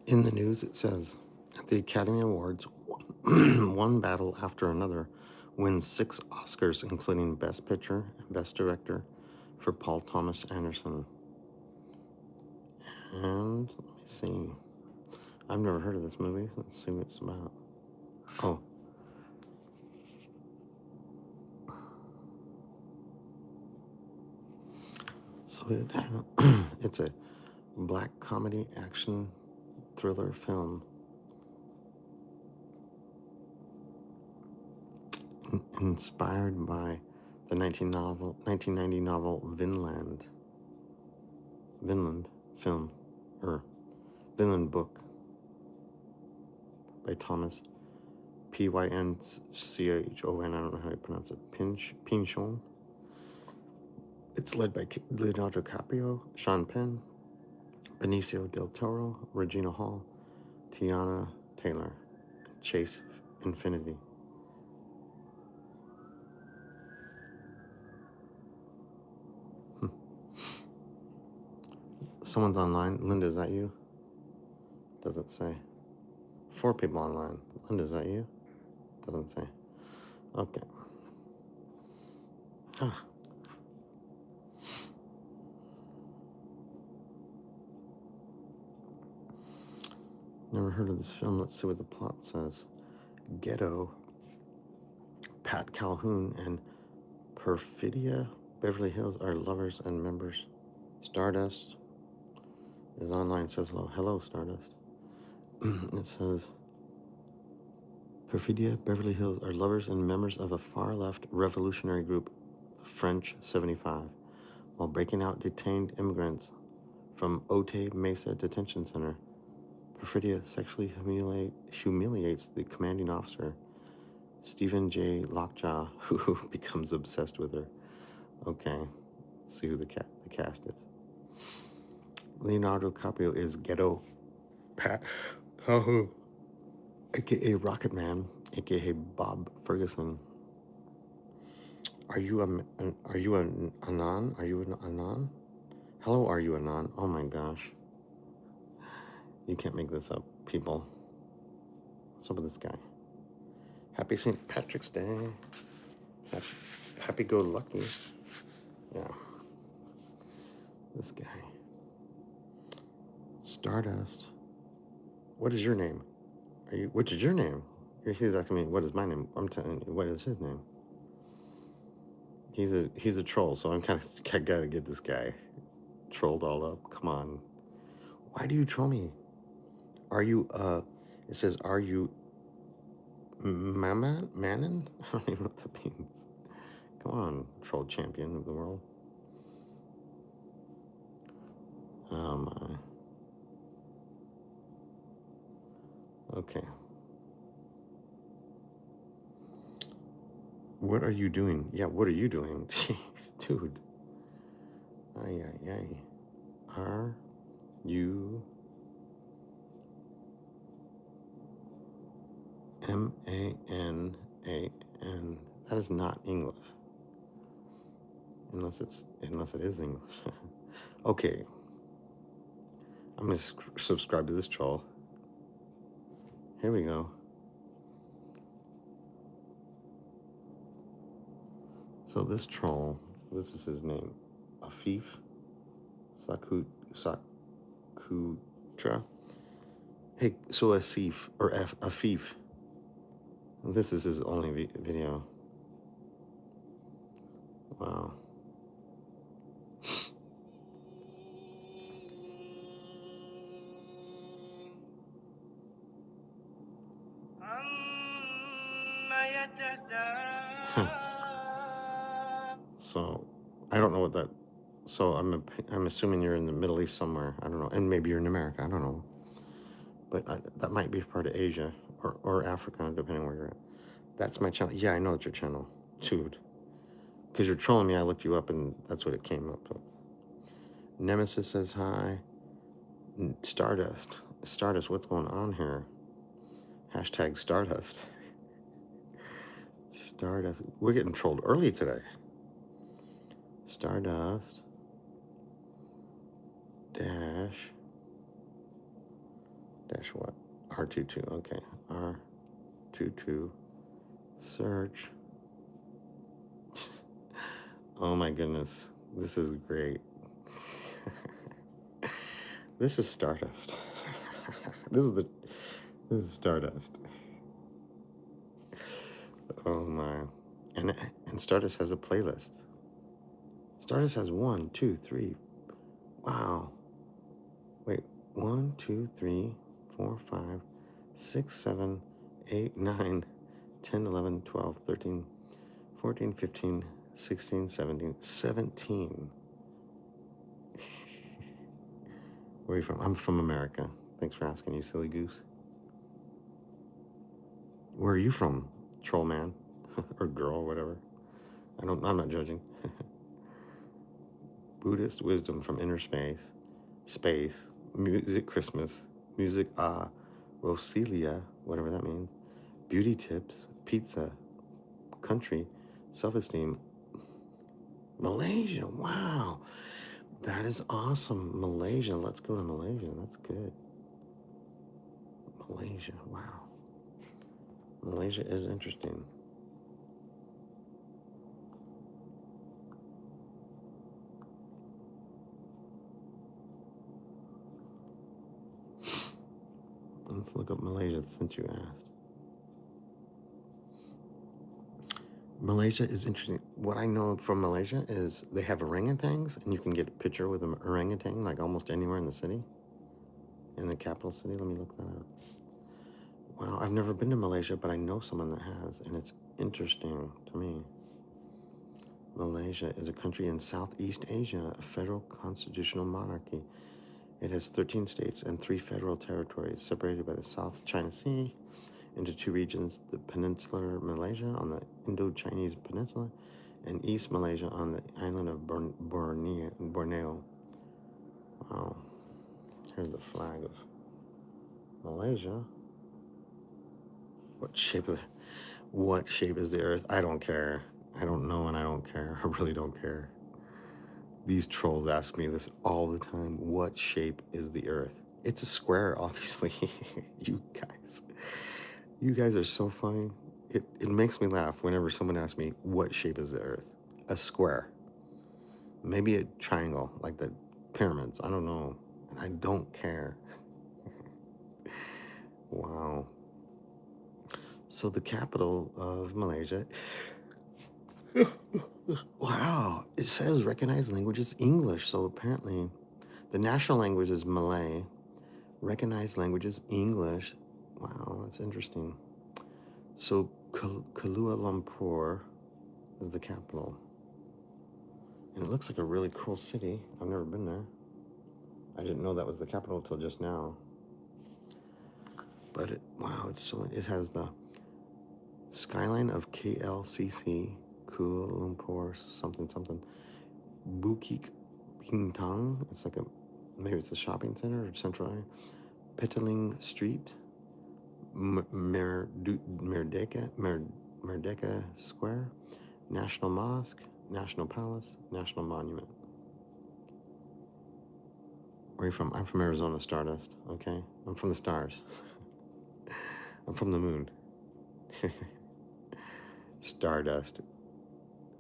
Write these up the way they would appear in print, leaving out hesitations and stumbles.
In the news, it says at the Academy Awards, one battle after another wins 6 Oscars, including Best Picture and Best Director for Paul Thomas Anderson. And let me see. I've never heard of this movie. Let's see what it's about. Oh. So it's a black comedy action thriller film inspired by the 1990 novel Vinland film, or Vinland book by Thomas Pynchon. I don't know how to pronounce it. Pynchon. It's led by Leonardo DiCaprio, Sean Penn, Benicio del Toro, Regina Hall, Tiana Taylor, and Chase Infinity. Someone's online. Linda, is that you? Doesn't say. 4 people online. Linda, is that you? Doesn't say. Okay. Never heard of this film. Let's see what the plot says. Ghetto, Pat Calhoun, and Perfidia Beverly Hills are lovers and members. Stardust is online. It says hello. Hello, Stardust. It says Perfidia Beverly Hills are lovers and members of a far-left revolutionary group, the French 75, while breaking out detained immigrants from Otay Mesa Detention Center. Perfidia sexually humiliates the commanding officer, Stephen J. Lockjaw, who becomes obsessed with her. Okay, let's see who the cast is. Leonardo DiCaprio is Ghetto Pat Calhoun, aka Rocket Man, aka Bob Ferguson. Are you an Anon? Are you an Anon? Hello, are you Anon? Oh my gosh. You can't make this up, people. What's up with this guy? Happy St. Patrick's Day. Happy-go-lucky. Yeah. This guy. Stardust. What is your name? Which is your name? He's asking me, what is my name? I'm telling you, what is his name? He's a troll, so I gotta get this guy trolled all up. Come on. Why do you troll me? Are you, it says, are you Manon? I don't even know what that means. Come on, troll champion of the world. Oh my. Okay. What are you doing? Yeah, what are you doing? Jeez, dude. Ay. Are you Manan? That is not English. Unless it is English. Okay. I'm gonna subscribe to this troll. Here we go. So this troll, this is his name, Afif Sakutra. Hey, so Asif, or Afif. This is his only video. Wow. So, I don't know what that. So I'm assuming you're in the Middle East somewhere. I don't know, and maybe you're in America. I don't know, but that might be part of Asia or Africa, depending where you're at. That's my channel. Yeah, I know it's your channel, dude. Because you're trolling me, I looked you up, and that's what it came up with. Nemesis says hi. Stardust, what's going on here? Hashtag Stardust. Stardust. We're getting trolled early today. Stardust dash what? R22. Okay. R22. Search. Oh my goodness. This is great. This is Stardust. this is Stardust. Oh my. And Stardust has a playlist. Stardust has 1, 2, 3. Wow. Wait. 1, 2, 3, 4, 5, 6, 7, 8, 9, 10, 11, 12, 13, 14, 15, 16, 17, 17. Where are you from? I'm from America. Thanks for asking, you silly goose. Where are you from, troll man? Or girl, whatever. I'm not judging. Buddhist wisdom from inner space, music Christmas, music Roselia, whatever that means, beauty tips, pizza, country, self-esteem, Malaysia. Wow, that is awesome. Malaysia, let's go to Malaysia. That's good. Malaysia, wow. Malaysia is interesting. Let's look up Malaysia since you asked. Malaysia is interesting. What I know from Malaysia is they have orangutans, and you can get a picture with an orangutan like almost anywhere in the city, in the capital city. Let me look that up. Wow, I've never been to Malaysia, but I know someone that has, and it's interesting to me. Malaysia is a country in Southeast Asia, a federal constitutional monarchy. It has 13 states and 3 federal territories separated by the South China Sea into 2 regions, the Peninsular Malaysia on the Indo-Chinese Peninsula and East Malaysia on the island of Borneo. Wow. Here's the flag of Malaysia. What shape is the earth? I don't care. I don't know and I don't care. I really don't care. These trolls ask me this all the time. What shape is the earth? It's a square, obviously. You guys are so funny. It makes me laugh whenever someone asks me, what shape is the earth? A square. Maybe a triangle, like the pyramids. I don't know. And I don't care. Wow. So the capital of Malaysia, wow, it says recognized language is English. So apparently the national language is Malay. Recognized language is English. Wow, that's interesting. So Kuala Lumpur is the capital. And it looks like a really cool city. I've never been there. I didn't know that was the capital until just now. But wow, it has the skyline of KLCC, Kuala Lumpur, something. Bukit Bintang, it's like maybe it's a shopping center or central area. Petaling Street, Merdeka Square, National Mosque, National Palace, National Monument. Where are you from? I'm from Arizona, Stardust, okay? I'm from the stars. I'm from the moon. Stardust.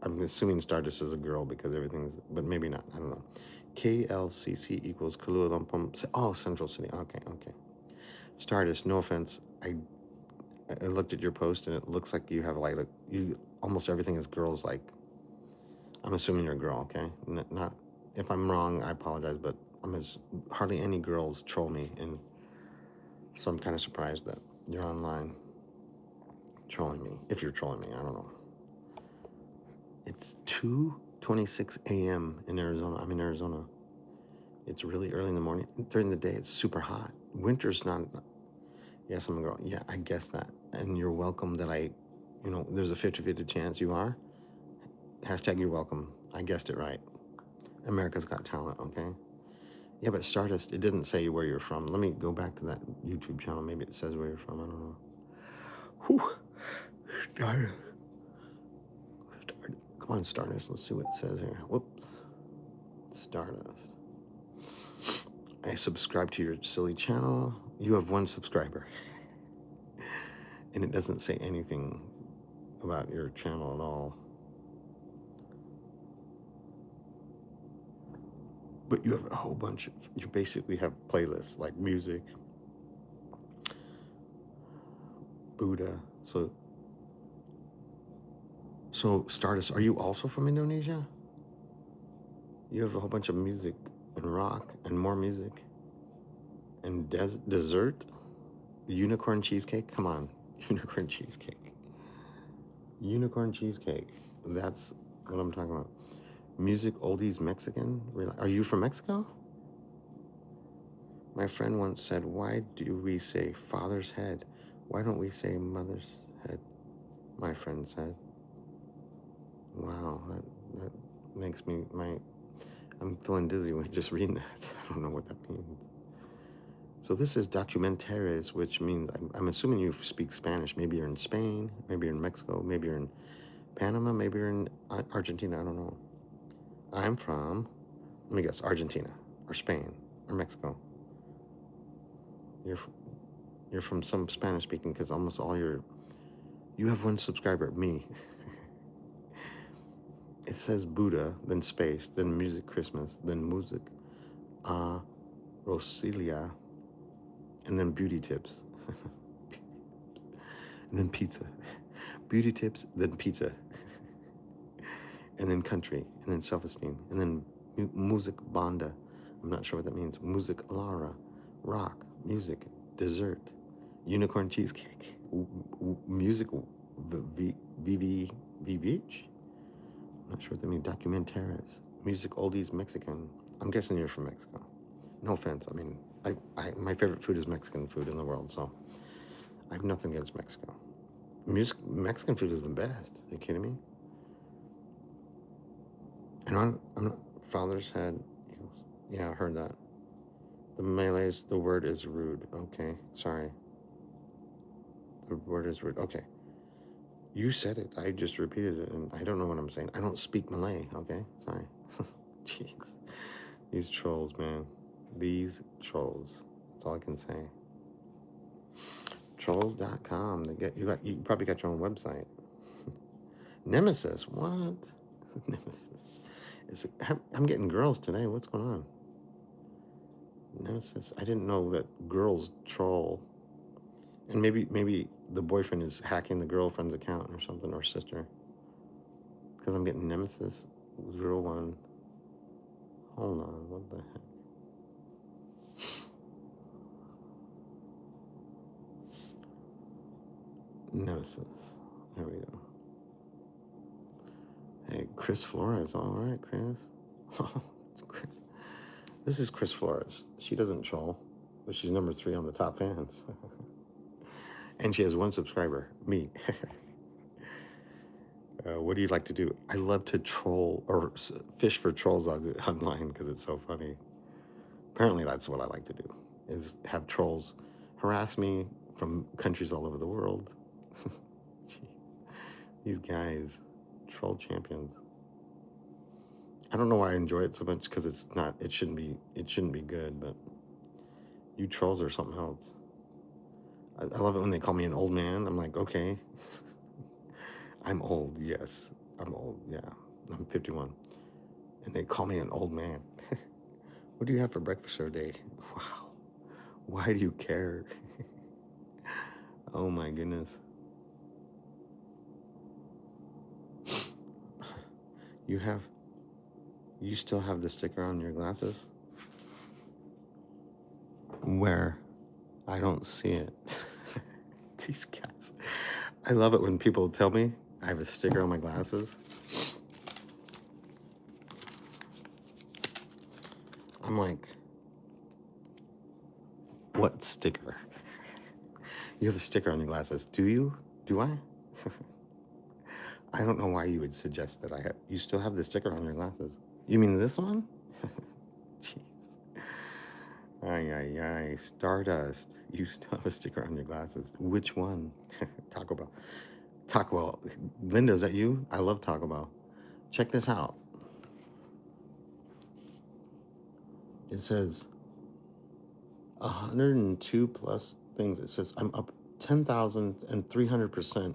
I'm assuming Stardust is a girl because everything's, but maybe not. I don't know. KLCC equals Kuala Lumpur. Oh, Central City. Okay. Stardust, no offense. I looked at your post and it looks like you have like almost everything is girls. Like, I'm assuming you're a girl, okay? Not if I'm wrong, I apologize, but hardly any girls troll me, and so I'm kind of surprised that you're online trolling me. If you're trolling me, I don't know. It's 2:26 a.m. in Arizona. I'm in Arizona. It's really early in the morning. During the day, it's super hot. Winter's not. Yes, I'm a girl. Yeah, I guess that. And you're welcome that there's a 50-50 chance you are. Hashtag you're welcome. I guessed it right. America's Got Talent, okay? Yeah, but Stardust, it didn't say where you're from. Let me go back to that YouTube channel. Maybe it says where you're from. I don't know. Whew. Stardust. Come on, Stardust. Let's see what it says here. Whoops. Stardust. I subscribe to your silly channel. You have one subscriber, and it doesn't say anything about your channel at all. But you have a whole bunch of, you basically have playlists like music, Buddha. So Stardust, are you also from Indonesia? You have a whole bunch of music and rock and more music and dessert, unicorn cheesecake. Come on, unicorn cheesecake. Unicorn cheesecake. That's what I'm talking about. Music, oldies, Mexican. Are you from Mexico? My friend once said, why do we say father's head? Why don't we say mother's head? My friend said. Wow, that makes me, I'm feeling dizzy when just reading that. I don't know what that means. So this is documentaries, which means, I'm assuming you speak Spanish. Maybe you're in Spain, maybe you're in Mexico, maybe you're in Panama, maybe you're in Argentina, I don't know. I'm from, let me guess, Argentina, or Spain, or Mexico. You're from some Spanish speaking, because almost all you have one subscriber, me. It says Buddha, then space, then music Christmas, then music Rosilia, and then beauty tips. And then pizza. Beauty tips, then pizza. And then country, and then self-esteem, and then music banda. I'm not sure what that means. Music Lara, rock, music, dessert, unicorn cheesecake, music VVH. I'm not sure what that means. Documentaries, music oldies Mexican. I'm guessing you're from Mexico. No offense. I mean, my favorite food is Mexican food in the world, so I have nothing against Mexico. Mexican food is the best. Are you kidding me? And I'm not, father's head. Yeah, I heard that. The Malays, the word is rude. Okay, sorry. The word is rude. Okay. You said it. I just repeated it, and I don't know what I'm saying. I don't speak Malay, okay? Sorry. Jeez. These trolls, man. These trolls. That's all I can say. Trolls.com. You probably got your own website. Nemesis. What? Nemesis. I'm getting girls today. What's going on? Nemesis. I didn't know that girls troll. And maybe the boyfriend is hacking the girlfriend's account or something, or sister. Because I'm getting Nemesis 01. Hold on, what the heck? Nemesis. There we go. Hey, Chris Flores. All right, Chris. Chris. This is Chris Flores. She doesn't troll, but she's number 3 on the top fans. And she has one subscriber, me. What do you like to do? I love to troll or fish for trolls online because it's so funny. Apparently that's what I like to do, is have trolls harass me from countries all over the world. These guys, troll champions. I don't know why I enjoy it so much, because it shouldn't be good, but you trolls are something else. I love it when they call me an old man. I'm like, okay. I'm old, yes. I'm old, yeah. I'm 51. And they call me an old man. What do you have for breakfast today? Wow. Why do you care? Oh my goodness. You still have the sticker on your glasses? Where? I don't see it. These guys. I love it when people tell me I have a sticker on my glasses. I'm like, what sticker? You have a sticker on your glasses. Do you? Do I? I don't know why you would suggest that you still have the sticker on your glasses. You mean this one? Jeez. Ay, Stardust. You still have a sticker on your glasses. Which one? Taco Bell. Taco Bell. Linda, is that you? I love Taco Bell. Check this out. It says, 102 plus things. It says I'm up 10,300%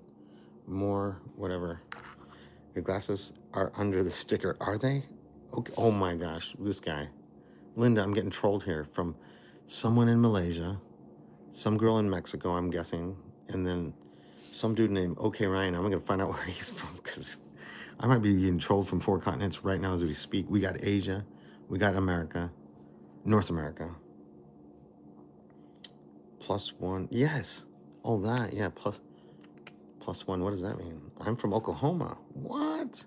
more, whatever. Your glasses are under the sticker. Are they? Okay. Oh my gosh, this guy. Linda, I'm getting trolled here from someone in Malaysia, some girl in Mexico, I'm guessing, and then some dude named OK Ryan. I'm going to find out where he's from because I might be getting trolled from 4 continents right now as we speak. We got Asia, we got America, North America. +1. Yes. Oh, that. Yeah. +1. What does that mean? I'm from Oklahoma. What?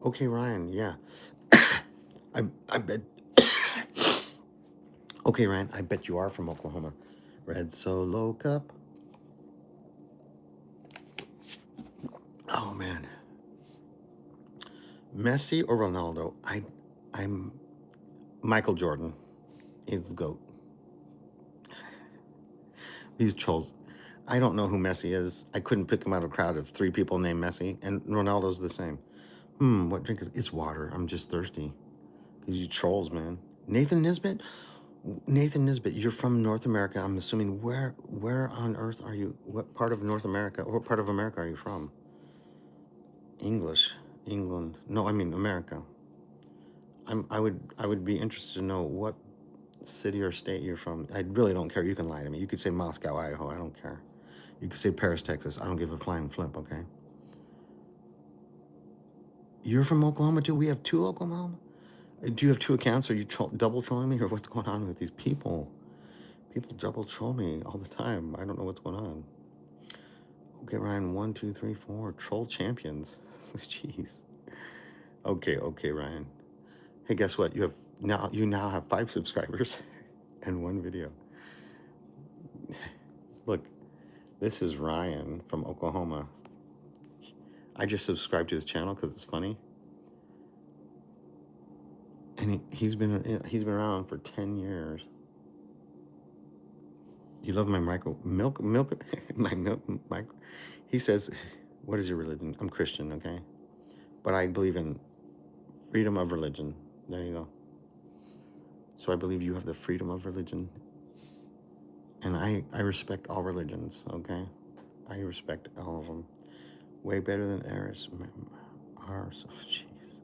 Okay, Ryan. Yeah. I bet. Okay, Ryan. I bet you are from Oklahoma. Red Solo Cup. Oh man. Messi or Ronaldo? I'm Michael Jordan. He's the GOAT. These trolls. I don't know who Messi is. I couldn't pick him out of a crowd of 3 people named Messi, and Ronaldo's the same. What drink is it's water. I'm just thirsty. Because you trolls, man. Nathan Nisbet? Nathan Nisbet, you're from North America. I'm assuming where on earth are you? What part of North America or what part of America are you from? English. England. No, I mean America. I would be interested to know what city or state you're from. I really don't care. You can lie to me. You could say Moscow, Idaho. I don't care. You could say Paris, Texas. I don't give a flying flip, okay? You're from Oklahoma too? We have 2 Oklahoma? Do you have 2 accounts? Are you double trolling me or what's going on with these people? People double troll me all the time. I don't know what's going on. Okay, Ryan, 1, 2, 3, 4. Troll champions. Jeez. Okay, Ryan. Hey, guess what? You now have 5 subscribers and 1 video. Look, this is Ryan from Oklahoma. I just subscribed to his channel because it's funny. And he's been around for 10 years. You love my milk, my milk, he says, what is your religion? I'm Christian, okay? But I believe in freedom of religion. There you go. So I believe you have the freedom of religion. And I respect all religions, okay? I respect all of them. Way better than ours. Ours. Oh, jeez.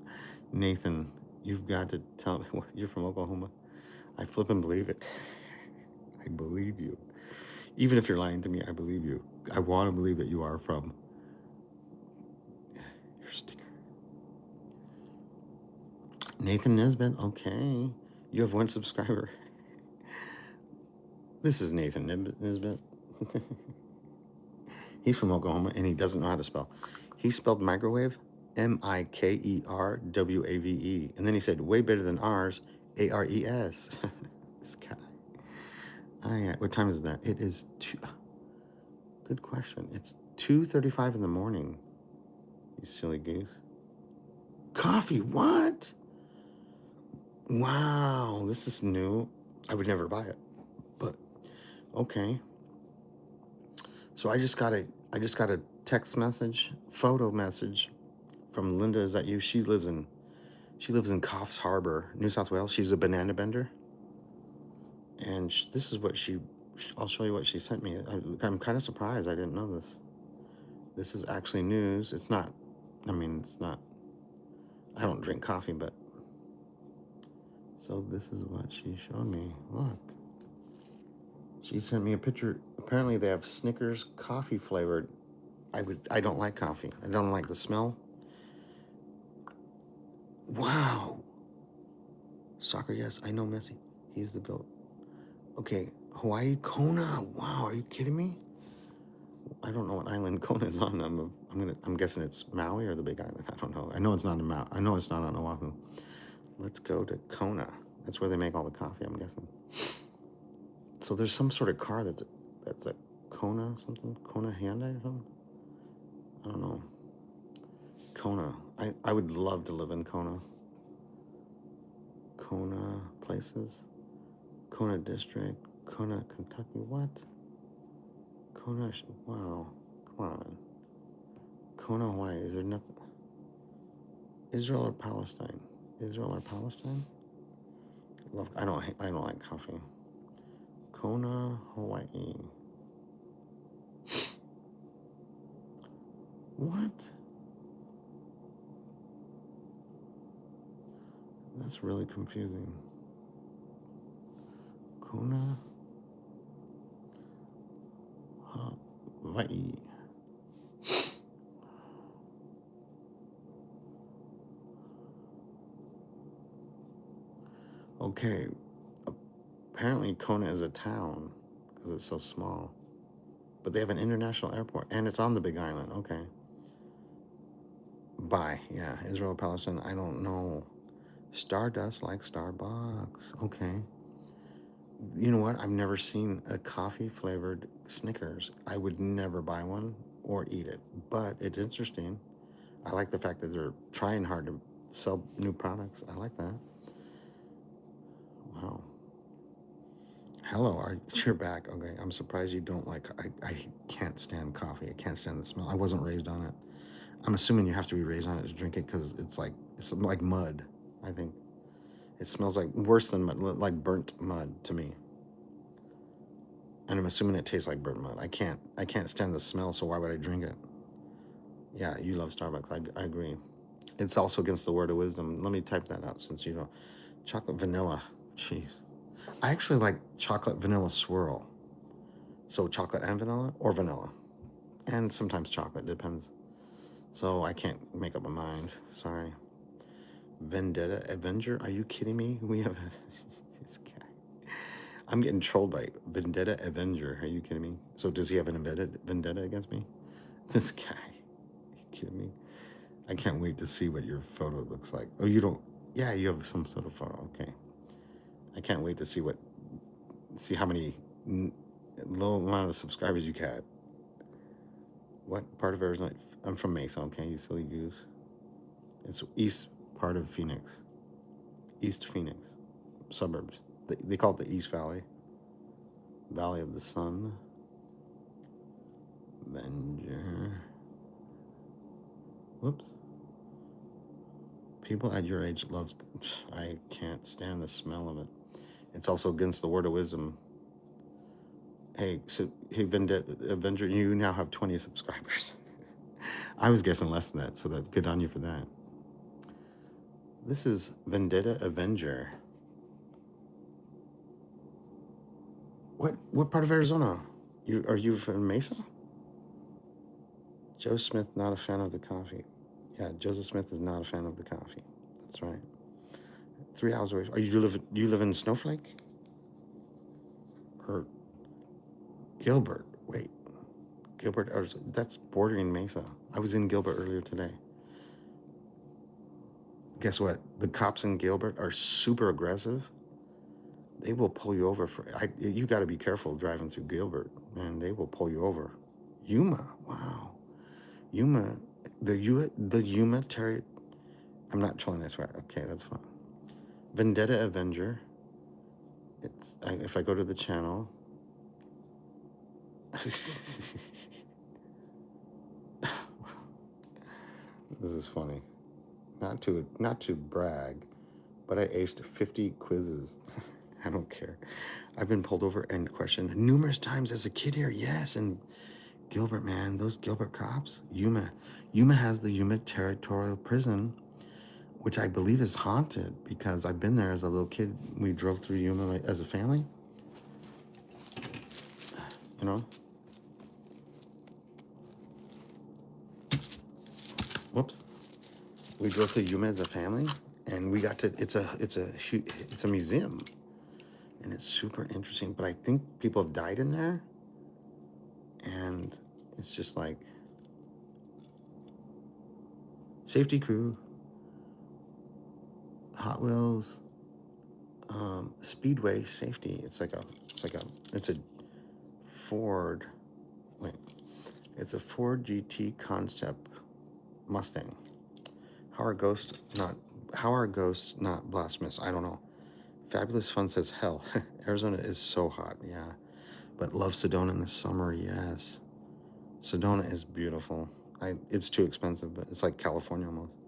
Nathan, you've got to tell me you're from Oklahoma. I flip and believe it. I believe you. Even if you're lying to me, I believe you. I want to believe that you are from your sticker. Nathan Nisbet, okay. You have 1 subscriber. This is Nathan Nisbet. He's from Oklahoma and he doesn't know how to spell. He spelled microwave Mikerwave. And then he said, way better than ours, ARES. This guy. What time is that? It is 2. Good question. It's 2:35 in the morning. You silly goose. Coffee, what? Wow, this is new. I would never buy it, but okay. So I just got a text message, photo message from Linda. Is that you? She lives in Coffs Harbour, New South Wales. She's a banana bender, and this is what I'll show you what she sent me. I'm kind of surprised. I didn't know this. This is actually news. It's not. I mean, it's not. I don't drink coffee, but so this is what she showed me. Look. She sent me a picture. Apparently they have Snickers coffee flavored. I don't like coffee. I don't like the smell. Wow. Soccer, yes. I know Messi. He's the GOAT. Okay, Hawaii, Kona. Wow, are you kidding me? I don't know what island Kona is on. I'm guessing it's Maui or the Big Island. I don't know. I know it's not in Maui. I know it's not on Oahu. Let's go to Kona. That's where they make all the coffee, I'm guessing. So there's some sort of car that's a Kona something? Kona Hyundai or something? I don't know. Kona. I would love to live in Kona. Kona places. Kona District. Kona, Kentucky. What? Kona. Wow. Come on. Kona, Hawaii. Is there nothing? Israel or Palestine? Israel or Palestine? I don't like coffee. Kona, Hawaii. What? That's really confusing. Kona, Hawaii. Okay, apparently Kona is a town because it's so small. But they have an international airport and it's on the Big Island. Okay. Bye. Yeah, Israel, Palestine. I don't know. Stardust like Starbucks. Okay. You know what? I've never seen a coffee flavored Snickers. I would never buy one or eat it, but it's interesting. I like the fact that they're trying hard to sell new products. I like that. Wow. Hello, you're back. Okay, I'm surprised you don't like. I can't stand coffee. I can't stand the smell. I wasn't raised on it. I'm assuming you have to be raised on it to drink it because it's like mud. I think it smells like worse than mud, like burnt mud to me. And I'm assuming it tastes like burnt mud. I can't stand the smell. So why would I drink it? Yeah, you love Starbucks. I agree. It's also against the word of wisdom. Let me type that out since you don't. Chocolate vanilla. Jeez. I actually like chocolate vanilla swirl. So chocolate and vanilla or vanilla. And sometimes chocolate, depends. So I can't make up my mind. Sorry. Vendetta Avenger? Are you kidding me? We have this guy. I'm getting trolled by Vendetta Avenger. Are you kidding me? So does he have an vendetta against me? This guy. Are you kidding me? I can't wait to see what your photo looks like. Oh, you don't? Yeah, you have some sort of photo. Okay. I can't wait to see how many low amount of subscribers you got. What part of Arizona? I'm from Mesa. Okay, you silly goose. It's east part of Phoenix. East Phoenix. Suburbs. They call it the East Valley. Valley of the Sun. Avenger. Whoops. People at your age love. I can't stand the smell of it. It's also against the word of wisdom. Hey, Vendetta Avenger, you now have 20 subscribers. I was guessing less than that, so that's good on you for that. This is Vendetta Avenger. What part of Arizona? Are you from Mesa? Joe Smith, not a fan of the coffee. Yeah, Joseph Smith is not a fan of the coffee. That's right. 3 hours away. You live in Snowflake? Or Gilbert? Wait. Gilbert, that's bordering Mesa. I was in Gilbert earlier today. Guess what? The cops in Gilbert are super aggressive. They will pull you over you got to be careful driving through Gilbert, man. They will pull you over. Yuma, wow. Yuma, the Yuma Terry. I'm not trolling this right. Okay, that's fine. Vendetta Avenger. If I go to the channel. This is funny. Not to brag, but I aced 50 quizzes. I don't care. I've been pulled over and questioned numerous times as a kid here. Yes, and Gilbert, man, those Gilbert cops. Yuma has the Yuma Territorial Prison, which I believe is haunted because I've been there as a little kid. We drove through Yuma as a family. You know. Whoops. We drove through Yuma as a family, and we got to. It's a museum, and it's super interesting. But I think people have died in there, and it's just like safety crew, Hot Wheels, Speedway safety. It's a Ford. Wait, it's a Ford GT Concept Mustang. How are ghosts not blasphemous? I don't know. Fabulous Fun says hell. Arizona is so hot, yeah. But love Sedona in the summer, yes. Sedona is beautiful. It's too expensive, but it's like California almost.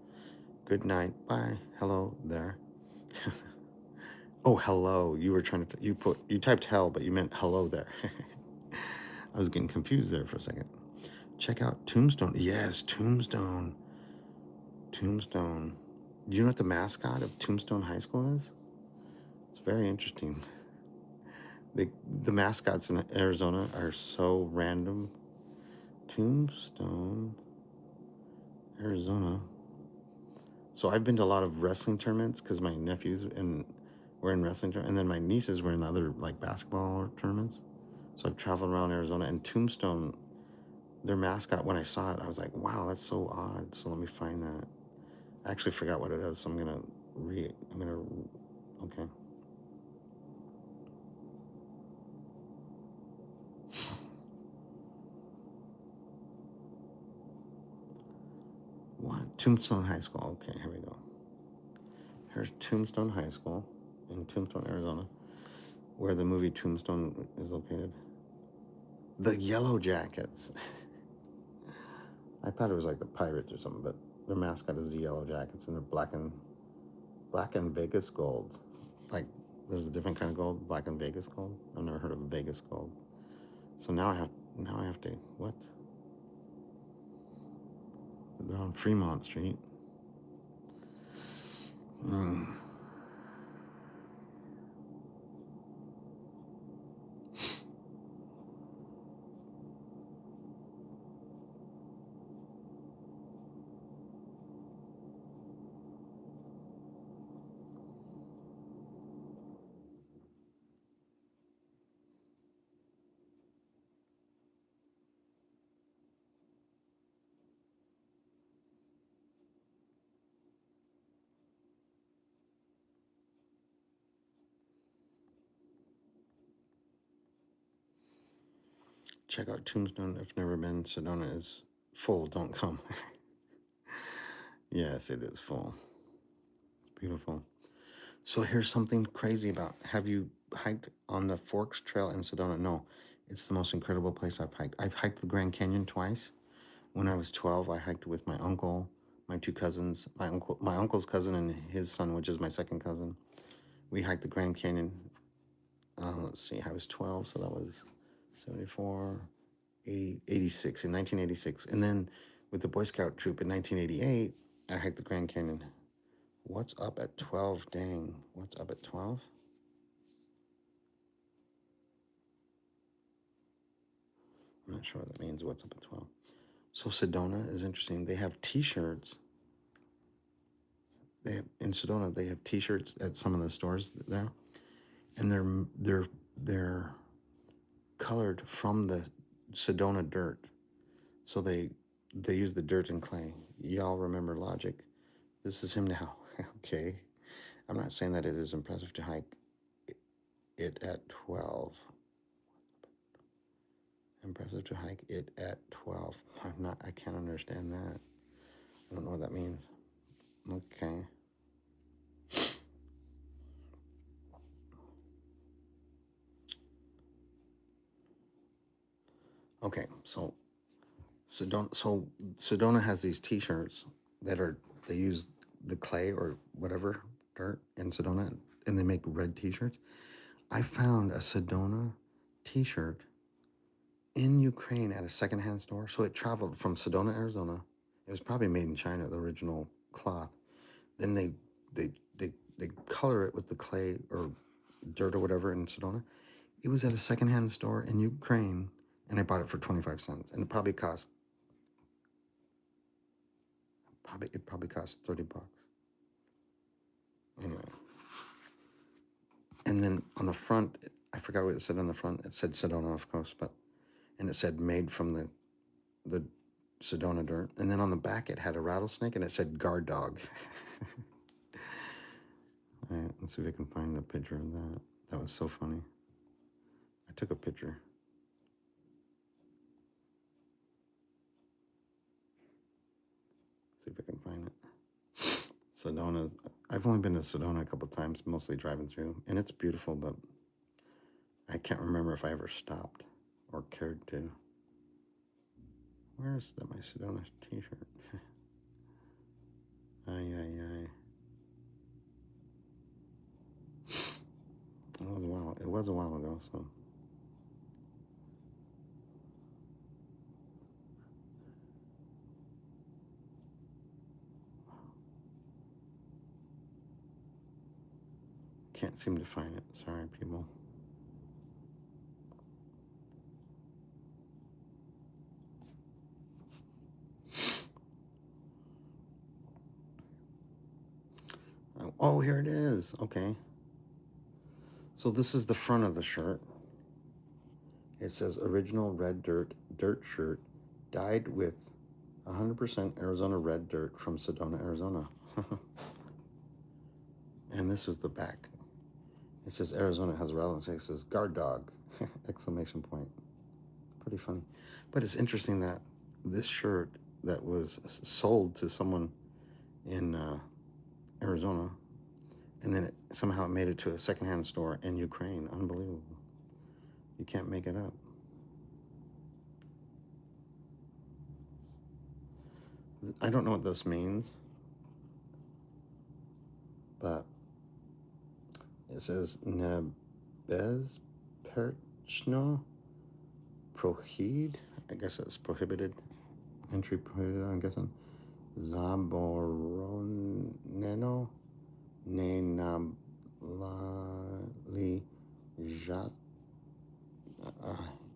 Good night. Bye. Hello there. Oh, hello. You were trying to, you typed hell, but you meant hello there. I was getting confused there for a second. Check out Tombstone. Yes, Tombstone. Tombstone. Do you know what the mascot of Tombstone High School is? It's very interesting. The mascots in Arizona are so random. Tombstone, Arizona. So I've been to a lot of wrestling tournaments because my nephews were in wrestling tournaments, and then my nieces were in other like basketball tournaments. So I've traveled around Arizona, and Tombstone, their mascot, when I saw it, I was like, wow, that's so odd. So let me find that. I actually forgot what it is, so okay. What? Tombstone High School. Okay, here we go. Here's Tombstone High School in Tombstone, Arizona, where the movie Tombstone is located. The Yellow Jackets. I thought it was like the Pirates or something, but their mascot is the Yellow Jackets, and they're black and Vegas gold. Like there's a different kind of gold, black and Vegas gold. I've never heard of Vegas gold. So now I have to what? They're on Fremont Street. Check out Tombstone if never been. Sedona is full. Don't come. Yes, it is full. It's beautiful. So here's something crazy about. Have you hiked on the Forks Trail in Sedona? No, it's the most incredible place I've hiked. I've hiked the Grand Canyon twice. When I was 12, I hiked with my uncle, my two cousins, my uncle's cousin, and his son, which is my second cousin. We hiked the Grand Canyon. Let's see, I was 12, so that was 74, 80, 86, in 1986. And then with the Boy Scout troop in 1988, I hiked the Grand Canyon. What's up at 12? Dang, what's up at 12? I'm not sure what that means, what's up at 12. So Sedona is interesting. They have T-shirts. In Sedona, they have T-shirts at some of the stores there, and they're colored from the Sedona dirt. So they use the dirt and clay. Y'all remember Logic? This is him now. Okay, I'm not saying that it is impressive to hike it at 12. Impressive to hike it at 12. I'm not. I can't understand that. I don't know what that means. Okay. Okay. Sedona has these T-shirts that are they use the clay or whatever dirt in Sedona, and they make red T-shirts. I found a Sedona T-shirt in Ukraine at a secondhand store. So it traveled from Sedona, Arizona. It was probably made in China, the original cloth. Then they they color it with the clay or dirt or whatever in Sedona. It was at a secondhand store in Ukraine, and I bought it for 25 cents, and it probably cost $30. Anyway, and then on the front, I forgot what it said on the front. It said Sedona, of course, and it said made from the Sedona dirt. And then on the back, it had a rattlesnake, and it said guard dog. All right, let's see if I can find a picture of that. That was so funny. I took a picture. See if I can find it. Sedona. I've only been to Sedona a couple of times, mostly driving through, and it's beautiful, but I can't remember if I ever stopped or cared to. Where's my Sedona T-shirt? Ay ay ay. was a while. It was a while ago, so. Can't seem to find it. Sorry, people. Oh, here it is. Okay. So this is the front of the shirt. It says original red dirt shirt, dyed with 100% Arizona red dirt from Sedona, Arizona. And this was the back. It says Arizona has a rattlesnake. It says guard dog, exclamation point. Pretty funny. But it's interesting that this shirt that was sold to someone in Arizona, and then somehow it made it to a secondhand store in Ukraine. Unbelievable. You can't make it up. I don't know what this means, but it says nebezperchno prohid. I guess it's prohibited. Entry prohibited, I'm guessing. Zaboroneno ne nablali jat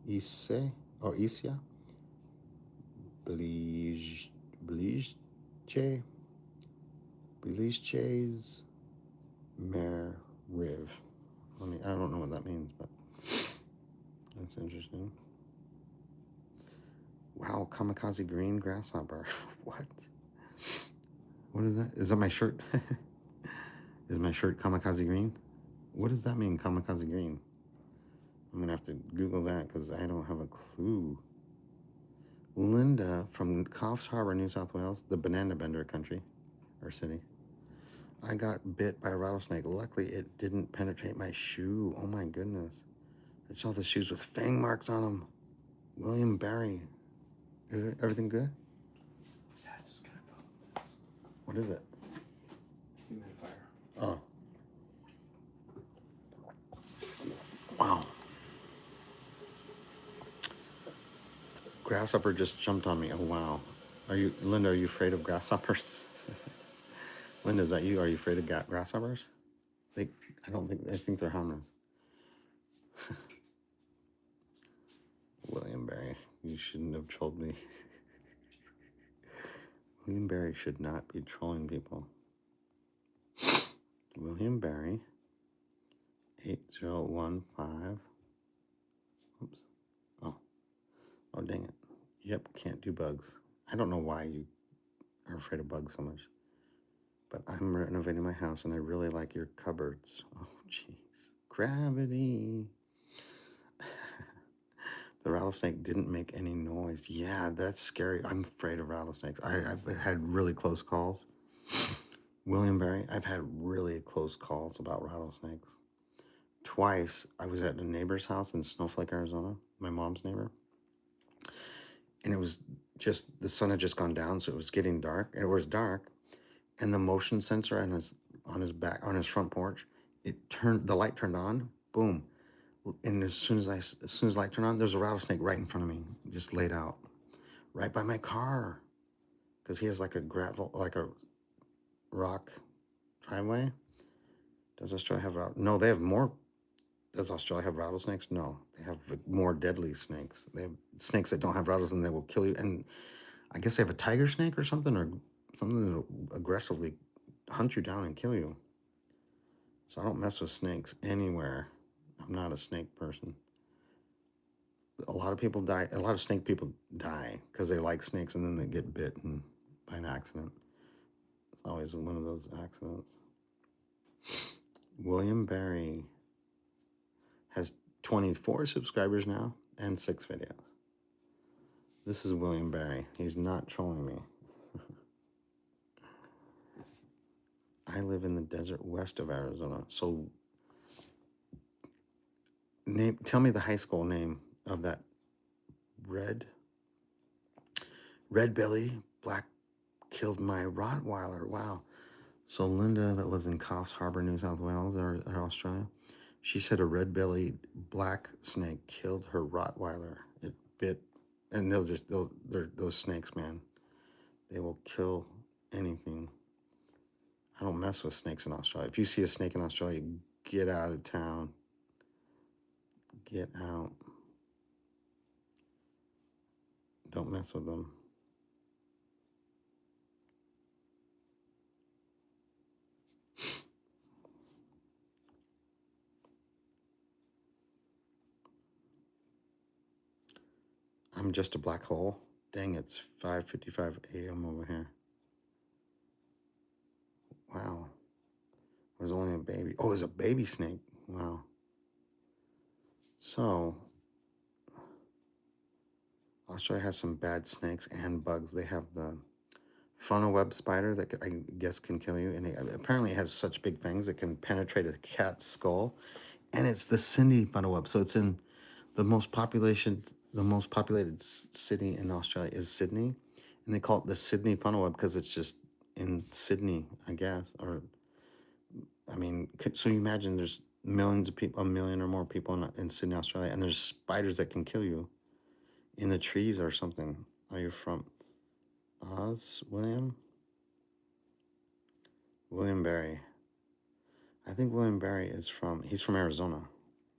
ise or isia Bližche's mer riv. I don't know what that means, but that's interesting. Wow, kamikaze green grasshopper. What? What is that? Is that my shirt? Is my shirt kamikaze green? What does that mean, kamikaze green? I'm gonna have to Google that because I don't have a clue. Linda from Coffs Harbour, New South Wales, the banana bender country or city. I got bit by a rattlesnake. Luckily, it didn't penetrate my shoe. Oh my goodness. I saw the shoes with fang marks on them. William Barry. Is everything good? Yeah, I just gotta go. What is it? Humidifier. Oh. Wow. Grasshopper just jumped on me. Oh, wow. Linda, are you afraid of grasshoppers? Linda, is that you? Are you afraid of grasshoppers? I think they're harmless. William Barry, you shouldn't have trolled me. William Barry should not be trolling people. William Barry, 8015. Oops. Oh, dang it. Yep, can't do bugs. I don't know why you are afraid of bugs so much. But I'm renovating my house and I really like your cupboards. Oh, jeez. Gravity. The rattlesnake didn't make any noise. Yeah, that's scary. I'm afraid of rattlesnakes. I've had really close calls. William Barry, I've had really close calls about rattlesnakes. Twice, I was at a neighbor's house in Snowflake, Arizona, my mom's neighbor. And it was just, the sun had just gone down, so it was getting dark. It was dark. And the motion sensor on his back, on his front porch, the light turned on, boom. And as soon as light turned on, there's a rattlesnake right in front of me, just laid out, right by my car, because he has like a rock driveway. Does Australia have no? They have more. Does Australia have rattlesnakes? No, they have more deadly snakes. They have snakes that don't have rattles and they will kill you. And I guess they have a tiger snake or something that will aggressively hunt you down and kill you. So I don't mess with snakes anywhere. I'm not a snake person. A lot of people die. A lot of snake people die because they like snakes and then they get bit by an accident. It's always one of those accidents. William Barry has 24 subscribers now and 6 videos. This is William Barry. He's not trolling me. I live in the desert west of Arizona. So tell me the high school name of that red belly black killed my Rottweiler. Wow. So Linda that lives in Coffs Harbour, New South Wales or Australia, She said a red-bellied black snake killed her Rottweiler. It bit, and they're those snakes, man. They will kill anything. I don't mess with snakes in Australia. If you see a snake in Australia, get out of town. Get out. Don't mess with them. I'm just a black hole. Dang, it's 5:55 a.m. over here. Wow. It was only a baby. Oh, it was a baby snake. Wow. So, Australia has some bad snakes and bugs. They have the funnel web spider that I guess can kill you. And apparently it has such big fangs it can penetrate a cat's skull. And it's the Sydney funnel web. So it's in the most populated city in Australia is Sydney. And they call it the Sydney funnel web because it's just in Sydney, I guess. Or, I mean, so you imagine there's millions of people, 1 million or more people in Sydney, Australia, and there's spiders that can kill you in the trees or something. Are you from Oz, William? William Barry. I think William Barry he's from Arizona.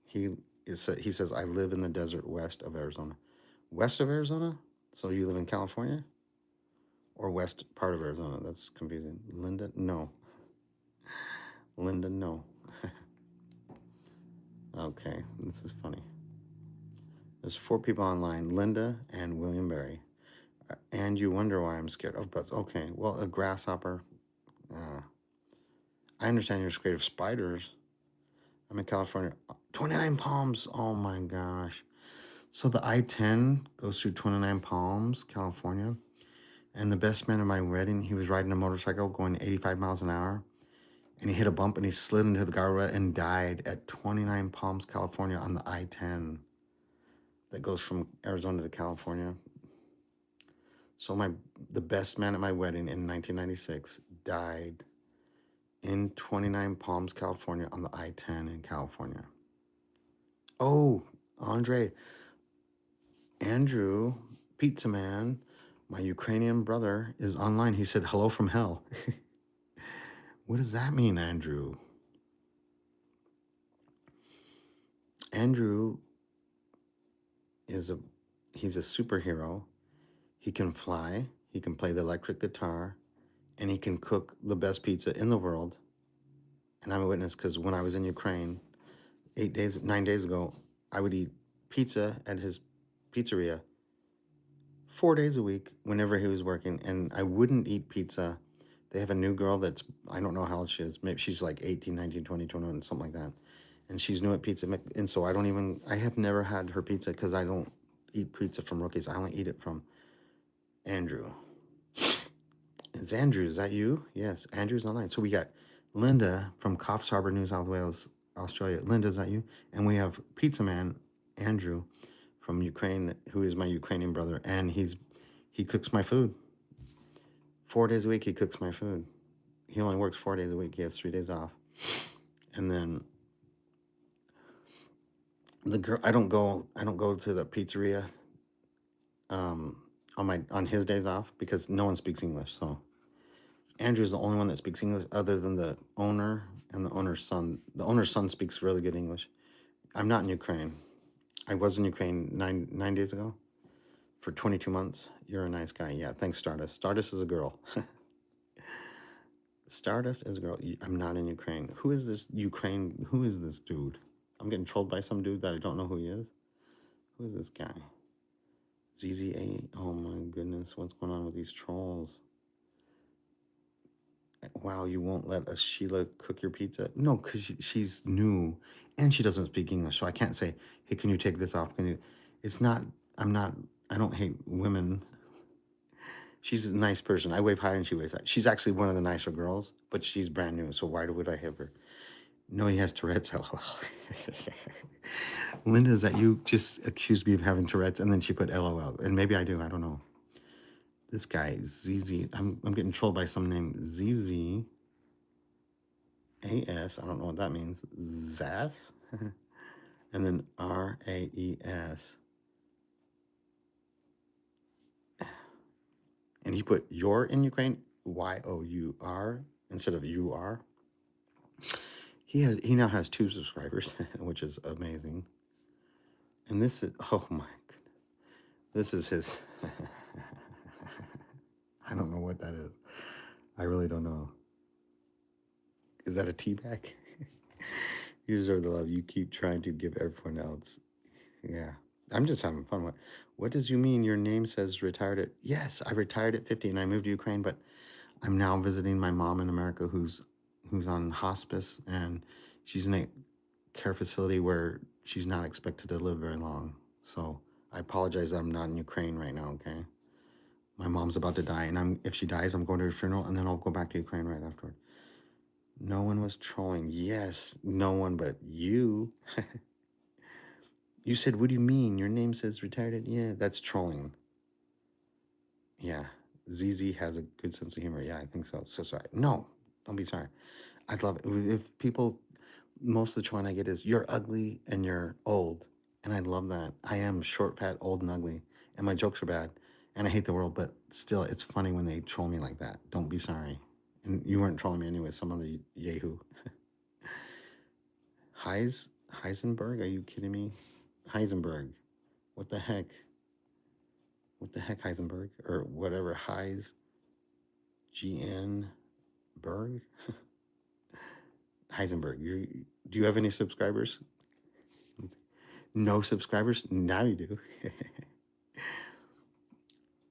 He says, I live in the desert west of Arizona. West of Arizona? So you live in California? Or west part of Arizona? That's confusing. Linda? No. Linda, no. Okay, this is funny. There's 4 people online, Linda and William Barry. And you wonder why I'm scared of butts. Okay, well, a grasshopper. I understand you're scared of spiders. I'm in California. 29 Palms. Oh my gosh. So the I-10 goes through 29 Palms, California. And the best man at my wedding, he was riding a motorcycle going 85 miles an hour. And he hit a bump and he slid into the guardrail and died at 29 Palms, California on the I-10 that goes from Arizona to California. So the best man at my wedding in 1996 died in 29 Palms, California on the I-10 in California. Oh, Andrew, Pizza Man, my Ukrainian brother, is online. He said, hello from hell. What does that mean, Andrew? Andrew he's a superhero. He can fly, he can play the electric guitar, and he can cook the best pizza in the world. And I'm a witness because when I was in Ukraine 9 days ago, I would eat pizza at his pizzeria 4 days a week whenever he was working, and I wouldn't eat pizza. They have a new girl that's, I don't know how old she is. Maybe she's like 18, 19, 20, 21, something like that. And she's new at pizza. And so I have never had her pizza because I don't eat pizza from Rookies. I only eat it from Andrew. It's Andrew. Is that you? Yes, Andrew's online. So we got Linda from Coffs Harbour, New South Wales, Australia. Linda, is that you? And we have Pizza Man, Andrew, from Ukraine, who is my Ukrainian brother. And he cooks my food. 4 days a week, he cooks my food. He only works 4 days a week. He has 3 days off. And then the girl, I don't go to the pizzeria on his days off because no one speaks English. So Andrew's the only one that speaks English other than the owner and the owner's son. The owner's son speaks really good English. I'm not in Ukraine. I was in Ukraine nine days ago for 22 months. You're a nice guy. Yeah, thanks, Stardust. Stardust is a girl. Stardust is a girl. I'm not in Ukraine. Who is this Ukraine? Who is this dude? I'm getting trolled by some dude that I don't know who he is. Who is this guy? ZZA. Oh my goodness. What's going on with these trolls? Wow, you won't let a Sheila cook your pizza? No, because she's new and she doesn't speak English. So I can't say, hey, can you take this off? I don't hate women. She's a nice person. I wave high and she waves high. She's actually one of the nicer girls, but she's brand new. So why would I have her? No, he has Tourette's, lol. Linda, is that you just accused me of having Tourette's and then she put LOL. And maybe I do, I don't know. This guy, ZZ, I'm getting trolled by some name, ZZ AS, I don't know what that means. Zaz? And then RAES. And he put you're in Ukraine, YOUR instead of UR. He now has 2 subscribers, which is amazing. And this is, oh my goodness. This is his. I don't know what that is. I really don't know. Is that a tea bag? You deserve the love you keep trying to give everyone else. Yeah. I'm just having fun. What does you mean your name says retired at? Yes, I retired at 50 and I moved to Ukraine, but I'm now visiting my mom in America who's on hospice, and she's in a care facility where she's not expected to live very long. So I apologize that I'm not in Ukraine right now, okay? My mom's about to die, and if she dies, I'm going to her funeral, and then I'll go back to Ukraine right afterward. No one was trolling. Yes, no one but you. You said, what do you mean? Your name says retired? Yeah, that's trolling. Yeah. ZZ has a good sense of humor. Yeah, I think so. So sorry. No, don't be sorry. I'd love it. If people, most of the trolling I get is, you're ugly and you're old. And I love that. I am short, fat, old, and ugly. And my jokes are bad. And I hate the world, but still, it's funny when they troll me like that. Don't be sorry. And you weren't trolling me anyway, some other yahoo. Heisenberg? Are you kidding me? Heisenberg. What the heck? What the heck, Heisenberg? Or whatever, GN Berg? Heisenberg. Do you have any subscribers? No subscribers? Now you do.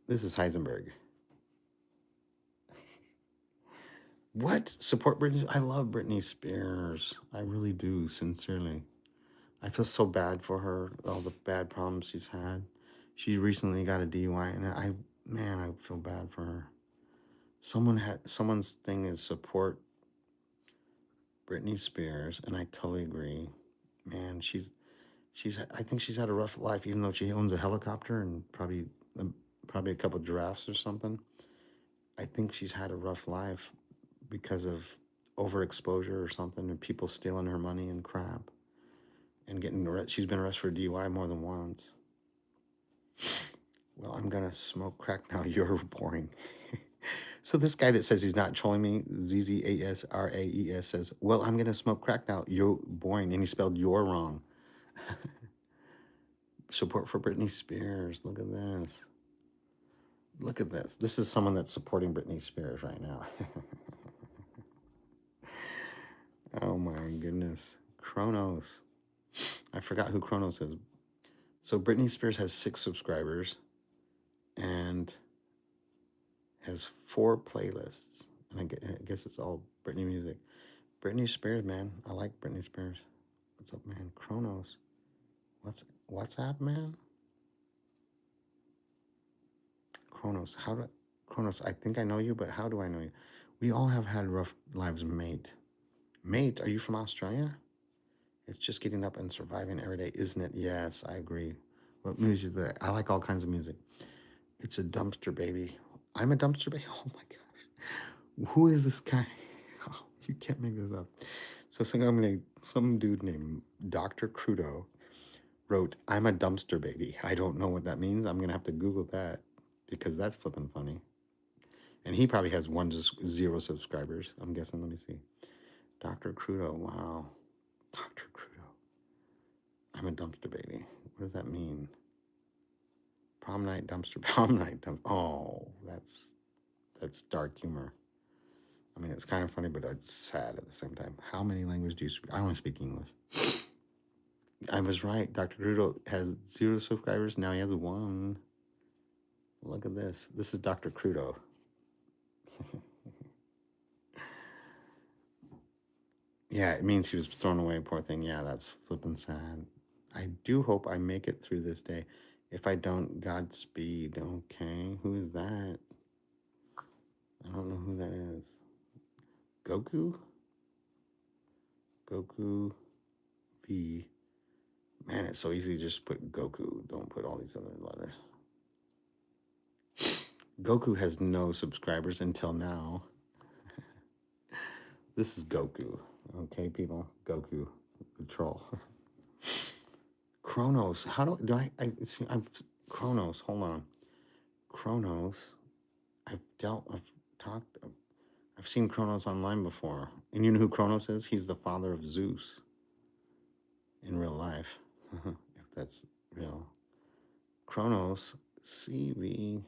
This is Heisenberg. What? Support Britney? I love Britney Spears. I really do, sincerely. I feel so bad for her, all the bad problems she's had. She recently got a DUI, and I feel bad for her. Someone's thing is support Britney Spears, and I totally agree. Man, I think she's had a rough life, even though she owns a helicopter and probably a couple giraffes or something. I think she's had a rough life because of overexposure or something, and people stealing her money and crap, and she's been arrested for DUI more than once. Well, I'm gonna smoke crack now. You're boring. So this guy that says he's not trolling me, ZZASRAES, says, well, I'm gonna smoke crack now. You're boring, and he spelled "you're" wrong. Support for Britney Spears. Look at this. Look at this. This is someone that's supporting Britney Spears right now. Oh my goodness. Kronos. I forgot who Kronos is. So Britney Spears has 6 subscribers and has 4 playlists. And I guess it's all Britney music. Britney Spears, man. I like Britney Spears. What's up, man? Kronos. What's up, man? Kronos. Kronos, I think I know you, but how do I know you? We all have had rough lives, mate. Mate, are you from Australia? It's just getting up and surviving every day, isn't it? Yes, I agree. What music is that? I like all kinds of music. It's a dumpster baby. I'm a dumpster baby? Oh my gosh. Who is this guy? Oh, you can't make this up. So some dude named Dr. Crudo wrote, I'm a dumpster baby. I don't know what that means. I'm going to have to Google that because that's flipping funny. And he probably has 0 subscribers, I'm guessing. Let me see. Dr. Crudo. Wow. Dr. Crudo. I'm a dumpster baby. What does that mean? Prom night dumpster. Oh, that's dark humor. I mean, it's kind of funny, but it's sad at the same time. How many languages do you speak? I only speak English. I was right. Dr. Crudo has 0 subscribers. Now he has 1. Look at this. This is Dr. Crudo. Yeah, it means he was thrown away, poor thing. Yeah, that's flippin' sad. I do hope I make it through this day. If I don't, Godspeed. Okay, who is that? I don't know who that is. Goku? Goku V. Man, it's so easy to just put Goku. Don't put all these other letters. Goku has no subscribers until now. This is Goku. Okay, people? Goku. the troll. Chronos. How do I see? I'm Chronos. Hold on. Chronos. I've talked. I've seen Chronos online before. And you know who Chronos is? He's the father of Zeus in real life, if that's real. Chronos CV03.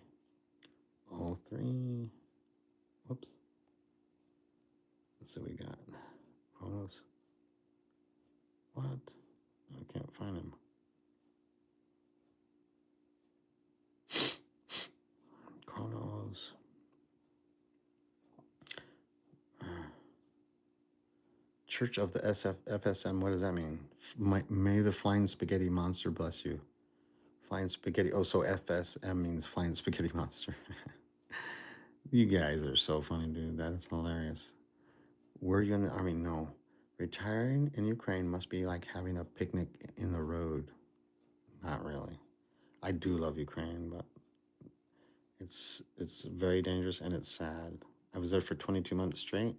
Whoops. Let's see what we got. Chronos. What? I can't find him. Chronos. Church of the FSM. What does that mean? May the flying spaghetti monster bless you. Flying spaghetti. Oh, so FSM means flying spaghetti monster. You guys are so funny, dude. That is hilarious. Were you in the army? No. Retiring in Ukraine must be like having a picnic in the road. Not really. I do love Ukraine, but it's very dangerous and it's sad. I was there for 22 months straight.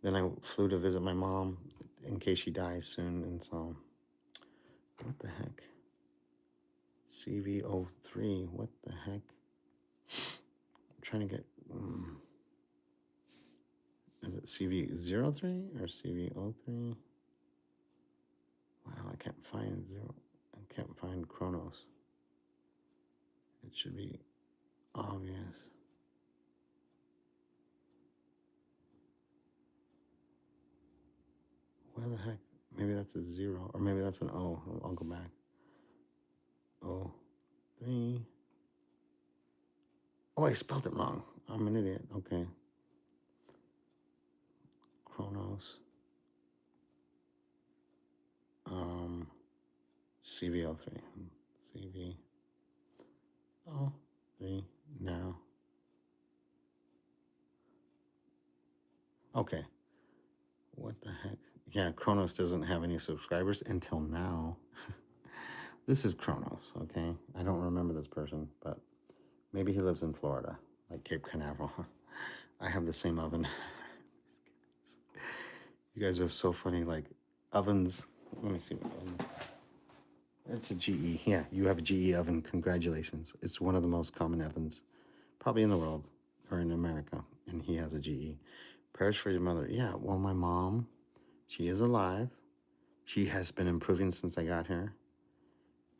Then I flew to visit my mom in case she dies soon, and so what the heck? CV03. What the heck? I'm trying to get. Is it CV03 or CV03? Wow, I can't find zero. I can't find Chronos. It should be obvious. Where the heck? Maybe that's a 0, or maybe that's an O. I'll go back. O3. Oh, I spelled it wrong. I'm an idiot. Okay. Chronos. CV03. CV03 now. Okay. What the heck? Yeah, Chronos doesn't have any subscribers until now. This is Chronos, okay? I don't remember this person, but maybe he lives in Florida, like Cape Canaveral. I have the same oven. You guys are so funny, like ovens. Let me see what oven. It's a GE. Yeah, you have a GE oven. Congratulations. It's one of the most common ovens, probably in the world or in America, and he has a GE. Prayers for your mother. Yeah, well, my mom, she is alive. She has been improving since I got here.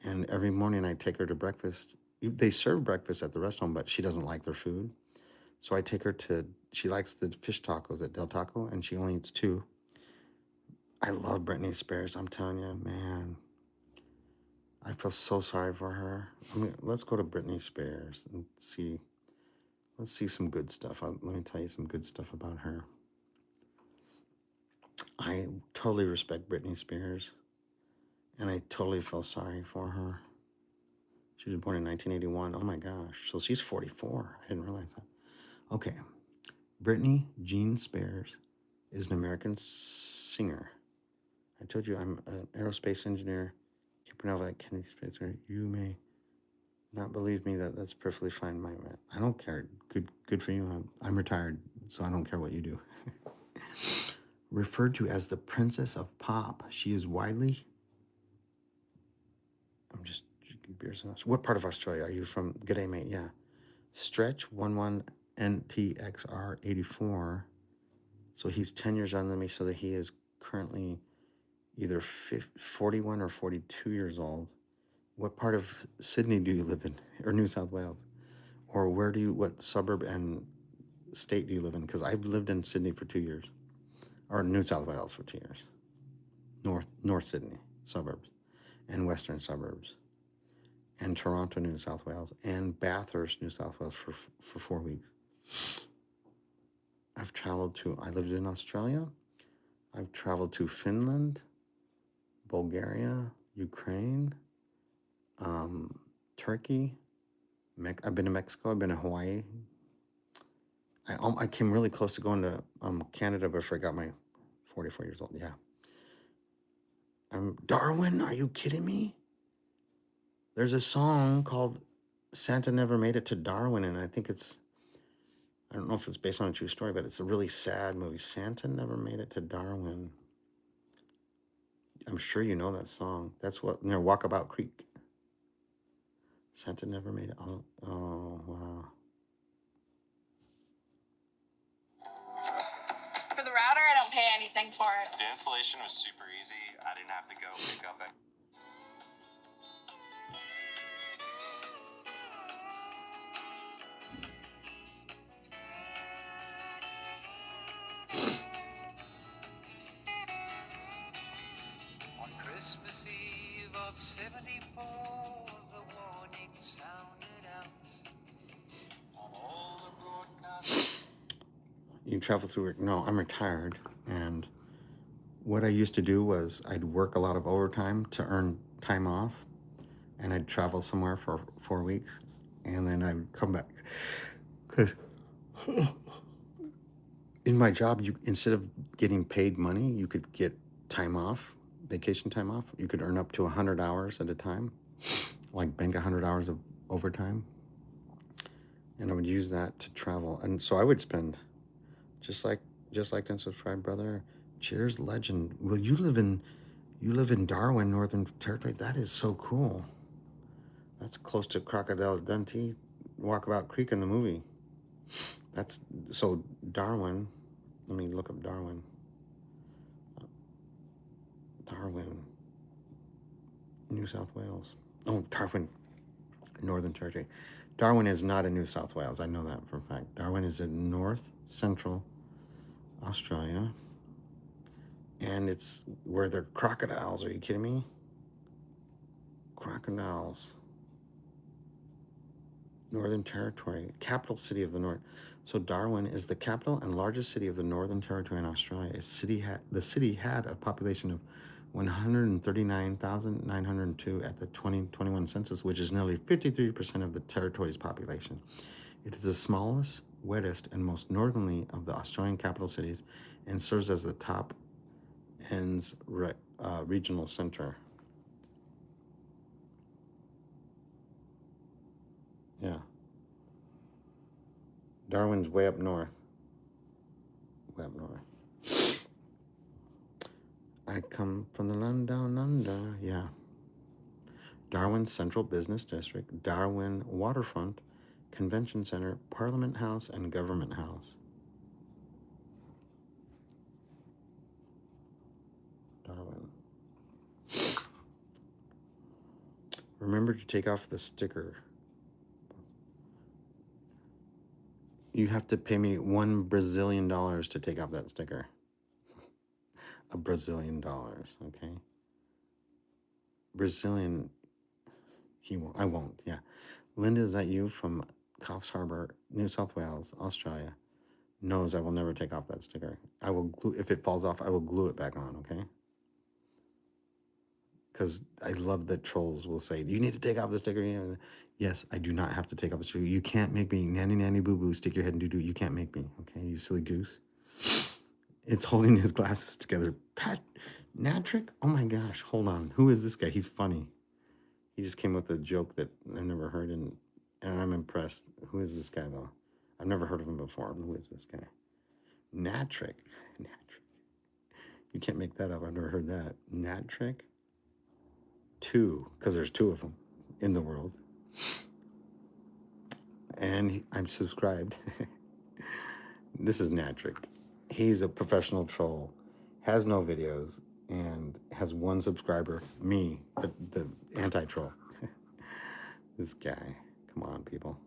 And every morning I take her to breakfast. They serve breakfast at the restaurant, but she doesn't like their food. So I take her to, she likes the fish tacos at Del Taco, and she only eats 2. I love Britney Spears. I'm telling you, man. I feel so sorry for her. I mean, let's go to Britney Spears and see. Let's see some good stuff. Let me tell you some good stuff about her. I totally respect Britney Spears, and I totally feel sorry for her. She was born in 1981. Oh my gosh. So she's 44. I didn't realize that. Okay. Britney Jean Spears is an American singer. I told you I'm an aerospace engineer. Supernova at Kennedy Space Center. You may not believe me. That's perfectly fine. I don't care. Good for you. I'm retired, so I don't care what you do. Referred to as the Princess of Pop, she is widely. I'm just beers. What part of Australia are you from? G'day, mate. Yeah. Stretch 11NTXR84. So he's 10 years younger than me, so that he is currently either 41 or 42 years old. What part of Sydney do you live in, or New South Wales? Or what suburb and state do you live in? Because I've lived in Sydney for 2 years, or New South Wales for 2 years. North Sydney suburbs, and western suburbs, and Toronto, New South Wales, and Bathurst, New South Wales for 4 weeks. I lived in Australia. I've traveled to Finland, Bulgaria, Ukraine, Turkey. I've been to Mexico. I've been to Hawaii. I came really close to going to Canada, but I forgot my 44 years old. Yeah. Darwin, are you kidding me? There's a song called Santa Never Made It to Darwin, and I don't know if it's based on a true story, but it's a really sad movie. Santa Never Made It to Darwin. I'm sure you know that song. That's what near Walkabout Creek. Santa never made it. Oh wow. For the router, I don't pay anything for it. The installation was super easy. I didn't have to go pick up it. On Christmas Eve of 74, the warning sounded out. On all the broadcasts. You travel through it. No, I'm retired, and what I used to do was I'd work a lot of overtime to earn time off, and I'd travel somewhere for 4 weeks, and then I would come back. Because in my job, you instead of getting paid money, you could get time off, vacation time off. You could earn up to 100 hours at a time, like bank 100 hours of overtime, and I would use that to travel. And so I would spend just like and subscribe, brother. Cheers, legend. Well, you live in Darwin, Northern Territory. That is so cool. That's close to Crocodile Dundee, Walkabout Creek in the movie. That's so Darwin. Let me look up Darwin. Darwin, New South Wales. Oh, Darwin, Northern Territory. Darwin is not in New South Wales. I know that for a fact. Darwin is in North Central Australia. And it's where they're crocodiles. Are you kidding me? Crocodiles. Northern Territory, capital city of the North. So Darwin is the capital and largest city of the Northern Territory in Australia. The city had a population of 139,902 at the 2021 census, which is nearly 53% of the territory's population. It is the smallest, wettest, and most northerly of the Australian capital cities and serves as the top ends regional center. Yeah. Darwin's way up north. Way up north. I come from the land down under. Yeah. Darwin Central Business District, Darwin Waterfront, Convention Center, Parliament House, and Government House. Darwin. Remember to take off the sticker. You have to pay me $1 Brazilian to take off that sticker. $1 Brazilian, okay? Brazilian, he won't. I won't, yeah. Linda, is that you from Coffs Harbour, New South Wales, Australia? Knows I will never take off that sticker. I will glue, if it falls off, I will glue it back on, okay? Because I love that trolls will say, you need to take off the sticker. Yes, I do not have to take off the sticker. You can't make me nanny boo boo, stick your head in doo doo. You can't make me, okay, you silly goose. It's holding his glasses together. Pat Natrick? Oh my gosh, hold on. Who is this guy? He's funny. He just came with a joke that I've never heard, and I'm impressed. Who is this guy, though? I've never heard of him before. Who is this guy? Natrick. Natrick. You can't make that up. I've never heard that. Natrick? 2, because there's 2 of them in the world. And I'm subscribed. This is Natrick. He's a professional troll, has no videos, and has 1 subscriber, me, the anti-troll. This guy. Come on, people.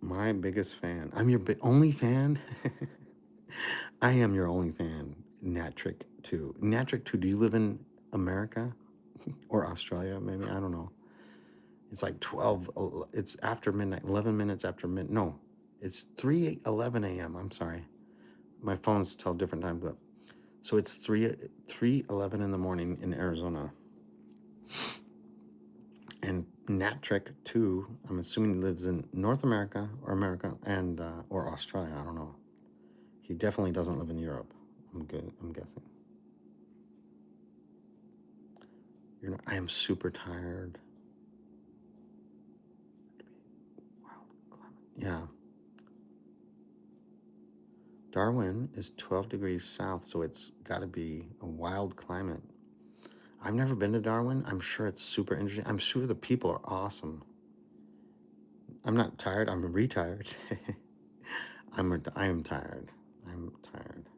My biggest fan. I'm your only fan? I am your only fan, Natrick 2. Natrick 2, do you live in America? Or Australia, maybe? I don't know. It's like 12, it's after midnight, 11 minutes after midnight. No, it's 3:11 a.m. I'm sorry. My phones tell different times, but so it's 3:11 in the morning in Arizona. And Natrick 2, I'm assuming he lives in North America and or Australia. I don't know. He definitely doesn't live in Europe. I'm guessing. I am super tired. Yeah. Darwin is 12 degrees south, so it's got to be a wild climate. I've never been to Darwin. I'm sure it's super interesting. I'm sure the people are awesome. I'm not tired. I'm retired. I am tired. I'm tired.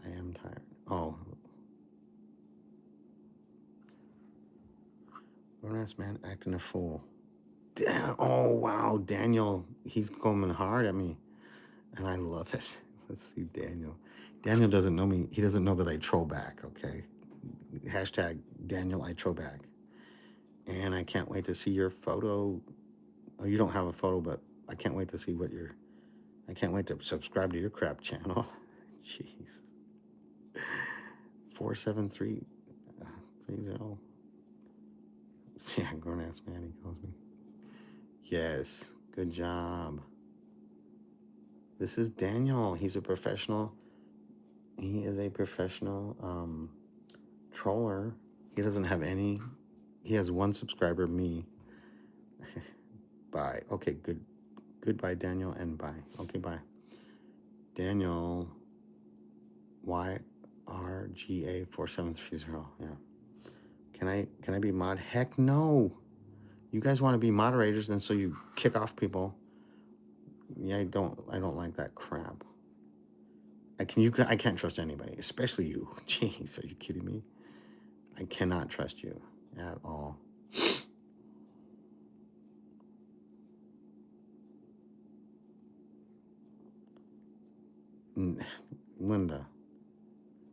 I am tired. Oh, grown-ass man acting a fool. Oh, wow, Daniel. He's coming hard at me, and I love it. Let's see, Daniel. Daniel doesn't know me. He doesn't know that I troll back, okay? Hashtag Daniel, I troll back. And I can't wait to see your photo. Oh, you don't have a photo, but I can't wait to see what your... I can't wait to subscribe to your crap channel. Jeez. 47330. Yeah, grown ass man, he calls me. Yes, good job. This is Daniel. He's a professional. He is a professional troller. He doesn't have any. He has one subscriber, me. Bye. Okay, good. Goodbye, Daniel, and bye. Okay, bye. Daniel, YRGA4730. Yeah. Can I be mod? Heck no. You guys want to be moderators, and so you kick off people. Yeah, I don't like that crap. I can't trust anybody, especially you. Jeez, are you kidding me? I cannot trust you at all. Linda,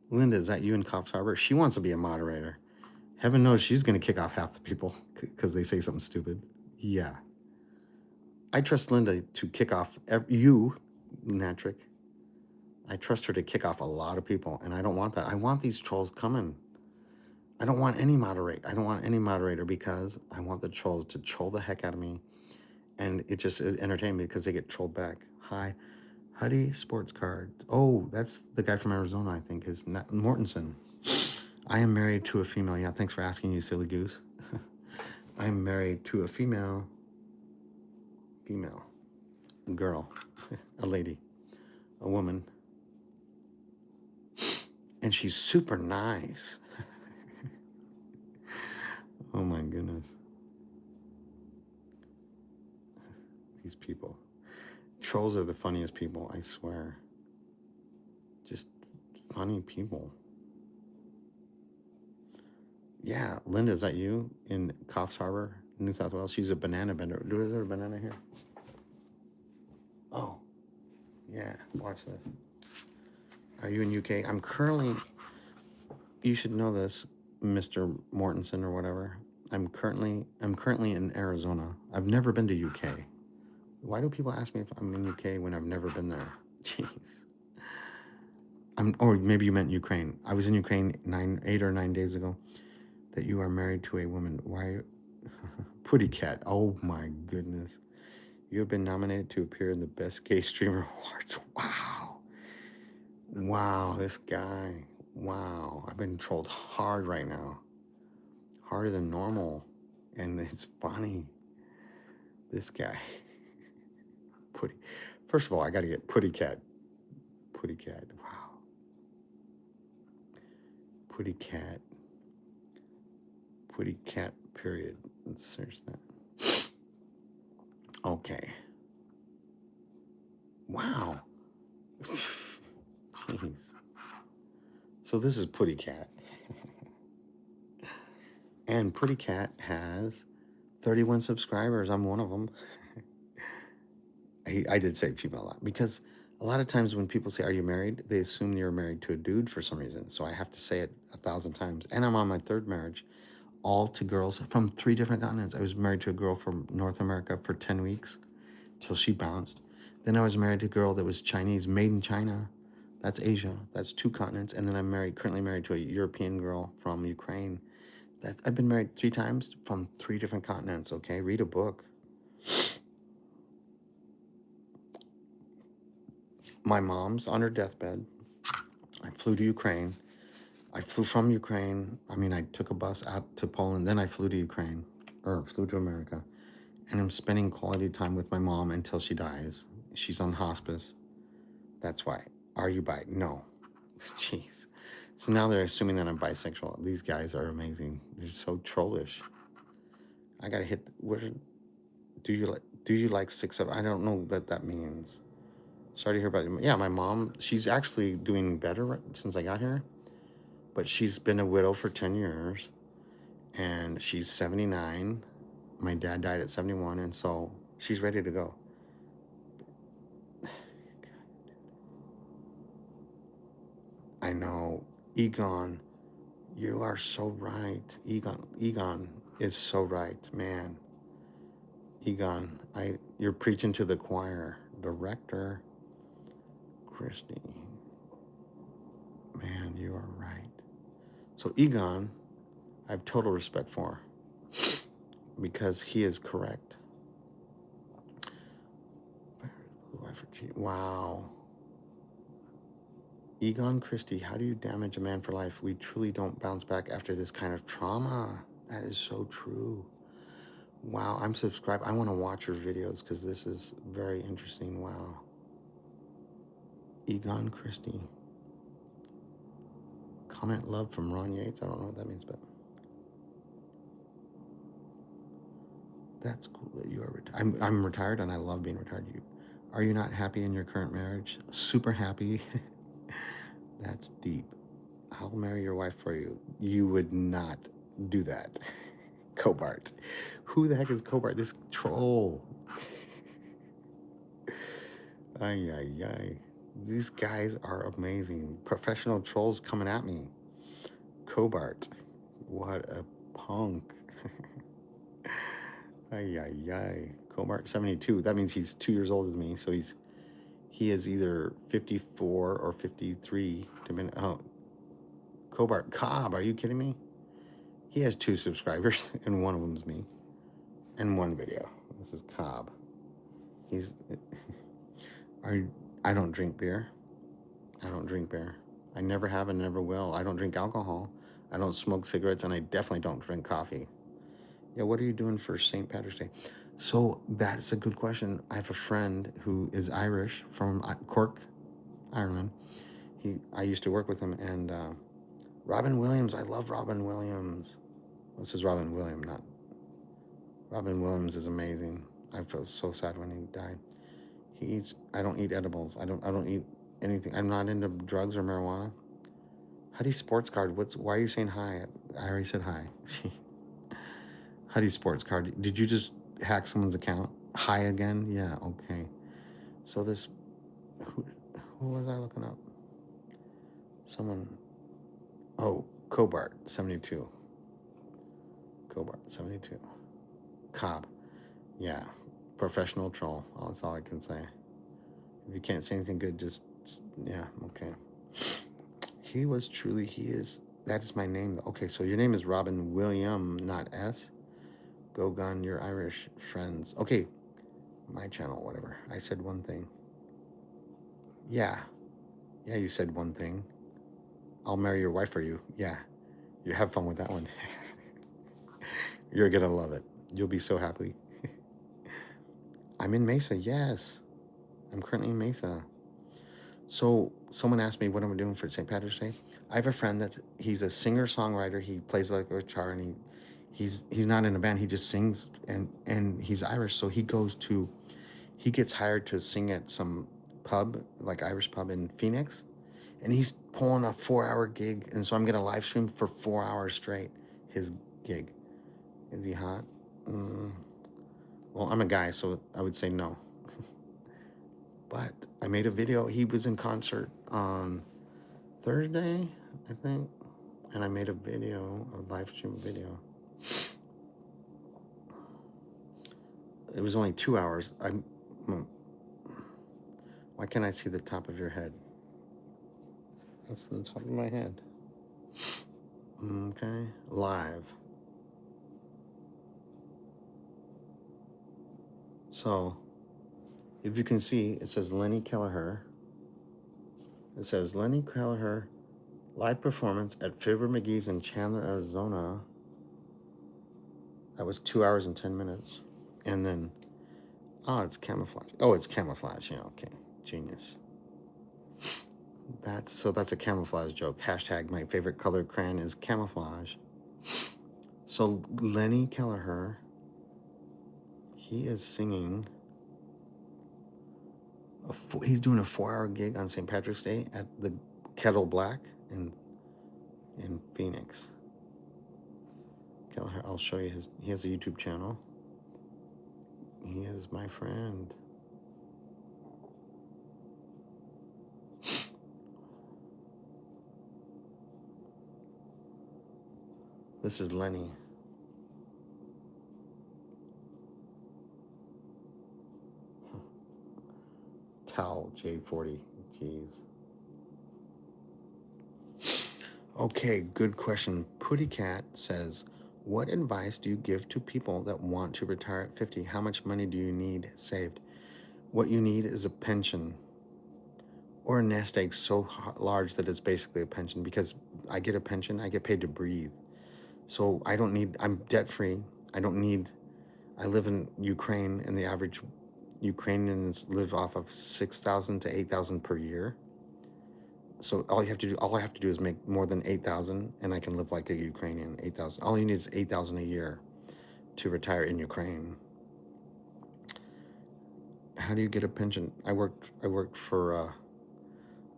is that you in Coffs Harbor? She wants to be a moderator. Heaven knows she's going to kick off half the people because they say something stupid. Yeah. I trust Linda to kick off you, Natrick. I trust her to kick off a lot of people, and I don't want that. I want these trolls coming. I don't want any moderator because I want the trolls to troll the heck out of me, and it just is entertaining because they get trolled back. Hi, Huddy Sports Card. Oh, that's the guy from Arizona, I think, is Mortensen. I am married to a female. Yeah, thanks for asking, you silly goose. I'm married to a female, a girl, a lady, a woman, and she's super nice. Oh my goodness. These people. Trolls are the funniest people, I swear. Just funny people. Yeah, Linda, is that you in Coffs Harbor, New South Wales? She's a banana bender. Is there a banana here? Oh, yeah, watch this. Are you in UK? I'm currently, you should know this, Mr. Mortensen or whatever. I'm currently in Arizona. I've never been to UK. Why do people ask me if I'm in UK when I've never been there? Jeez. Or maybe you meant Ukraine. I was in Ukraine 8 or 9 days ago. That you are married to a woman. Why? Putty Cat. Oh my goodness. You have been nominated to appear in the Best Gay Streamer Awards. Wow. Wow, this guy. Wow. I've been trolled hard right now. Harder than normal. And it's funny. This guy. Putty. First of all, I got to get Putty Cat. Putty Cat. Wow. Putty Cat. Putty Cat, period. Let's search that. Okay. Wow. Jeez. So this is Putty Cat. And Putty Cat has 31 subscribers. I'm one of them. I did say female a lot because a lot of times when people say, are you married? They assume you're married to a dude for some reason. So I have to say it 1,000 times. And I'm on my third marriage, all to girls from 3 different continents. I was married to a girl from North America for 10 weeks till she bounced. Then I was married to a girl that was Chinese, made in China. That's Asia. That's 2 continents. And then I'm currently married to a European girl from Ukraine. I've been married 3 times from 3 different continents, okay? Read a book. My mom's on her deathbed. I flew to Ukraine. I flew from Ukraine. I mean, I took a bus out to Poland. Then I flew to Ukraine, or flew to America. and I'm spending quality time with my mom until she dies. She's on hospice. That's why. Are you bi? No. Jeez. So now they're assuming that I'm bisexual. These guys are amazing. They're so trollish. I gotta hit. Where do you like? Do you like 6 7? I don't know what that means. Sorry to hear about you. Yeah, my mom. She's actually doing better since I got here, but she's been a widow for 10 years, and she's 79. My dad died at 71, and so she's ready to go. I know, Egon. You are so right. Egon is so right, man. Egon, you're preaching to the choir. Director Christy. Man, you are right. So Egon, I have total respect for because he is correct. Wow. Egon Christie, how do you damage a man for life? We truly don't bounce back after this kind of trauma. That is so true. Wow, I'm subscribed. I want to watch your videos because this is very interesting. Wow. Egon Christie. Comment love from Ron Yates. I don't know what that means, but that's cool that you are retired. I'm retired and I love being retired. Are you not happy in your current marriage? Super happy. That's deep. I'll marry your wife for you. You would not do that. Cobart. Who the heck is Cobart? This troll. Ay, ay, ay. These guys are amazing. Professional trolls coming at me. Cobart. What a punk. Ay, ay, ay. Cobart 72. That means he's 2 years older than me. So he is either 54 or 53. Oh, Cobart Cobb, are you kidding me? He has 2 subscribers, and one of them is me, and 1 video. This is Cobb. I don't drink beer. I don't drink beer. I never have and never will. I don't drink alcohol. I don't smoke cigarettes, and I definitely don't drink coffee. Yeah, what are you doing for St. Patrick's Day? So that's a good question. I have a friend who is Irish from Cork, Ireland. I used to work with him, and Robin Williams. I love Robin Williams. This is Robin Williams, not Robin Williams is amazing. I felt so sad when he died. I don't eat edibles. I don't eat anything. I'm not into drugs or marijuana. Huddy Sports Card. Why are you saying hi? I already said hi. Huddy Sports Card. Did you just hack someone's account? Hi again? Yeah, okay. So this, who was I looking up? Someone, Cobart 72. Cobart 72. Cobb. Yeah, professional troll. That's all I can say. If you can't say anything good, just, yeah, okay. He is, that is my name. Okay, so your name is Robin William, not S. Go Gun, your Irish friends. Okay, my channel, whatever. I said one thing. Yeah, you said one thing. I'll marry your wife for you. Yeah, you have fun with that one. You're gonna love it. You'll be so happy. I'm in Mesa, yes. I'm currently in Mesa. So someone asked me what I'm doing for St. Patrick's Day. I have a friend he's a singer-songwriter. He plays like a guitar, and he's not in a band. He just sings, and he's Irish. So he gets hired to sing at some pub, like Irish pub in Phoenix, and he's pulling a 4-hour gig. And so I'm gonna live stream for 4 hours straight his gig. Is he hot? Well, I'm a guy, so I would say no. But I made a video. He was in concert on Thursday, I think, and I made a live stream video. It was only 2 hours. Why can't I see the top of your head? That's the top of my head. Okay, live. So, if you can see, it says Lenny Kelleher. It says Lenny Kelleher live performance at Fibber McGee's in Chandler, Arizona. That was 2 hours and 10 minutes. And then, oh, it's camouflage. Oh, it's camouflage. Yeah, okay. Genius. That's a camouflage joke. Hashtag my favorite color crayon is camouflage. So Lenny Kelleher, he is singing. He's doing a 4-hour gig on St. Patrick's Day at the Kettle Black in Phoenix. Kelleher, I'll show you he has a YouTube channel. He is my friend. This is Lenny. Tal J40. Jeez. Okay, good question. Putty Cat says, what advice do you give to people that want to retire at 50? How much money do you need saved? What you need is a pension or a nest egg so large that it's basically a pension, because I get a pension, I get paid to breathe. So I'm debt free. I live in Ukraine, and the average Ukrainians live off of 6,000 to 8,000 per year. So all I have to do is make more than 8,000, and I can live like a Ukrainian. 8,000. All you need is 8,000 a year to retire in Ukraine. How do you get a pension? I worked for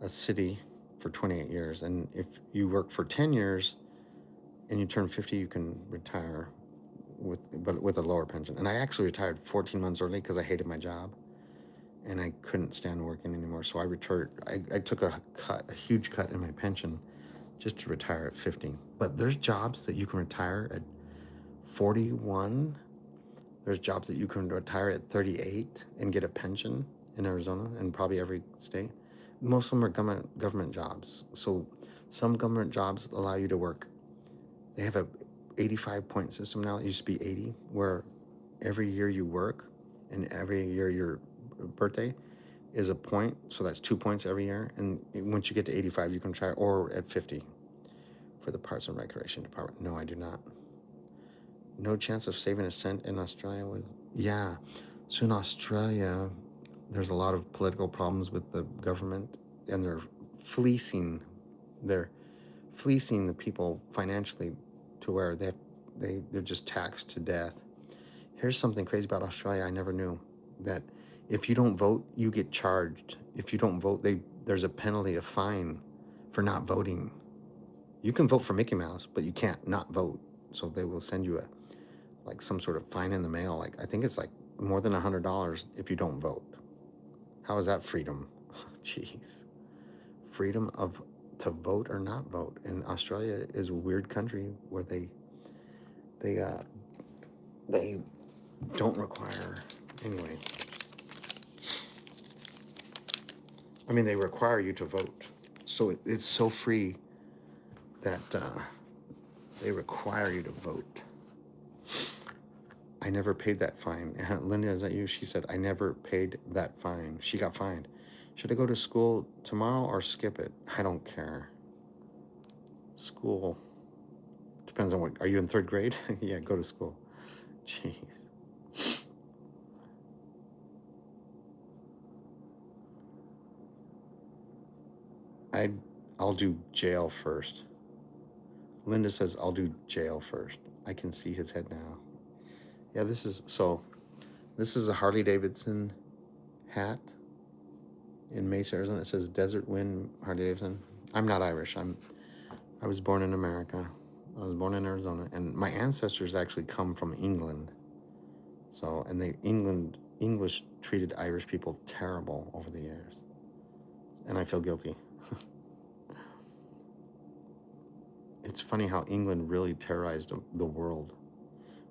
a city for 28 years, and if you work for 10 years and you turn 50, you can retire with a lower pension. And I actually retired 14 months early because I hated my job and I couldn't stand working anymore. So I took a huge cut in my pension just to retire at 50. But there's jobs that you can retire at 41. There's jobs that you can retire at 38 and get a pension in Arizona and probably every state. Most of them are government jobs. So some government jobs allow you to work. They have a 85-point system now. It used to be 80, where every year you work and every year your birthday is a point. So that's 2 points every year. And once you get to 85, you can try, or at 50 for the Parks and Recreation Department. No, I do not. No chance of saving a cent in Australia? Yeah. So in Australia, there's a lot of political problems with the government, and they're fleecing the people financially to where they're just taxed to death. Here's something crazy about Australia I never knew, that if you don't vote, you get charged. If you don't vote, there's a penalty, a fine for not voting. You can vote for Mickey Mouse, but you can't not vote. So they will send you some sort of fine in the mail. I think it's more than $100 if you don't vote. How is that freedom? Jeez. Freedom to vote or not vote. And Australia is a weird country where they don't require, anyway. I mean, they require you to vote. So it's so free that they require you to vote. I never paid that fine. Linda, is that you? She said, I never paid that fine. She got fined. Should I go to school tomorrow or skip it? I don't care. School. Depends on what. Are you in 3rd grade? Yeah, go to school. Jeez. I'll do jail first. Linda says, I'll do jail first. I can see his head now. Yeah, this is a Harley Davidson hat in Mesa, Arizona. It says Desert Wind Harley Davidson. I'm not Irish. I was born in America. I was born in Arizona, and my ancestors actually come from England. So, and English treated Irish people terrible over the years, and I feel guilty. It's funny how England really terrorized the world.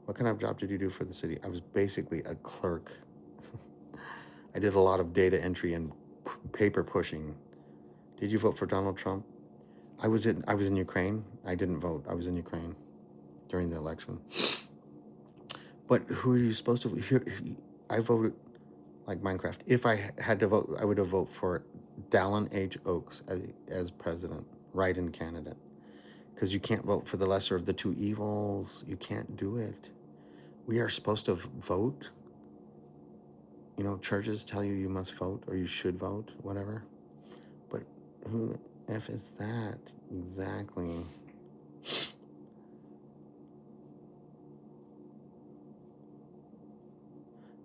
What kind of job did you do for the city? I was basically a clerk. I did a lot of data entry and paper pushing. Did you vote for Donald Trump? I was in Ukraine. I didn't vote. I was in Ukraine during the election. But who are you supposed to vote? I voted like Minecraft. If I had to vote, I would have voted for Dallin H. Oaks as president, write-in candidate. Because you can't vote for the lesser of the two evils. You can't do it. We are supposed to vote You know, churches tell you you must vote or you should vote, whatever. But who the F is that? Exactly.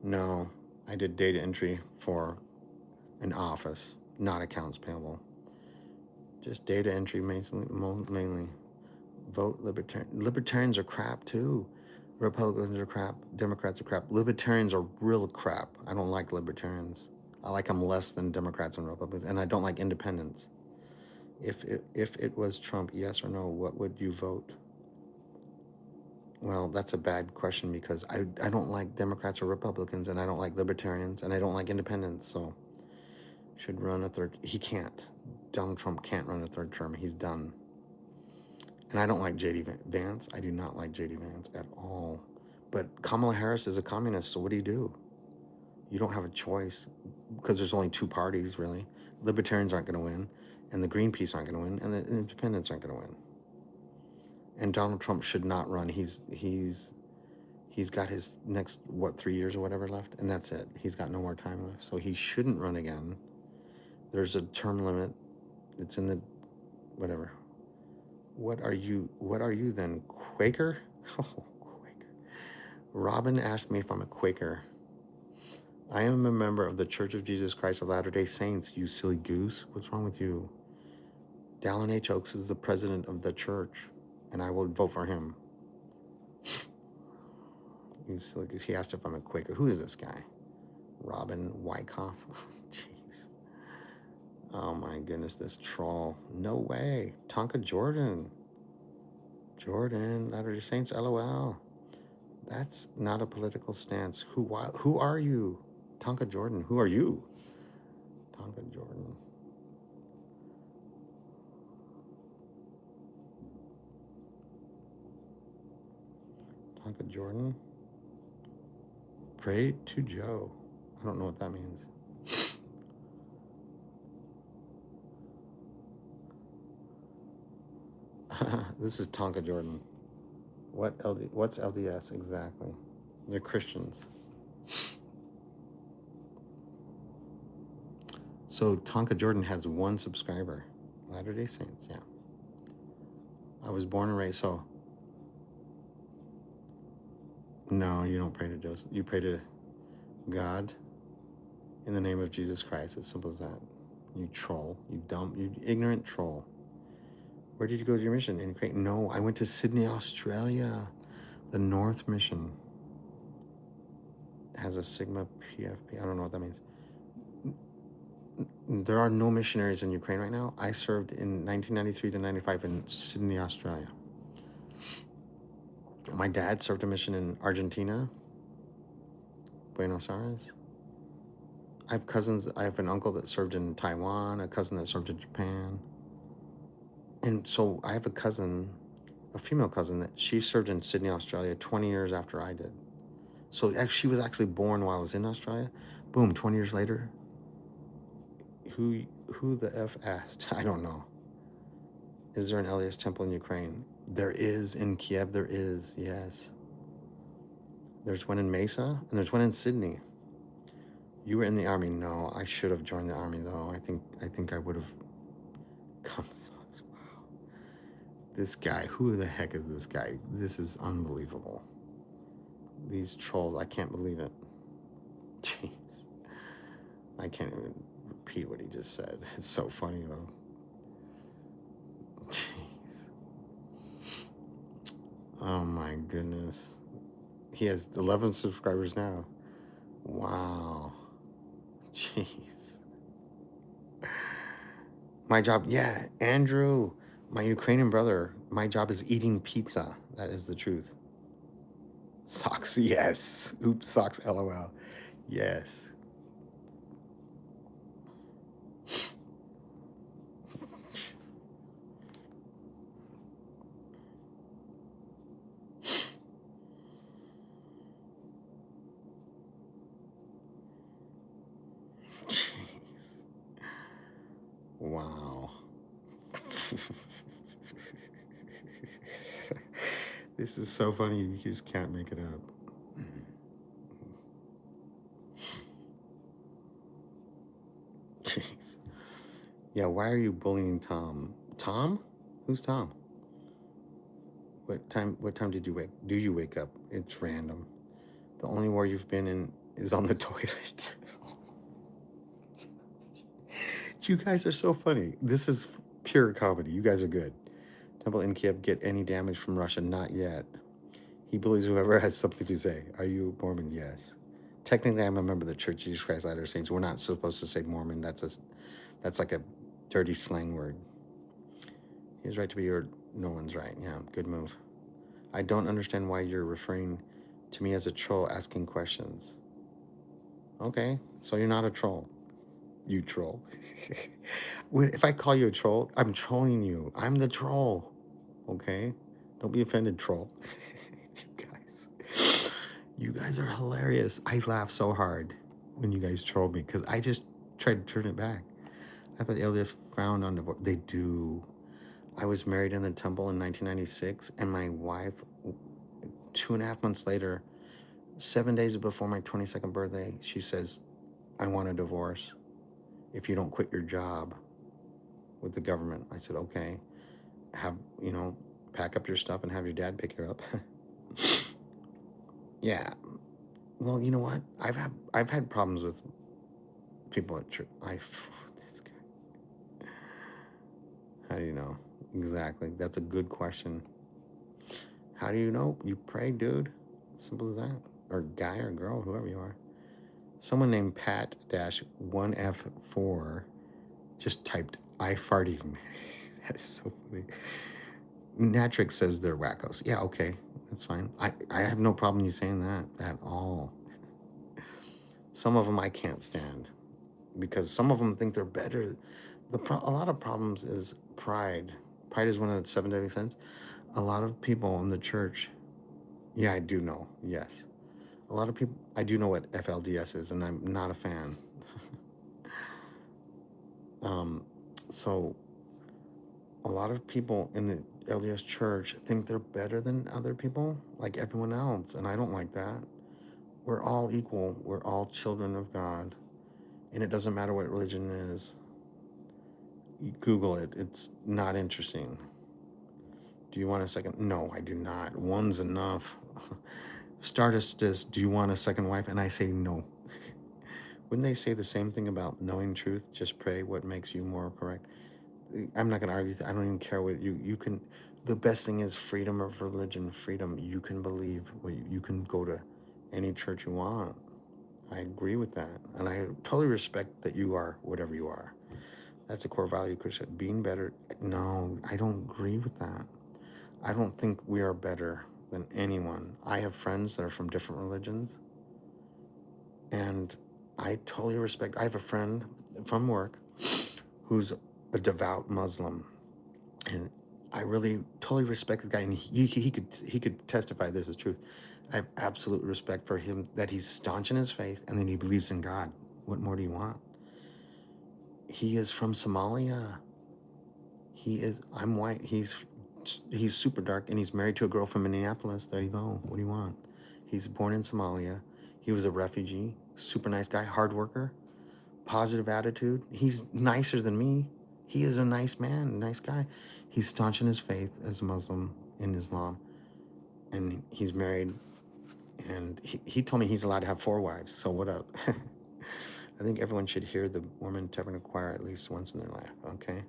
No, I did data entry for an office, not accounts payable. Just data entry mainly. Vote libertarian. Libertarians are crap too. Republicans are crap. Democrats are crap. Libertarians are real crap. I don't like libertarians. I like them less than Democrats and Republicans, and I don't like independents. If it was Trump, yes or no, what would you vote? Well, that's a bad question because I don't like Democrats or Republicans, and I don't like libertarians, and I don't like independents. So, should run a third. He can't. Donald Trump can't run a third term. He's done. And I don't like J.D. Vance. I do not like J.D. Vance at all. But Kamala Harris is a communist, so what do? You don't have a choice because there's only two parties, really. Libertarians aren't going to win, and the Greenpeace aren't going to win, and the independents aren't going to win. And Donald Trump should not run. He's got his next, 3 years or whatever left, and that's it. He's got no more time left, so he shouldn't run again. There's a term limit. It's in the whatever. What are you then? Quaker? Oh, Quaker. Robin asked me if I'm a Quaker. I am a member of the Church of Jesus Christ of Latter-day Saints, you silly goose. What's wrong with you? Dallin H. Oaks is the president of the church, and I will vote for him. You silly goose. He asked if I'm a Quaker. Who is this guy? Robin Wyckoff? Jeez. Oh my goodness, this troll. No way. Tonka Jordan. Jordan, Latter-day Saints, LOL. That's not a political stance. Who are you? Tonka Jordan, who are you? Tonka Jordan. Tonka Jordan. Pray to Joe. I don't know what that means. This is Tonka Jordan. What's LDS exactly? They're Christians. So Tonka Jordan has 1 subscriber. Latter-day Saints, yeah. I was born and raised, so. No, you don't pray to Joseph. You pray to God in the name of Jesus Christ. As simple as that. You troll. You ignorant troll. Where did you go to your mission? In Ukraine? No, I went to Sydney, Australia. The North Mission has a Sigma PFP. I don't know what that means. There are no missionaries in Ukraine right now. I served in 1993 to 95 in Sydney, Australia. My dad served a mission in Argentina, Buenos Aires. I have cousins. I have an uncle that served in Taiwan, a cousin that served in Japan. And so I have a cousin, a female cousin, that she served in Sydney, Australia 20 years after I did. So she was actually born while I was in Australia. Boom, 20 years later. Who the F asked? I don't know. Is there an LDS temple in Ukraine? There is in Kiev. There is, yes. There's one in Mesa, and there's one in Sydney. You were in the army. No, I should have joined the army though. I think I would have come. Wow. This guy. Who the heck is this guy? This is unbelievable. These trolls. I can't believe it. Jeez. I can't even repeat what he just said. It's so funny though. Jeez. Oh my goodness. He has 11 subscribers now. Wow. Jeez. My job, yeah, Andrew, my Ukrainian brother, my job is eating pizza. That is the truth. Socks, yes. Oops, socks, LOL. Yes. Jeez. Wow. This is so funny. You just can't make it up. Yeah, why are you bullying Tom? Tom? Who's Tom? What time did you wake? Do you wake up? It's random. The only war you've been in is on the toilet. You guys are so funny. This is pure comedy. You guys are good. Temple in Kiev get any damage from Russia? Not yet. He believes whoever has something to say. Are you Mormon? Yes. Technically, I'm a member of the Church of Jesus Christ Latter-day Saints. We're not supposed to say Mormon. That's like a dirty slang word. He has right to be heard. No one's right. Yeah, good move. I don't understand why you're referring to me as a troll asking questions. Okay, so you're not a troll. You troll. If I call you a troll, I'm trolling you. I'm the troll. Okay? Don't be offended, troll. You guys are hilarious. I laugh so hard when you guys troll me because I just tried to turn it back. I thought the LDS frowned on divorce. They do. I was married in the temple in 1996, and my wife, 2.5 months later, 7 days before my 22nd birthday, she says, I want a divorce if you don't quit your job with the government. I said, okay, pack up your stuff and have your dad pick it up. Yeah. Well, you know what? I've had problems with people at church. This guy. How do you know? Exactly. That's a good question. How do you know? You pray, dude. Simple as that. Or guy or girl, whoever you are. Someone named Pat-1F4 just typed, I farting. That is so funny. Natrix says they're wackos. Yeah, okay. That's fine. I have no problem you saying that at all. Some of them I can't stand because some of them think they're better. A lot of problems is pride. Pride is one of the 7 deadly sins. A lot of people in the church, yeah, I do know, yes. A lot of people, I do know what FLDS is, and I'm not a fan. So a lot of people in the LDS church think they're better than other people, like everyone else, and I don't like that. We're all equal. We're all children of God, and it doesn't matter what religion is. You Google it. It's not interesting. Do you want a second? No, I do not. One's enough. Stardust says, do you want a second wife? And I say no. Wouldn't they say the same thing about knowing truth? Just pray what makes you more correct. I'm not going to argue. I don't even care what you can. The best thing is freedom of religion, freedom. You can believe. You can go to any church you want. I agree with that. And I totally respect that you are whatever you are. That's a core value, Christian. Being better. No, I don't agree with that. I don't think we are better than anyone. I have friends that are from different religions. And I totally respect. I have a friend from work who's a devout Muslim, and I really totally respect the guy. And he could testify this is truth. I have absolute respect for him that he's staunch in his faith and then he believes in God. What more do you want? He is from Somalia. I'm white. He's super dark, and he's married to a girl from Minneapolis. There you go. What do you want? He's born in Somalia. He was a refugee. Super nice guy, hard worker, positive attitude. He's nicer than me. He is a nice man, nice guy. He's staunch in his faith as a Muslim in Islam, and he's married. And he told me he's allowed to have 4 wives. So what up? I think everyone should hear the Mormon Tabernacle Choir at least once in their life. Okay.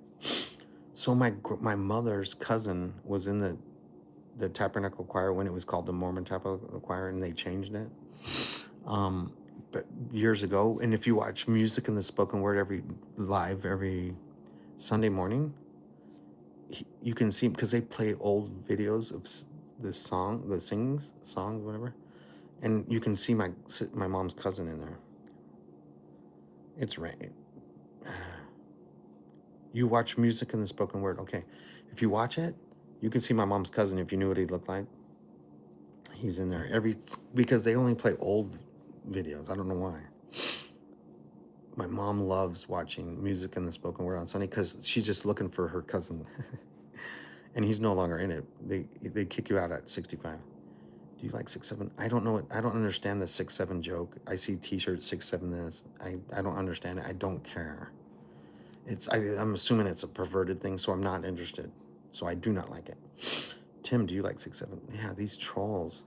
So my mother's cousin was in the Tabernacle Choir when it was called the Mormon Tabernacle Choir, and they changed it. But years ago, and if you watch Music in the Spoken Word every Sunday morning, you can see, because they play old videos of this song, the singings, songs, whatever, and you can see my mom's cousin in there. It's right. You watch Music in the Spoken Word. Okay. If you watch it, you can see my mom's cousin if you knew what he looked like. He's in there because they only play old videos. I don't know why. My mom loves watching Music in the Spoken Word on Sunday because she's just looking for her cousin. And he's no longer in it. They kick you out at 65. Do you like 6'7"? I don't know it. I don't understand the 6'7" joke. I see t-shirts 6'7" this. I don't understand it. I don't care. I'm assuming it's a perverted thing, so I'm not interested. So I do not like it. Tim, do you like 6-7? Yeah, these trolls.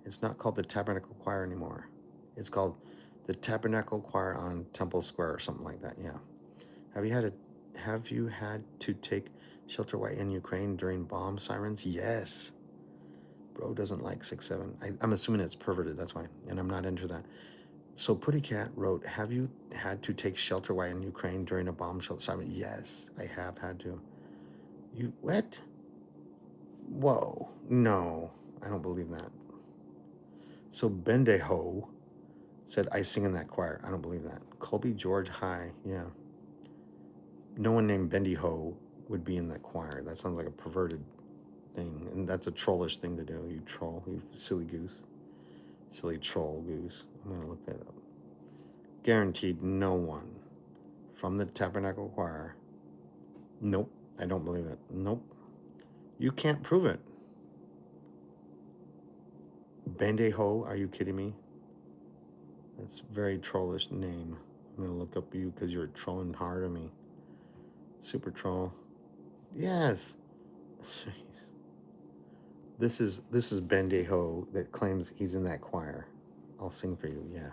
It's not called the Tabernacle Choir anymore. It's called the Tabernacle Choir on Temple Square or something like that. Yeah. Have you had to take shelter while in Ukraine during bomb sirens? Yes. Bro doesn't like 6-7. I'm assuming it's perverted. That's why, and I'm not into that. So Putty Cat wrote, "Have you had to take shelter while in Ukraine during a bomb siren?" Yes, I have had to. You what? Whoa, no, I don't believe that. So Bendeho said, "I sing in that choir." I don't believe that. Colby George High, yeah. No one named Bendy Ho would be in that choir. That sounds like a perverted thing, and that's a trollish thing to do. You troll, you silly goose, silly troll goose. I'm gonna look that up. Guaranteed, no one from the Tabernacle Choir. Nope, I don't believe it. Nope, you can't prove it. Bendy Ho, are you kidding me? That's a very trollish name. I'm gonna look up you because you're trolling hard on me. Super troll. Yes. Jeez. This is Bendeho that claims he's in that choir. I'll sing for you. Yeah,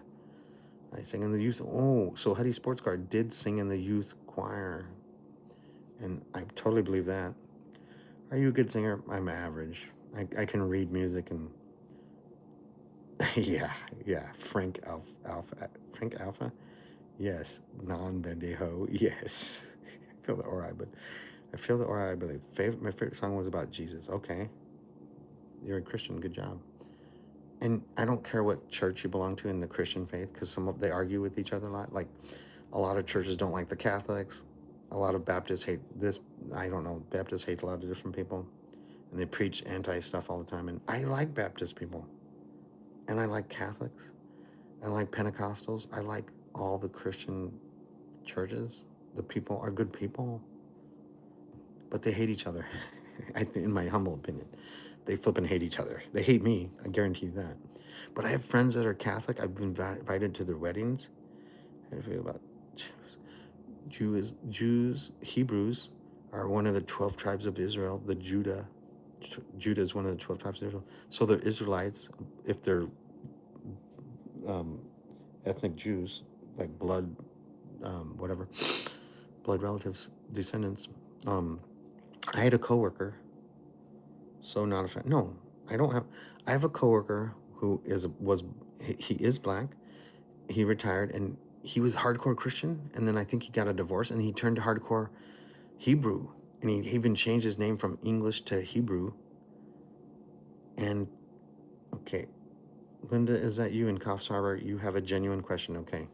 I sing in the youth. Oh, so Huddy Sports Car did sing in the youth choir, and I totally believe that. Are you a good singer? I'm average. I can read music and yeah. Frank Alpha. Yes, non-Bendeho. Yes, I feel the aura, but I feel the aura. I believe. My favorite song was about Jesus. Okay, you're a Christian. Good job. And I don't care what church you belong to in the Christian faith, because they argue with each other a lot. Like a lot of churches don't like the Catholics. A lot of Baptists hate this. I don't know. Baptists hate a lot of different people, and they preach anti-stuff all the time. And I like Baptist people, and I like Catholics, and I like Pentecostals. I like all the Christian churches. The people are good people, but they hate each other. In my humble opinion, they flipping hate each other. They hate me. I guarantee you that. But I have friends that are Catholic. I've been invited to their weddings. How do you feel about Jews? Hebrews are one of the 12 tribes of Israel. Judah is one of the 12 tribes of Israel. So they're Israelites if they're ethnic Jews, like blood, whatever, blood relatives, descendants. I had a coworker. So not a fan. No, I don't have. I have a coworker who he is black. He retired and he was hardcore Christian, and then I think he got a divorce and he turned to hardcore Hebrew, and he even changed his name from English to Hebrew. And okay, Linda, is that you in Coffs Harbor? You have a genuine question. Okay,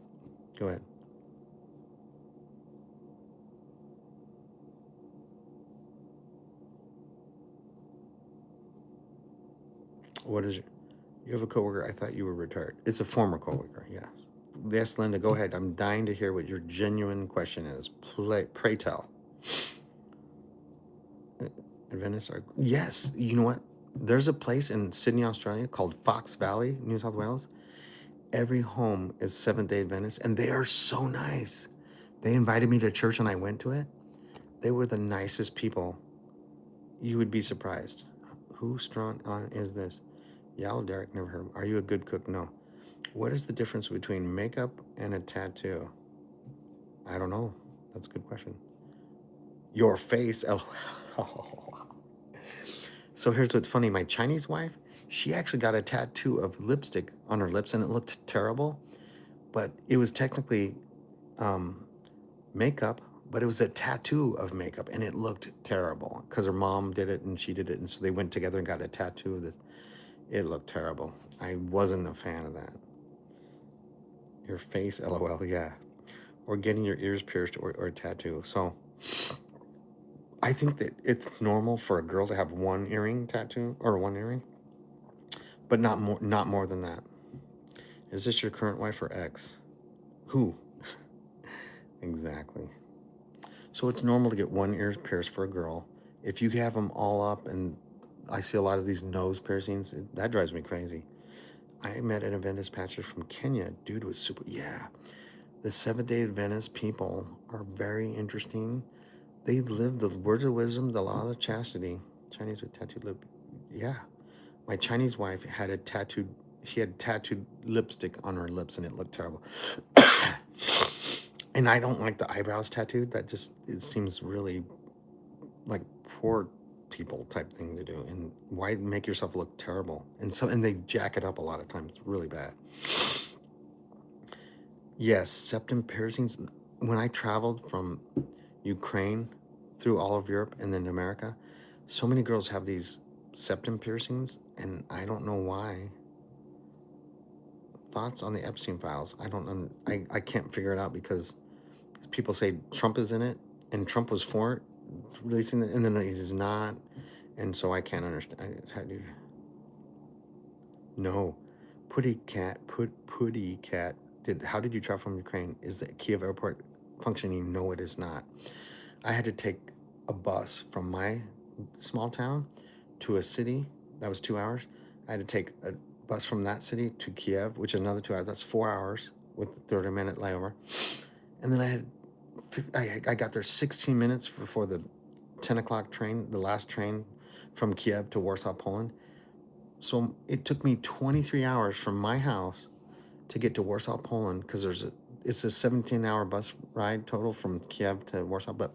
go ahead. What is you have a coworker? I thought you were retired. It's a former coworker. Yes. Yes, Linda, go ahead. I'm dying to hear what your genuine question is. Pray tell. Adventists are... Yes, you know what? There's a place in Sydney, Australia called Fox Valley, New South Wales. Every home is Seventh-day Adventist, and they are so nice. They invited me to church, and I went to it. They were the nicest people. You would be surprised. Who strong is this? Y'all, Derek, never heard of him. Are you a good cook? No. What is the difference between makeup and a tattoo? I don't know. That's a good question. Your face. Oh. So here's what's funny. My Chinese wife, she actually got a tattoo of lipstick on her lips, and it looked terrible. But it was technically makeup, but it was a tattoo of makeup, and it looked terrible because her mom did it and she did it, and so they went together and got a tattoo of this. It looked terrible. I wasn't a fan of that. Your face, LOL, yeah. Or getting your ears pierced or a tattoo. So I think that it's normal for a girl to have one earring tattoo or one earring, but not more than that. Is this your current wife or ex? Who? Exactly. So it's normal to get one ear pierced for a girl. If you have them all up, and I see a lot of these nose piercings, that drives me crazy. I met an Adventist pastor from Kenya. Dude was super, yeah. The Seventh-day Adventist people are very interesting. They live the words of wisdom, the law of chastity. Chinese with tattooed lip. Yeah. My Chinese wife had a tattooed, she had tattooed lipstick on her lips and it looked terrible. And I don't like the eyebrows tattooed. That just, it seems really like poor people type thing to do. And why make yourself look terrible? And they jack it up a lot of times. It's really bad. Yes, septum piercings. When I traveled from Ukraine through all of Europe and then to America, so many girls have these septum piercings, and I don't know why. Thoughts on the Epstein files? I can't figure it out because people say Trump is in it, and Trump was for releasing it, and then he's not, and so I can't understand. How do you? No, Putty Cat. How did you travel from Ukraine? Is the Kiev airport functioning? No, it is not. I had to take a bus from my small town to a city. That was 2 hours. I had to take a bus from that city to Kiev, which is another 2 hours. That's 4 hours with a 30-minute layover. And then I got there 16 minutes before the 10 o'clock train, the last train from Kiev to Warsaw, Poland. So it took me 23 hours from my house to get to Warsaw, Poland, because it's a 17-hour bus ride total from Kiev to Warsaw, but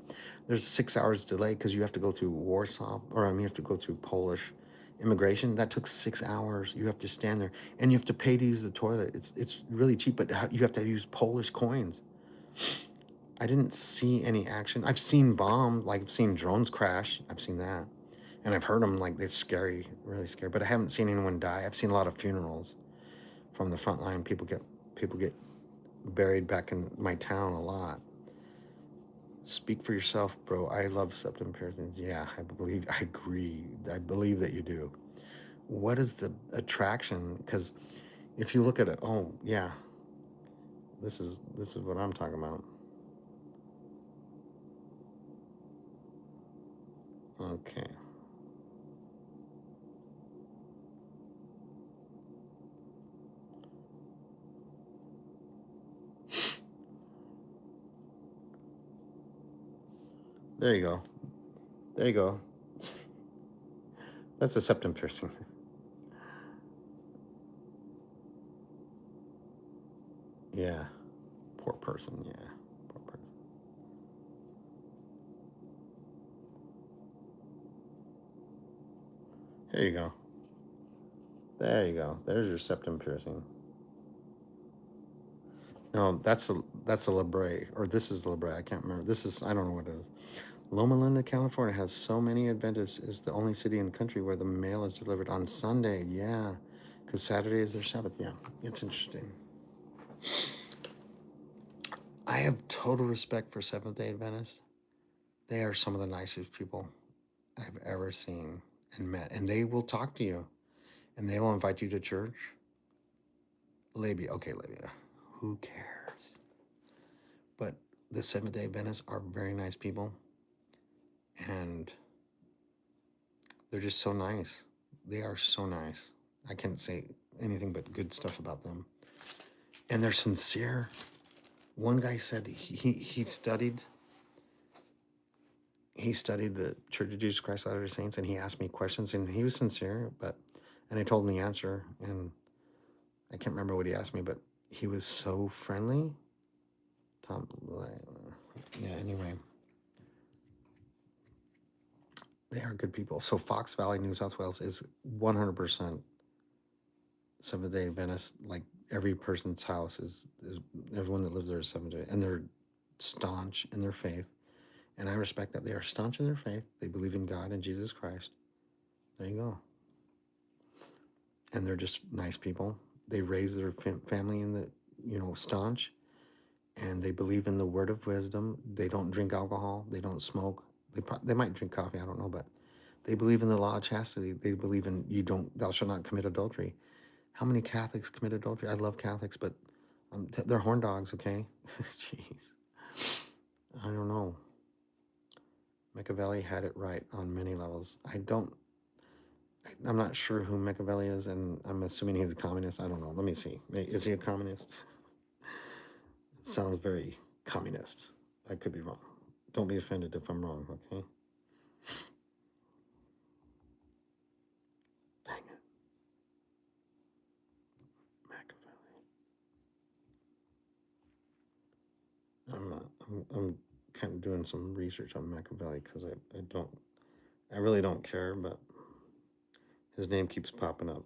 there's 6 hours delay because you have to go through Warsaw, you have to go through Polish immigration. That took 6 hours. You have to stand there, and you have to pay to use the toilet. It's really cheap, but you have to use Polish coins. I didn't see any action. I've seen bombs, like I've seen drones crash. I've seen that, and I've heard them, like they're scary, really scary. But I haven't seen anyone die. I've seen a lot of funerals from the front line. People get buried back in my town a lot. Speak for yourself, bro. I love septum piercings. Yeah, I agree. I believe that you do. What is the attraction? Because if you look at it, oh yeah, this is what I'm talking about. Okay. There you go. There you go. That's a septum piercing. Yeah. Poor person. Yeah. Poor person. There you go. There you go. There's your septum piercing. No, that's a Libre, or this is Libre. I can't remember. I don't know what it is. Loma Linda, California has so many Adventists. It's the only city in the country where the mail is delivered on Sunday. Yeah, because Saturday is their Sabbath. Yeah, it's interesting. I have total respect for Seventh-day Adventists. They are some of the nicest people I've ever seen and met, and they will talk to you, and they will invite you to church. Labia, who cares? But the Seventh-day Adventists are very nice people, and they're just so nice. They are so nice. I can't say anything but good stuff about them. And they're sincere. One guy said he studied the Church of Jesus Christ of Latter-day Saints, and he asked me questions, and he was sincere, and I told him the answer, and I can't remember what he asked me, but he was so friendly. Yeah, anyway. They are good people. So Fox Valley, New South Wales is 100% Seventh-day Adventist. Like every person's house is everyone that lives there is Seventh-day, and they're staunch in their faith. And I respect that. They are staunch in their faith. They believe in God and Jesus Christ. There you go. And they're just nice people. They raise their family in the, staunch. And they believe in the word of wisdom. They don't drink alcohol. They don't smoke. They might drink coffee. I don't know. But they believe in the law of chastity. They believe in thou shalt not commit adultery. How many Catholics commit adultery? I love Catholics, but they're horn dogs, okay? Jeez. I don't know. Machiavelli had it right on many levels. I'm not sure who Machiavelli is, and I'm assuming he's a communist. I don't know. Let me see. Is he a communist? It sounds very communist. I could be wrong. Don't be offended if I'm wrong, okay? Dang it. Machiavelli. I'm kind of doing some research on Machiavelli because I really don't care, but his name keeps popping up.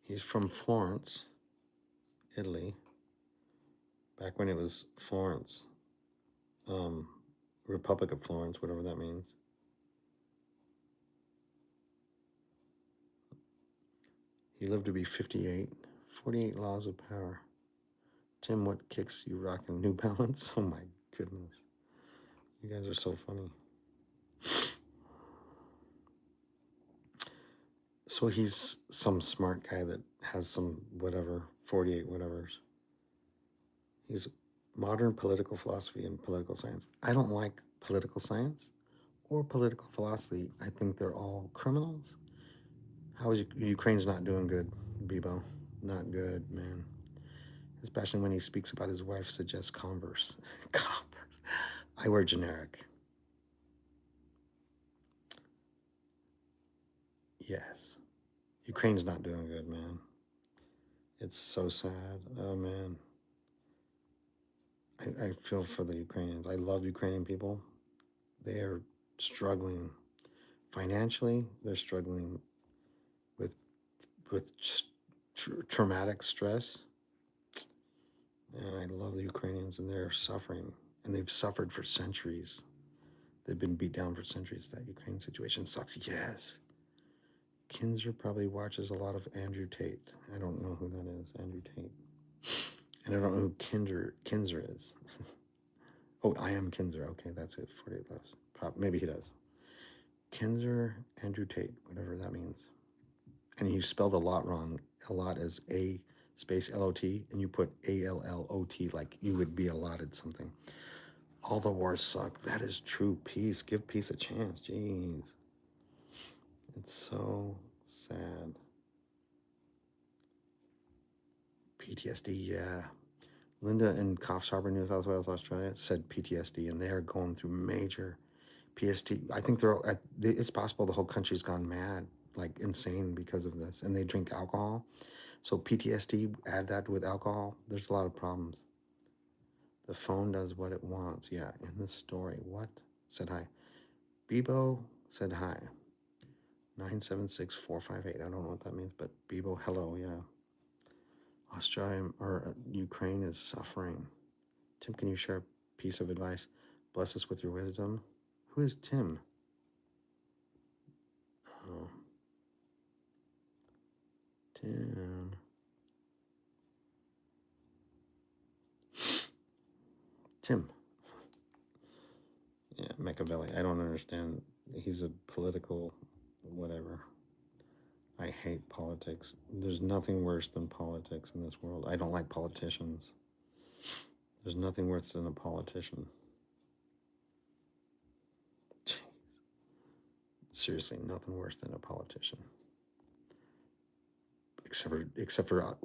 He's from Florence, Italy, back when it was Florence, Republic of Florence, whatever that means. He lived to be 58. 48 laws of power. Tim, what kicks you rocking New Balance? Oh my goodness. You guys are so funny. So he's some smart guy that has some whatever, 48 whatevers. He's modern political philosophy and political science. I don't like political science or political philosophy. I think they're all criminals. How is Ukraine's not doing good, Bebo? Not good, man. Especially when he speaks about his wife suggests Converse. Converse. I wear generic. Yes. Ukraine's not doing good, man. It's so sad. Oh, man. I feel for the Ukrainians. I love Ukrainian people. They are struggling financially. They're struggling with traumatic stress. And I love the Ukrainians, and they're suffering. And they've suffered for centuries. They've been beat down for centuries. That Ukraine situation sucks. Yes. Kinzer probably watches a lot of Andrew Tate. I don't know who that is, Andrew Tate. And I don't know who Kinzer is. Oh, I am Kinzer. Okay, that's it. 48 less. Maybe he does. Kinzer, Andrew Tate, whatever that means. And you spelled a lot wrong. A lot as A space L-O-T, and you put A-L-L-O-T like you would be allotted something. All the wars suck. That is true. Peace. Give peace a chance. Jeez. It's so sad. PTSD, yeah. Linda in Coffs Harbour, New South Wales, Australia, said PTSD, and they are going through major PTSD. I think it's possible the whole country's gone mad, like insane because of this, and they drink alcohol. So PTSD, add that with alcohol, there's a lot of problems. The phone does what it wants. Yeah, in the story. What? Said hi. Bebo said hi. 976-458. I don't know what that means, but Bebo, hello, yeah. Australia or Ukraine is suffering. Tim, can you share a piece of advice? Bless us with your wisdom. Who is Tim? Oh. Tim. Tim. Yeah, Machiavelli. I don't understand. He's a political whatever. I hate politics. There's nothing worse than politics in this world. I don't like politicians. There's nothing worse than a politician. Jeez. Seriously, nothing worse than a politician. Except for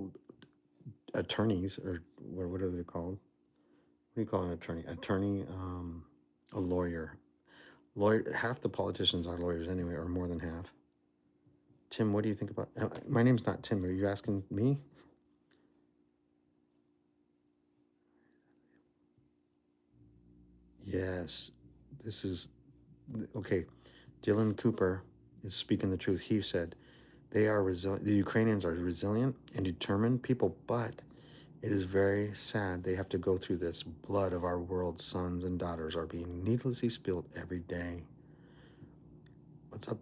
attorneys, or what are they called? What do you call an attorney? A lawyer. Half the politicians are lawyers anyway, or more than half. Tim, what do you think about? My name's not Tim. Are you asking me? Yes, this is okay. Dylan Cooper is speaking the truth. He said they are resilient. The Ukrainians are resilient and determined people, but it is very sad they have to go through this. Blood of our world's sons and daughters are being needlessly spilled every day. What's up,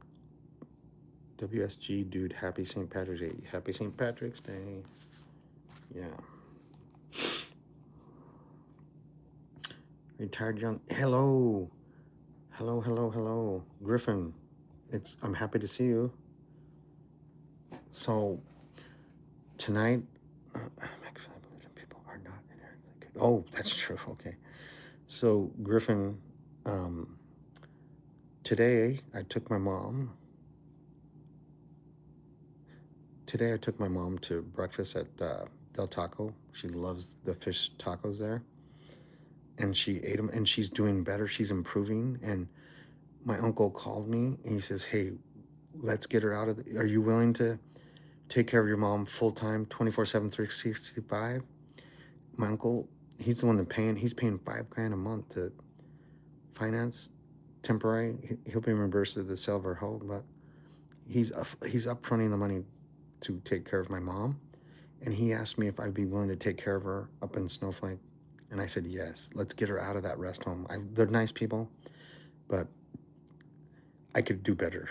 WSG dude? Happy St. Patrick's Day. Happy St. Patrick's Day. Yeah. Retired young. Hello. Hello. Griffin. I'm happy to see you. So tonight, I believe in people are not inherently good. Oh, that's true. Okay. So Griffin, today I took my mom. today I took my mom to breakfast at Del Taco. She loves the fish tacos there, and she ate them, and she's doing better. She's improving. And my uncle called me, and he says, "Hey, let's get her out of. Are you willing to take care of your mom full time, 24/7, 365?" My uncle, he's the one that paying. He's paying $5,000 a month to finance temporary. He'll be reimbursed at the sale of her home, but he's upfronting the money to take care of my mom. And he asked me if I'd be willing to take care of her up in Snowflake. And I said, yes, let's get her out of that rest home. They're nice people, but I could do better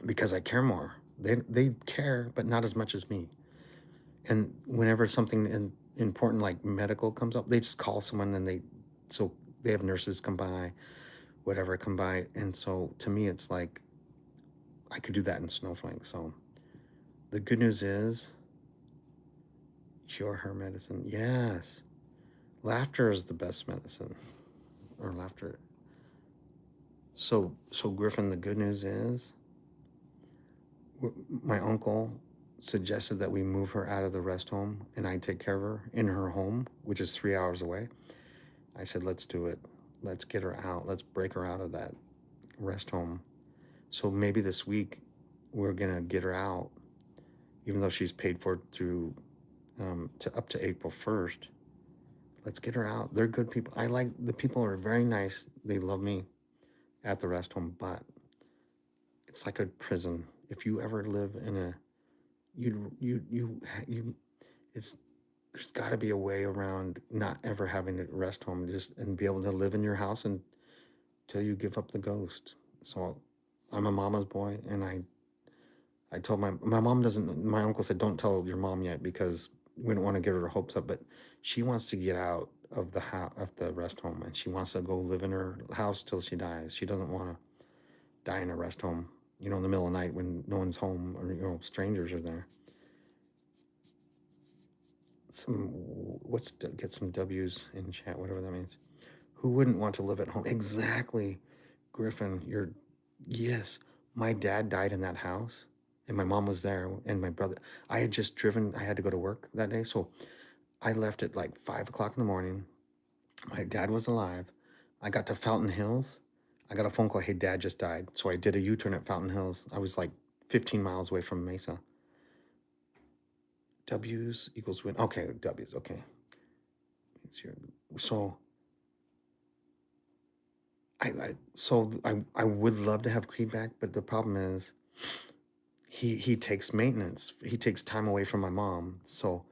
because I care more. They care, but not as much as me. And whenever something important like medical comes up, they just call someone, and so they have nurses come by, whatever come by. And so to me, it's like I could do that in Snowflake. So the good news is, cure her medicine. Yes. Laughter is the best medicine. Or laughter. So Griffin, the good news is, my uncle suggested that we move her out of the rest home and I take care of her in her home, which is 3 hours away. I said, let's do it. Let's get her out. Let's break her out of that rest home. So maybe this week we're going to get her out, even though she's paid for through up to April 1st. Let's get her out. They're good people. The people are very nice. They love me at the rest home, but it's like a prison. If you ever live in a, there's got to be a way around not ever having a rest home, and be able to live in your house until you give up the ghost. So I'm a mama's boy, and I told my mom doesn't. My uncle said, don't tell your mom yet because we don't want to get her hopes up. But she wants to get out of the rest home, and she wants to go live in her house till she dies. She doesn't want to die in a rest home, in the middle of the night when no one's home or strangers are there. Get some W's in chat, whatever that means. Who wouldn't want to live at home? Exactly, Griffin. Yes. My dad died in that house, and my mom was there, and my brother. I had just driven. I had to go to work that day, so I left at like 5 o'clock in the morning. My dad was alive. I got to Fountain Hills. I got a phone call. Hey, Dad just died. So I did a U-turn at Fountain Hills. I was like 15 miles away from Mesa. W's equals win. Okay, W's. Okay. So I would love to have Creed back, but the problem is he takes maintenance. He takes time away from my mom. So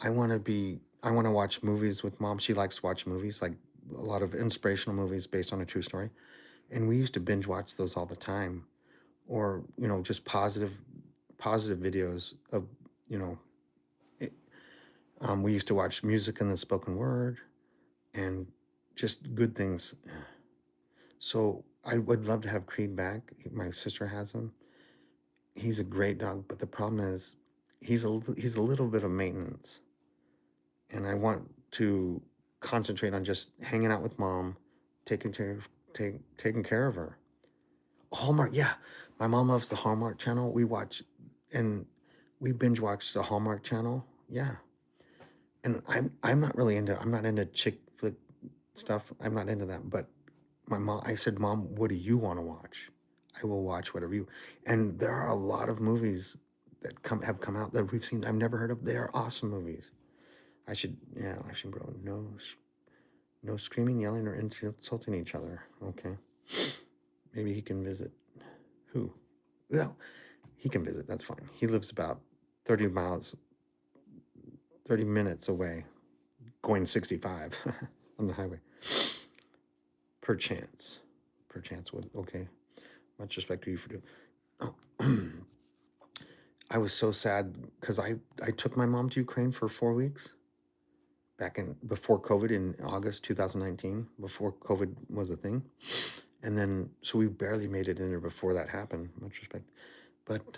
I want to watch movies with Mom. She likes to watch movies, like a lot of inspirational movies based on a true story. And we used to binge watch those all the time, or, just positive videos of, we used to watch music in the spoken word and just good things. So I would love to have Creed back. My sister has him. He's a great dog, but the problem is he's a little bit of maintenance. And I want to concentrate on just hanging out with Mom, taking care of her. Hallmark, yeah. My mom loves the Hallmark channel. We watch, and we binge watch the Hallmark channel. Yeah. And I'm not into chick flick stuff. I'm not into that. But I said, Mom, what do you want to watch? I will watch whatever you. And there are a lot of movies that have come out that we've seen I've never heard of. They are awesome movies. Bro. No screaming, yelling, or insulting each other. Okay. Maybe he can visit. Who? Well, he can visit. That's fine. He lives about 30 minutes away, going 65 on the highway. Perchance would. Okay. Much respect to you for doing. Oh. I was so sad because I took my mom to Ukraine for 4 weeks before COVID in August 2019, before COVID was a thing. And then, so we barely made it in there before that happened. Much respect. But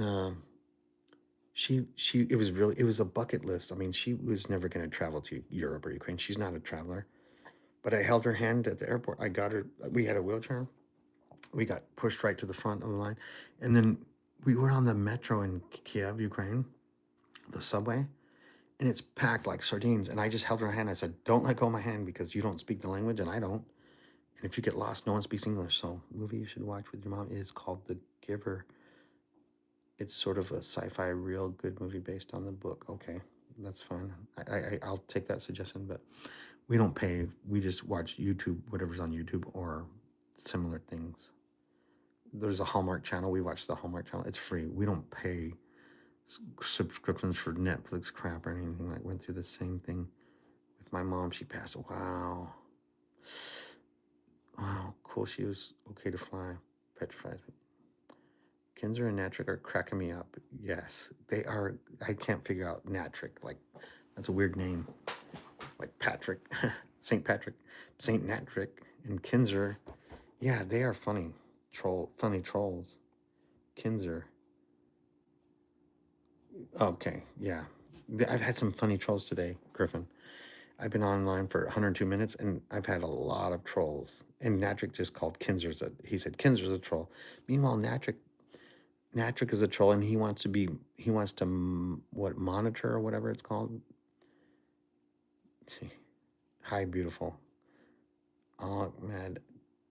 it was a bucket list. I mean, she was never going to travel to Europe or Ukraine. She's not a traveler. But I held her hand at the airport. We had a wheelchair. We got pushed right to the front of the line. And then We were on the metro in Kiev, Ukraine, the subway, and it's packed like sardines. And I just held her hand. I said, "Don't let go of my hand because you don't speak the language and I don't. And if you get lost, no one speaks English." So, movie you should watch with your mom is called The Giver. It's sort of a sci-fi, real good movie based on the book. Okay, that's fine. I'll take that suggestion, but we don't pay. We just watch YouTube, whatever's on YouTube or similar things. There's a Hallmark channel. We watch the Hallmark channel. It's free. We don't pay subscriptions for Netflix crap or anything. Like, went through the same thing with my mom. She passed. Wow, cool. She was okay to fly. Petrifies me. Kinzer and Natrick are cracking me up. Yes, they are. I can't figure out Natrick. Like, that's a weird name. Like Patrick, St. Patrick, St. Natrick, and Kinzer. Yeah, they are funny. Funny trolls. Kinzer. Okay, yeah. I've had some funny trolls today, Griffin. I've been online for 102 minutes and I've had a lot of trolls. And Natrick just called Kinzer's he said Kinzer's a troll. Meanwhile, Natrick is a troll and he wants to monitor or whatever it's called. Hi, beautiful. Ahmed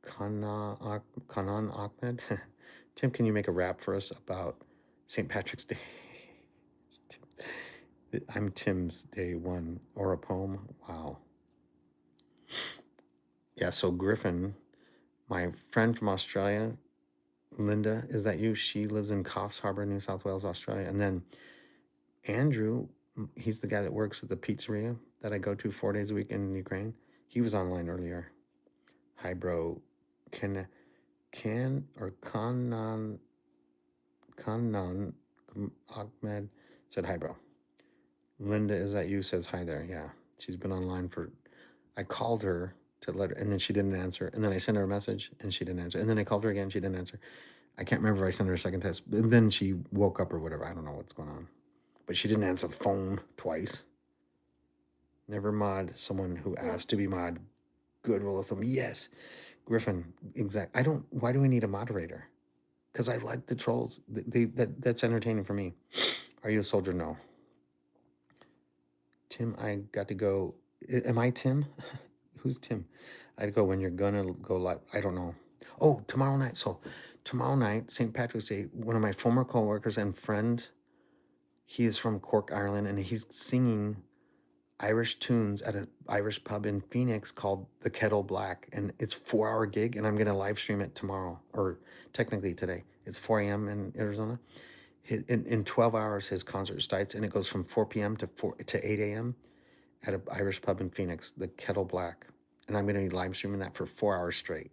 Kanan Ahmed. Tim, can you make a rap for us about St. Patrick's Day? I'm Tim's Day 1 or a poem. Wow. Yeah, so Griffin, my friend from Australia, Linda, is that you? She lives in Coffs Harbour, New South Wales, Australia. And then Andrew, he's the guy that works at the pizzeria that I go to 4 days a week in Ukraine. He was online earlier. Hi, bro. Kanan Ahmed said, "Hi, bro." Linda, is that you? Says, "Hi there." Yeah, she's been online for. I called her to let her, and then she didn't answer. And then I sent her a message, and she didn't answer. And then I called her again, she didn't answer. I can't remember if I sent her a second text. And then she woke up or whatever. I don't know what's going on. But she didn't answer the phone twice. Never mod someone who asked to be mod. Good rule of thumb. Yes. Griffin, exact. Why do I need a moderator? Because I like the trolls. That's entertaining for me. Are you a soldier? No. Tim, I got to go. Am I Tim? Who's Tim? I'd go when you're gonna go live. I don't know. Oh, tomorrow night. So tomorrow night, St. Patrick's Day, one of my former coworkers and friend, he is from Cork, Ireland, and he's singing Irish tunes at an Irish pub in Phoenix called the Kettle Black. And it's a 4-hour gig, and I'm gonna live stream it tomorrow, or technically today. It's 4 a.m. in Arizona. In 12 hours, his concert starts, and it goes from 4 p.m. to 8 a.m. at an Irish pub in Phoenix, the Kettle Black. And I'm going to be live streaming that for 4 hours straight.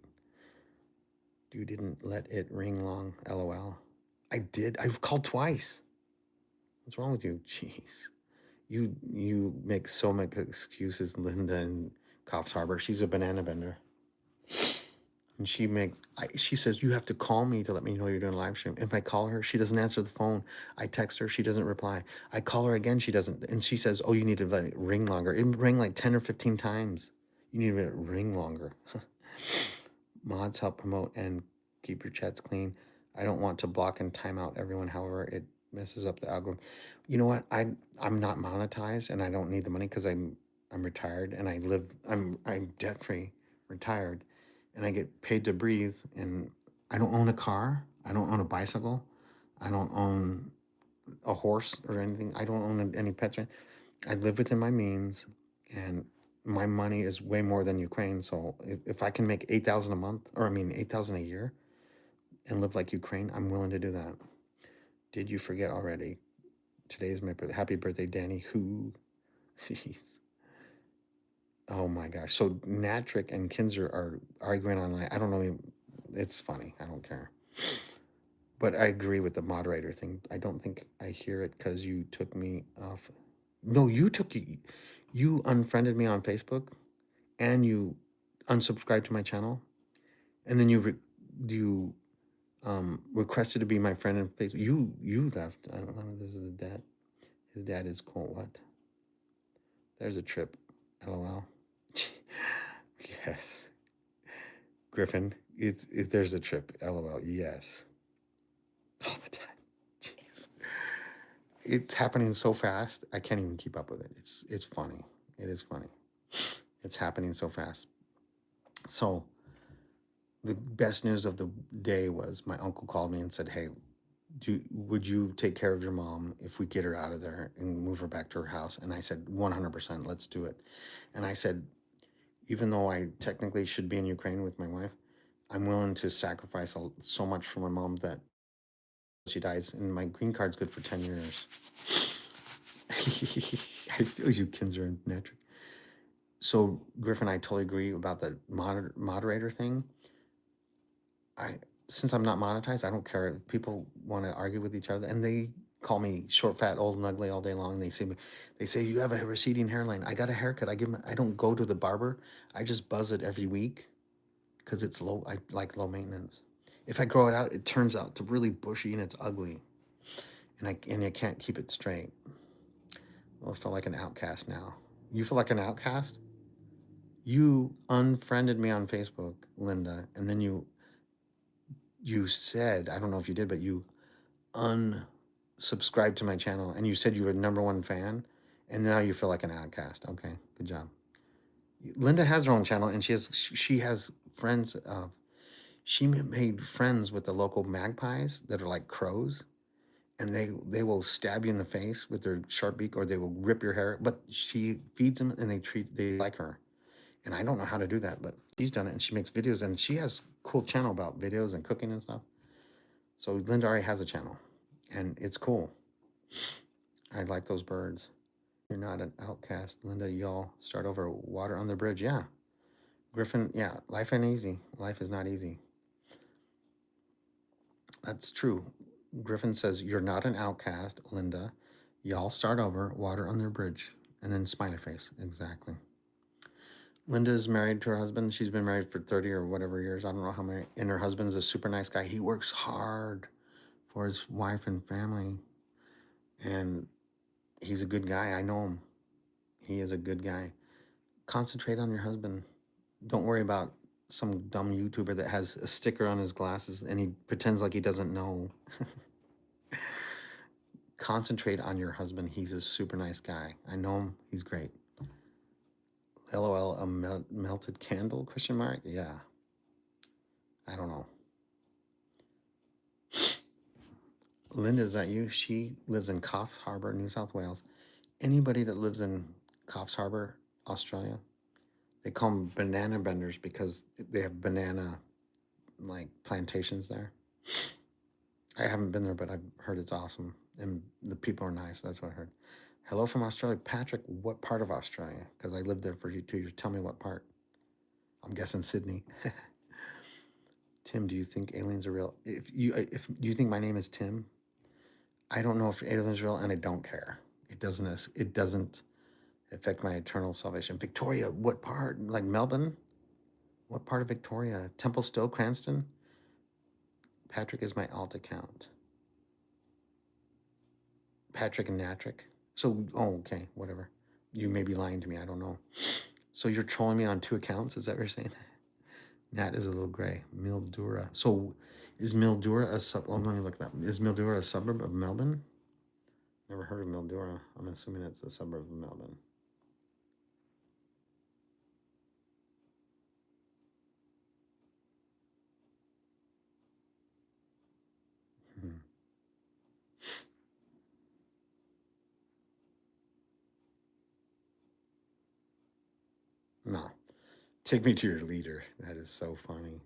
You didn't let it ring long, LOL. I did. I've called twice. What's wrong with you? Jeez. You make so many excuses, Linda in Coffs Harbour. She's a banana bender. And she says, you have to call me to let me know you're doing a live stream. If I call her, she doesn't answer the phone. I text her, she doesn't reply. I call her again, she doesn't. And she says, oh, you need to let it ring longer. It rang like 10 or 15 times. You need to let it ring longer. Mods help promote and keep your chats clean. I don't want to block and time out everyone. However, it messes up the algorithm. You know what? I'm not monetized and I don't need the money because I'm retired and I'm debt free, retired. And I get paid to breathe, and I don't own a car. I don't own a bicycle. I don't own a horse or anything. I don't own any pets. I live within my means, and my money is way more than Ukraine. So if I can make 8,000 a month, or 8,000 a year, and live like Ukraine, I'm willing to do that. Did you forget already? Today is my birthday. Happy birthday, Danny. Who? Jeez. Oh my gosh. So Natrick and Kinzer are arguing online. I don't know. It's funny. I don't care. But I agree with the moderator thing. I don't think I hear it because you took me off. No, you unfriended me on Facebook and you unsubscribed to my channel. And then you requested to be my friend on Facebook. You left. I don't know. This is the dad. His dad is cool. What? There's a trip. LOL. Yes. Griffin, there's a trip. LOL. Yes. All the time. It's happening so fast. I can't even keep up with it. It's funny. It is funny. It's happening so fast. So the best news of the day was my uncle called me and said, "Hey, would you take care of your mom if we get her out of there and move her back to her house?" And I said, 100%, let's do it. And I said, even though I technically should be in Ukraine with my wife, I'm willing to sacrifice so much for my mom that she dies, and my green card's good for 10 years. I feel you, Kinzer and Netrick. So, Griffin, I totally agree about the moderator thing. Since I'm not monetized, I don't care if people want to argue with each other, and they call me short, fat, old, and ugly all day long. They say you have a receding hairline. I got a haircut. I don't go to the barber. I just buzz it every week because it's low. I like low maintenance. If I grow it out, it turns out to really bushy and it's ugly, and I can't keep it straight. Well, I feel like an outcast now. You feel like an outcast? You unfriended me on Facebook, Linda, and then you said, I don't know if you did, but you unsubscribed to my channel and you said you were #1 fan, and now you feel like an outcast. Okay, good job. Linda has her own channel and she has friends. She made friends with the local magpies that are like crows, and they will stab you in the face with their sharp beak, or they will rip your hair. But she feeds them and they like her. And I don't know how to do that, but she's done it, and she makes videos, and she has a cool channel about videos and cooking and stuff. So Linda already has a channel, and it's cool. I like those birds. You're not an outcast, Linda. Y'all start over. Water on the bridge. Yeah, Griffin. Yeah, life ain't easy. Life is not easy. That's true. Griffin says you're not an outcast, Linda. Y'all start over. Water on their bridge, and then smiley face. Exactly. Linda is married to her husband. She's been married for 30 or whatever years. I don't know how many. And her husband is a super nice guy. He works hard for his wife and family. And he's a good guy. I know him. He is a good guy. Concentrate on your husband. Don't worry about some dumb YouTuber that has a sticker on his glasses and he pretends like he doesn't know. Concentrate on your husband. He's a super nice guy. I know him. He's great. LOL, a melted candle? ? Yeah. I don't know. Linda, is that you? She lives in Coffs Harbour, New South Wales. Anybody that lives in Coffs Harbour, Australia, they call them banana benders because they have banana like plantations there. I haven't been there, but I've heard it's awesome and the people are nice. That's what I heard. Hello from Australia, Patrick. What part of Australia? Because I lived there for 2 years. Tell me what part. I'm guessing Sydney. Tim, do you think aliens are real? If you think my name is Tim, I don't know if aliens are real, and I don't care. It doesn't affect my eternal salvation. Victoria, what part? Like Melbourne? What part of Victoria? Templestowe, Cranston? Patrick is my alt account. Patrick and Natrick. So, okay, whatever. You may be lying to me. I don't know. So you're trolling me on 2 accounts? Is that what you're saying? Nat is a little gray. Mildura. So is Mildura let me look that up. Is Mildura a suburb of Melbourne? Never heard of Mildura. I'm assuming it's a suburb of Melbourne. No. Take me to your leader. That is so funny.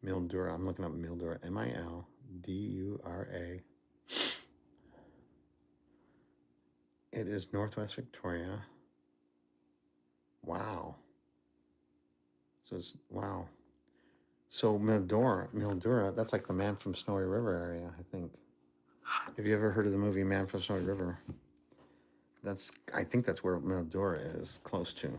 Mildura. I'm looking up Mildura. Mildura. It is Northwest Victoria. Wow. So it's, wow. So Mildura, that's like the Man from Snowy River area, I think. Have you ever heard of the movie Man from Snowy River? I think that's where Mildura is, close to.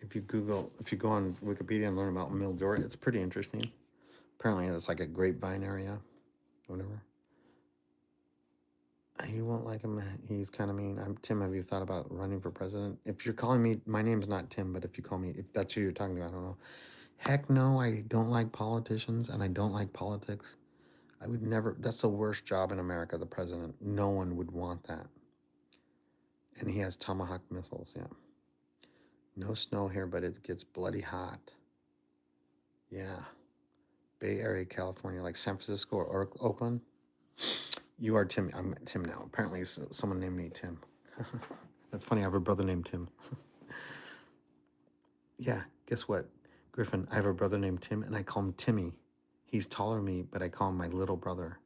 If you go on Wikipedia and learn about Mildura, it's pretty interesting. Apparently, it's like a grapevine area, whatever. You won't like him. He's kind of mean. Tim. Have you thought about running for president? If you're calling me, my name's not Tim, but if you call me, if that's who you're talking to, I don't know. Heck no, I don't like politicians and I don't like politics. I would never. That's the worst job in America, the president. No one would want that. And he has Tomahawk missiles. Yeah. No snow here, but it gets bloody hot. Yeah. Bay Area, California, like San Francisco or Oakland. You are Tim. I'm Tim now. Apparently, someone named me Tim. That's funny. I have a brother named Tim. Yeah. Guess what, Griffin? I have a brother named Tim, and I call him Timmy. He's taller than me, but I call him my little brother,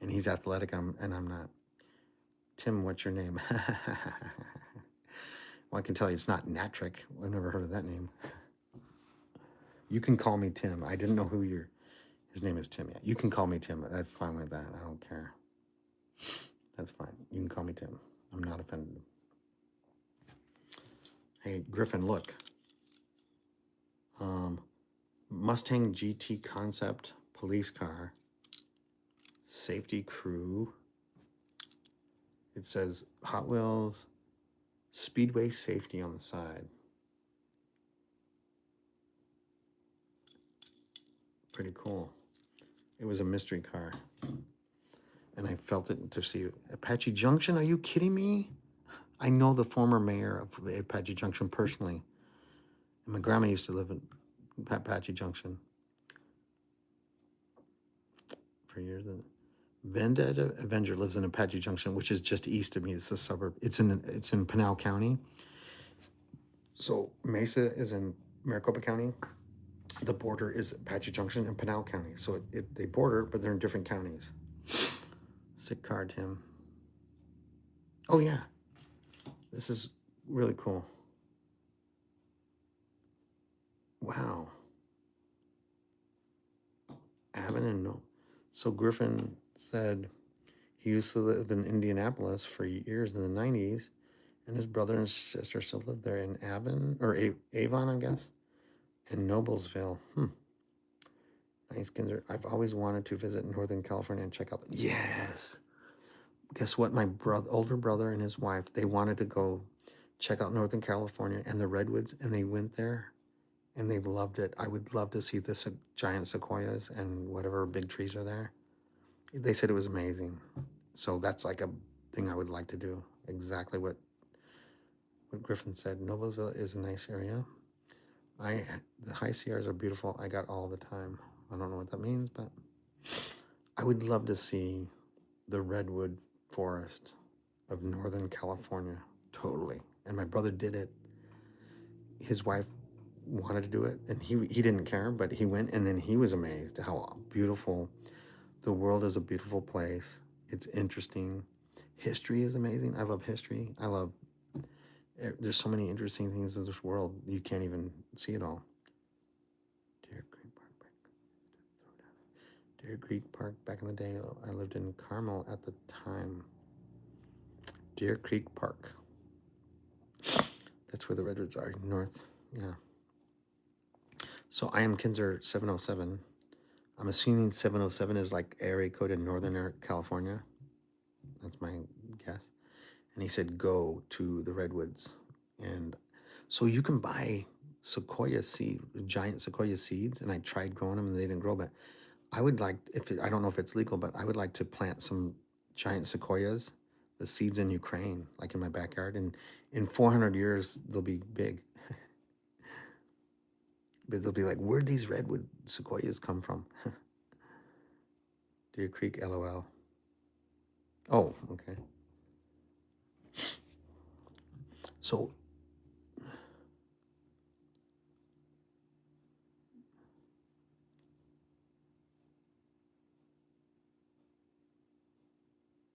and he's athletic. And I'm not. Tim, what's your name? Well, I can tell you it's not Natrick. I've never heard of that name. You can call me Tim. I didn't know who his name is Tim yet. You can call me Tim. That's fine with that. I don't care. That's fine. You can call me Tim. I'm not offended. Hey, Griffin, look. Mustang GT concept police car. Safety crew. It says Hot Wheels Speedway safety on the side. Pretty cool. It was a mystery car. And I felt it to see Apache Junction. Are you kidding me? I know the former mayor of Apache Junction personally. And my grandma used to live in Apache Junction for years. Vendetta Avenger lives in Apache Junction, which is just east of me. It's a suburb. It's in Pinal County. So Mesa is in Maricopa County. The border is Apache Junction and Pinal County. So they border, but they're in different counties. Sick card, Tim. Oh, yeah. This is really cool. Wow. Avon and no. So Griffin said he used to live in Indianapolis for years in the 90s, and his brother and sister still live there in Avon, or Avon, I guess, and Noblesville. Nice, Kinzer. I've always wanted to visit Northern California and check out. Yes. Guess what? My older brother and his wife, they wanted to go check out Northern California and the Redwoods, and they went there, and they loved it. I would love to see the giant sequoias and whatever big trees are there. They said it was amazing. So that's like a thing I would like to do. Exactly what Griffin said. Noblesville is a nice area. The high Sierras are beautiful. I got all the time. I don't know what that means, but I would love to see the redwood forest of Northern California. Totally. And my brother did it. His wife wanted to do it, and he didn't care, but he went, and then he was amazed at how beautiful. The world is a beautiful place. It's interesting. History is amazing. I love history. There's so many interesting things in this world. You can't even see it all. Deer Creek Park, back in the day, I lived in Carmel at the time. Deer Creek Park. That's where the redwoods are, north, yeah. So I am Kinzer 707. I'm assuming 707 is like area code in Northern California. That's my guess. And he said, go to the redwoods. And so you can buy giant sequoia seeds. And I tried growing them and they didn't grow. But I would like, I don't know if it's legal, but I would like to plant some giant sequoias, the seeds in Ukraine, like in my backyard. And in 400 years, they'll be big. But they'll be like, where'd these redwood sequoias come from? Deer Creek, LOL. Oh, okay. So,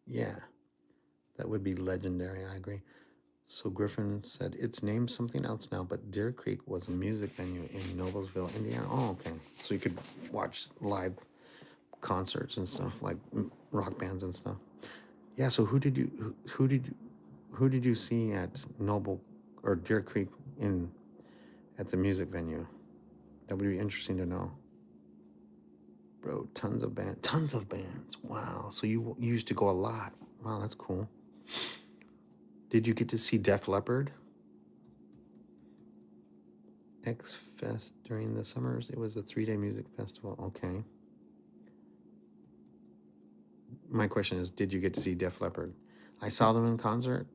yeah, that would be legendary. I agree. So Griffin said, it's named something else now, but Deer Creek was a music venue in Noblesville, Indiana. Oh, okay. So you could watch live concerts and stuff, like rock bands and stuff. Yeah, so who did you see at Noble or Deer Creek at the music venue? That would be interesting to know. bro. Tons of bands. Wow. So you used to go a lot. Wow, that's cool. Did you get to see Def Leppard? X Fest during the summers. It was a 3-day music festival. Okay. My question is, did you get to see Def Leppard? I saw them in concert.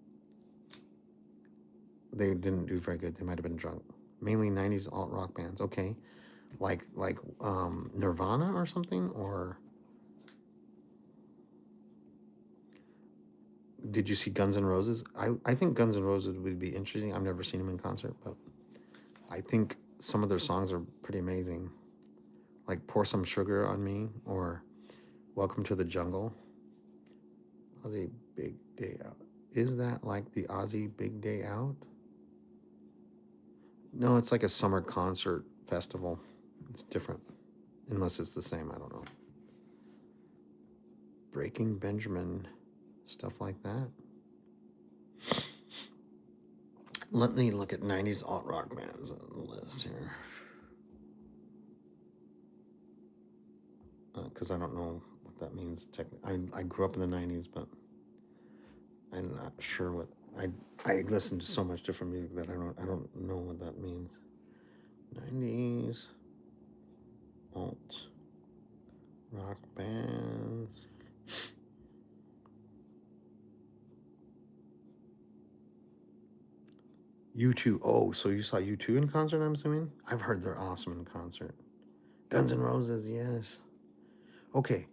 They didn't do very good. They might have been drunk. Mainly 90s alt rock bands. Okay. Like Nirvana or something? Or did you see Guns N' Roses? I think Guns N' Roses would be interesting. I've never seen them in concert, but I think some of their songs are pretty amazing. Like Pour Some Sugar on Me or Welcome to the Jungle. Ozzy Big Day Out. Is that like the Ozzy Big Day Out? No, it's like a summer concert festival. It's different. Unless it's the same, I don't know. Breaking Benjamin, stuff like that. Let me look at 90s alt rock bands on the list here. Because I don't know what that means. I grew up in the 90s, but I'm not sure what I listen to so much different music that I don't know what that means. 90s alt rock bands. U2. Oh, so you saw U2 in concert, I'm assuming? I've heard they're awesome in concert. Guns N' Roses, yes. Okay,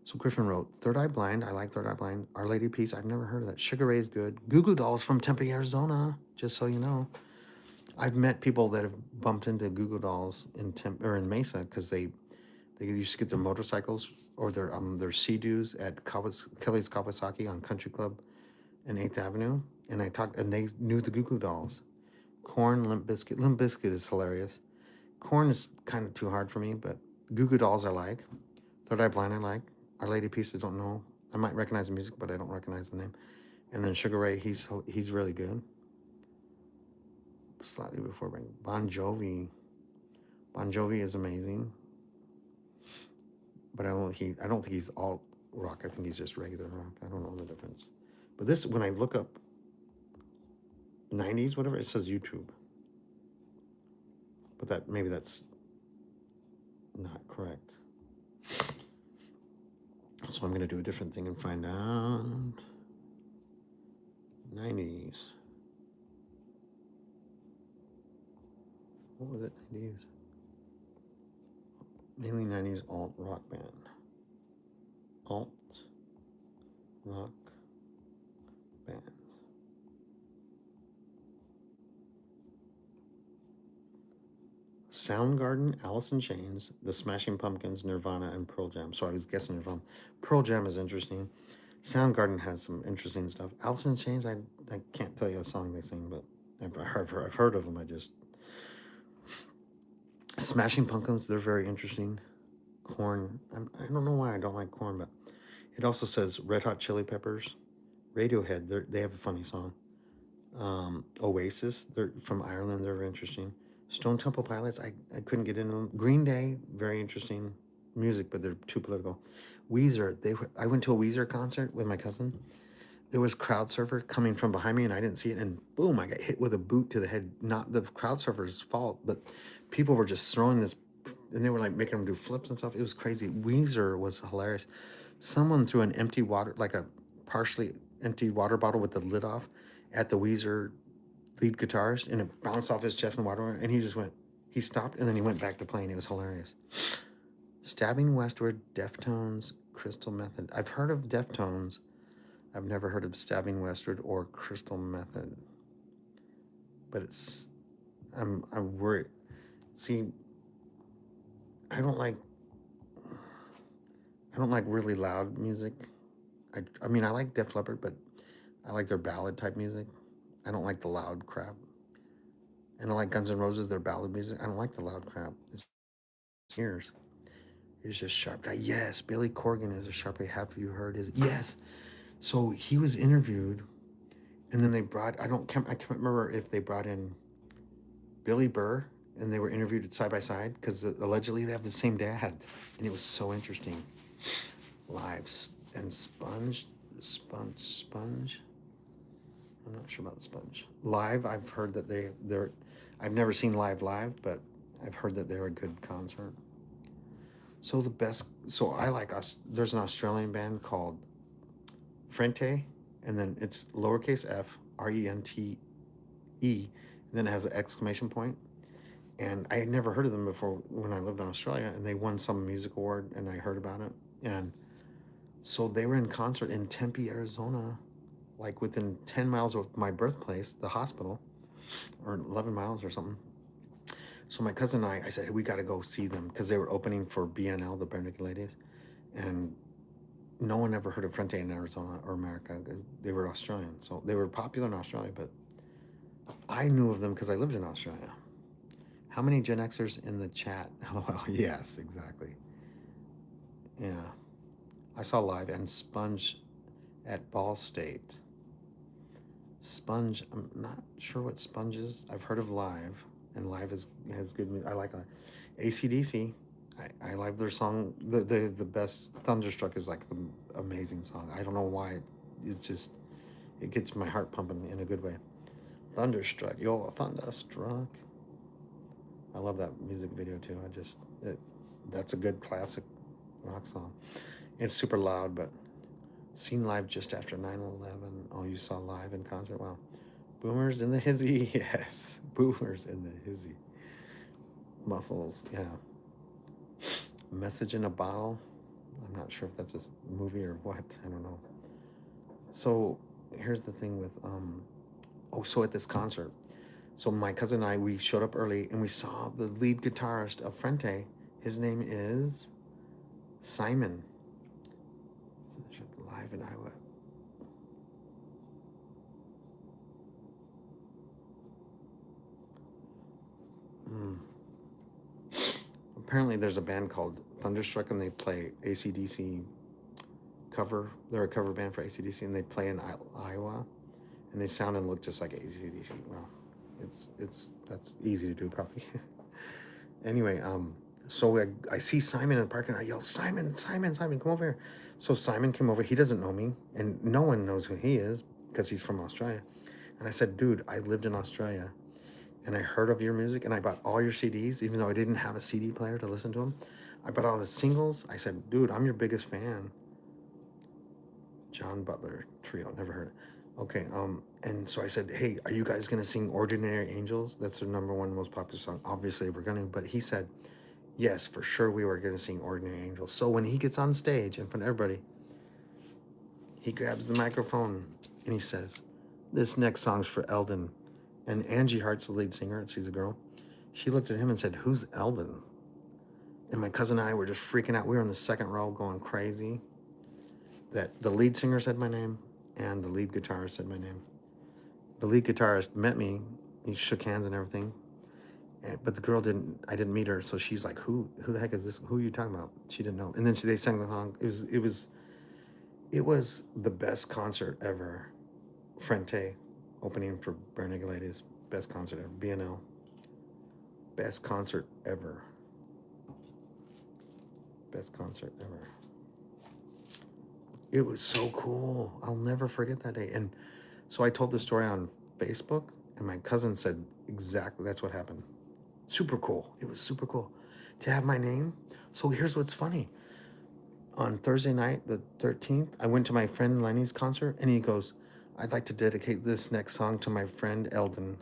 so Griffin wrote, Third Eye Blind. I like Third Eye Blind. Our Lady Peace. I've never heard of that. Sugar Ray's good. Goo Goo Dolls from Tempe, Arizona. Just so you know. I've met people that have bumped into Goo Goo Dolls in Mesa because they used to get their motorcycles or their Sea-Doos at Kelly's Kawasaki on Country Club and 8th Avenue. And they knew the Goo Goo Dolls. Korn, Limp Bizkit. Limp Bizkit is hilarious. Korn is kind of too hard for me, but Goo Goo Dolls I like. Third Eye Blind I like. Our Lady Peace I don't know. I might recognize the music, but I don't recognize the name. And then Sugar Ray, he's really good. Slightly before Bon Jovi. Bon Jovi is amazing. But I don't think he's alt rock. I think he's just regular rock. I don't know the difference. But this, when I look up 90s, whatever, it says YouTube. But maybe that's not correct. So I'm going to do a different thing and find out. 90s. What was it? 90s. Mainly 90s alt rock band. Alt rock bands. Soundgarden, Alice in Chains, The Smashing Pumpkins, Nirvana, and Pearl Jam. So I was guessing Nirvana. Pearl Jam is interesting. Soundgarden has some interesting stuff. Alice in Chains, I can't tell you a song they sing, but I've heard of them. Smashing Pumpkins, they're very interesting. Korn, I don't know why I don't like Korn, but it also says Red Hot Chili Peppers. Radiohead, they have a funny song. Oasis, they're from Ireland, they're very interesting. Stone Temple Pilots, I couldn't get into them. Green Day, very interesting music, but they're too political. Weezer, I went to a Weezer concert with my cousin. There was crowd surfer coming from behind me, and I didn't see it, and boom, I got hit with a boot to the head. Not the crowd surfer's fault, but people were just throwing this, and they were like making them do flips and stuff. It was crazy. Weezer was hilarious. Someone threw an empty water, like a partially empty water bottle with the lid off, at the Weezer lead guitarist, and it bounced off his chest in the water, and he stopped, and then he went back to playing. It was hilarious. Stabbing Westward, Deftones, Crystal Method. I've heard of Deftones. I've never heard of Stabbing Westward or Crystal Method. But I'm worried. See, I don't like really loud music. I mean, I like Def Leppard, but I like their ballad type music. I don't like the loud crap. And I like Guns N' Roses, their ballad music. I don't like the loud crap. It's ears. It's just sharp guy. Yes, Billy Corgan is a sharp guy. Have you heard his? Yes. So he was interviewed, and then they brought, I can't remember if they brought in Billy Burr and they were interviewed side by side because allegedly they have the same dad, and it was so interesting. Lives and Sponge. I'm not sure about the Sponge. Live, I've heard that they're. I've never seen live, but I've heard that they're a good concert. So the best. So I like us. There's an Australian band called Frente, and then it's lowercase f Rente, and then it has an exclamation point. And I had never heard of them before when I lived in Australia, and they won some music award, and I heard about it. And so they were in concert in Tempe, Arizona, like within 10 miles of my birthplace, the hospital, or 11 miles or something. So my cousin and I said, hey, we got to go see them because they were opening for BNL, the Bare Naked Ladies. And no one ever heard of Frente in Arizona or America. They were Australian. So they were popular in Australia, but I knew of them because I lived in Australia. How many Gen Xers in the chat? LOL. Yes, exactly. Yeah. I saw live and Sponge at Ball State. Sponge, I'm not sure what Sponge is. I've heard of Live, and Live has good music. I like AC/DC. I like their song. The best Thunderstruck is like the amazing song. I don't know why. It's just, it gets my heart pumping in a good way. Thunderstruck. Yo, Thunderstruck. I love that music video too. That's a good classic rock song. It's super loud, but seen live just after 9/11. Oh, you saw live in concert? Wow. Boomers in the hizzy. Yes. Boomers in the hizzy. Muscles. Yeah. Message in a Bottle. I'm not sure if that's a movie or what. I don't know. So here's the thing with so at this concert, so my cousin and I, we showed up early and we saw the lead guitarist of Frente. His name is Simon. Live in Iowa. Apparently there's a band called Thunderstruck and they play AC/DC cover. They're a cover band for AC/DC and they play in Iowa, and they sound and look just like AC/DC. Well, that's easy to do probably. Anyway, so I see Simon in the park and I yell, Simon, come over here. So Simon came over. He doesn't know me, and no one knows who he is because he's from Australia. And I said, dude, I lived in Australia, and I heard of your music, and I bought all your CDs, even though I didn't have a CD player to listen to them. I bought all the singles. I said, dude, I'm your biggest fan. John Butler Trio, never heard it. Okay, and so I said, hey, are you guys gonna sing Ordinary Angels? That's their #1 most popular song. Obviously, we're gonna, but he said, yes, for sure we were gonna sing Ordinary Angels. So when he gets on stage in front of everybody, he grabs the microphone and he says, this next song's for Eldon. And Angie Hart's the lead singer, she's a girl. She looked at him and said, who's Eldon? And my cousin and I were just freaking out. We were in the second row going crazy. That the lead singer said my name and the lead guitarist said my name. The lead guitarist met me. He shook hands and everything. But the girl didn't. I didn't meet her, so she's like, "Who the heck is this? Who are you talking about?" She didn't know. And then they sang the song. It was the best concert ever. Frente opening for Bare Naked Ladies. Best concert ever. BNL. Best concert ever. Best concert ever. It was so cool. I'll never forget that day. And so I told the story on Facebook, and my cousin said exactly that's what happened. Super cool. It was super cool to have my name. So here's what's funny. On Thursday night, the 13th, I went to my friend Lenny's concert, and he goes, I'd like to dedicate this next song to my friend Eldon.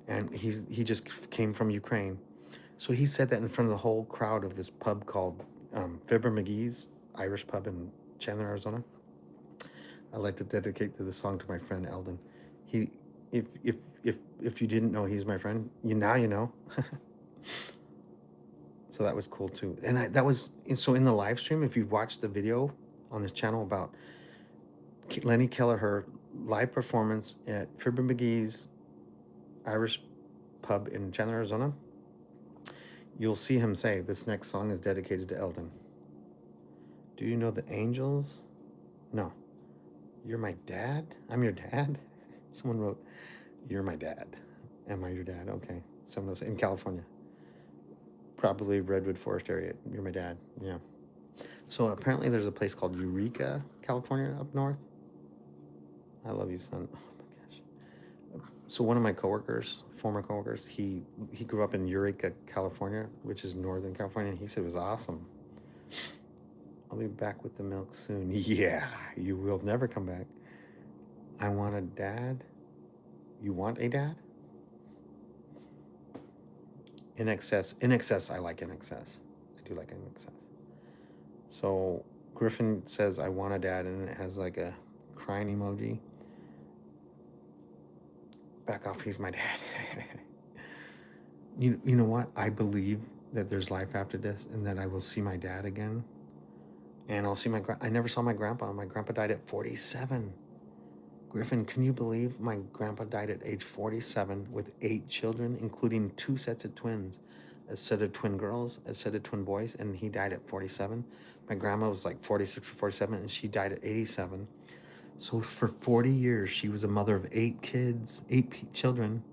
And he just came from Ukraine. So he said that in front of the whole crowd of this pub called Fibber McGee's Irish pub in Chandler, Arizona. I'd like to dedicate this song to my friend Eldon. If you didn't know he's my friend, you know. So that was cool too. And so in the live stream, if you watch the video on this channel about Lenny Kelleher live performance at Fibber McGee's Irish pub in Chandler, Arizona, you'll see him say, this next song is dedicated to Eldon. Do you know the Angels? No. You're my dad? I'm your dad? Someone wrote, you're my dad. Am I your dad? Okay. Someone else in California. Probably Redwood Forest area. You're my dad. Yeah. So apparently there's a place called Eureka, California, up north. I love you, son. Oh my gosh. So one of my coworkers, former coworkers, he grew up in Eureka, California, which is Northern California, and he said it was awesome. I'll be back with the milk soon. Yeah, you will never come back. I want a dad. You want a dad? In excess. In excess, I like in excess. I do like in excess. So Griffin says, I want a dad, and it has like a crying emoji. Back off, he's my dad. You know what? I believe that there's life after this and that I will see my dad again. And I'll see I never saw my grandpa. My grandpa died at 47. Griffin, can you believe my grandpa died at age 47 with 8 children, including 2 sets of twins, a set of twin girls, a set of twin boys, and he died at 47. My grandma was like 46 or 47, and she died at 87. So for 40 years, she was a mother of 8 kids, 8 children,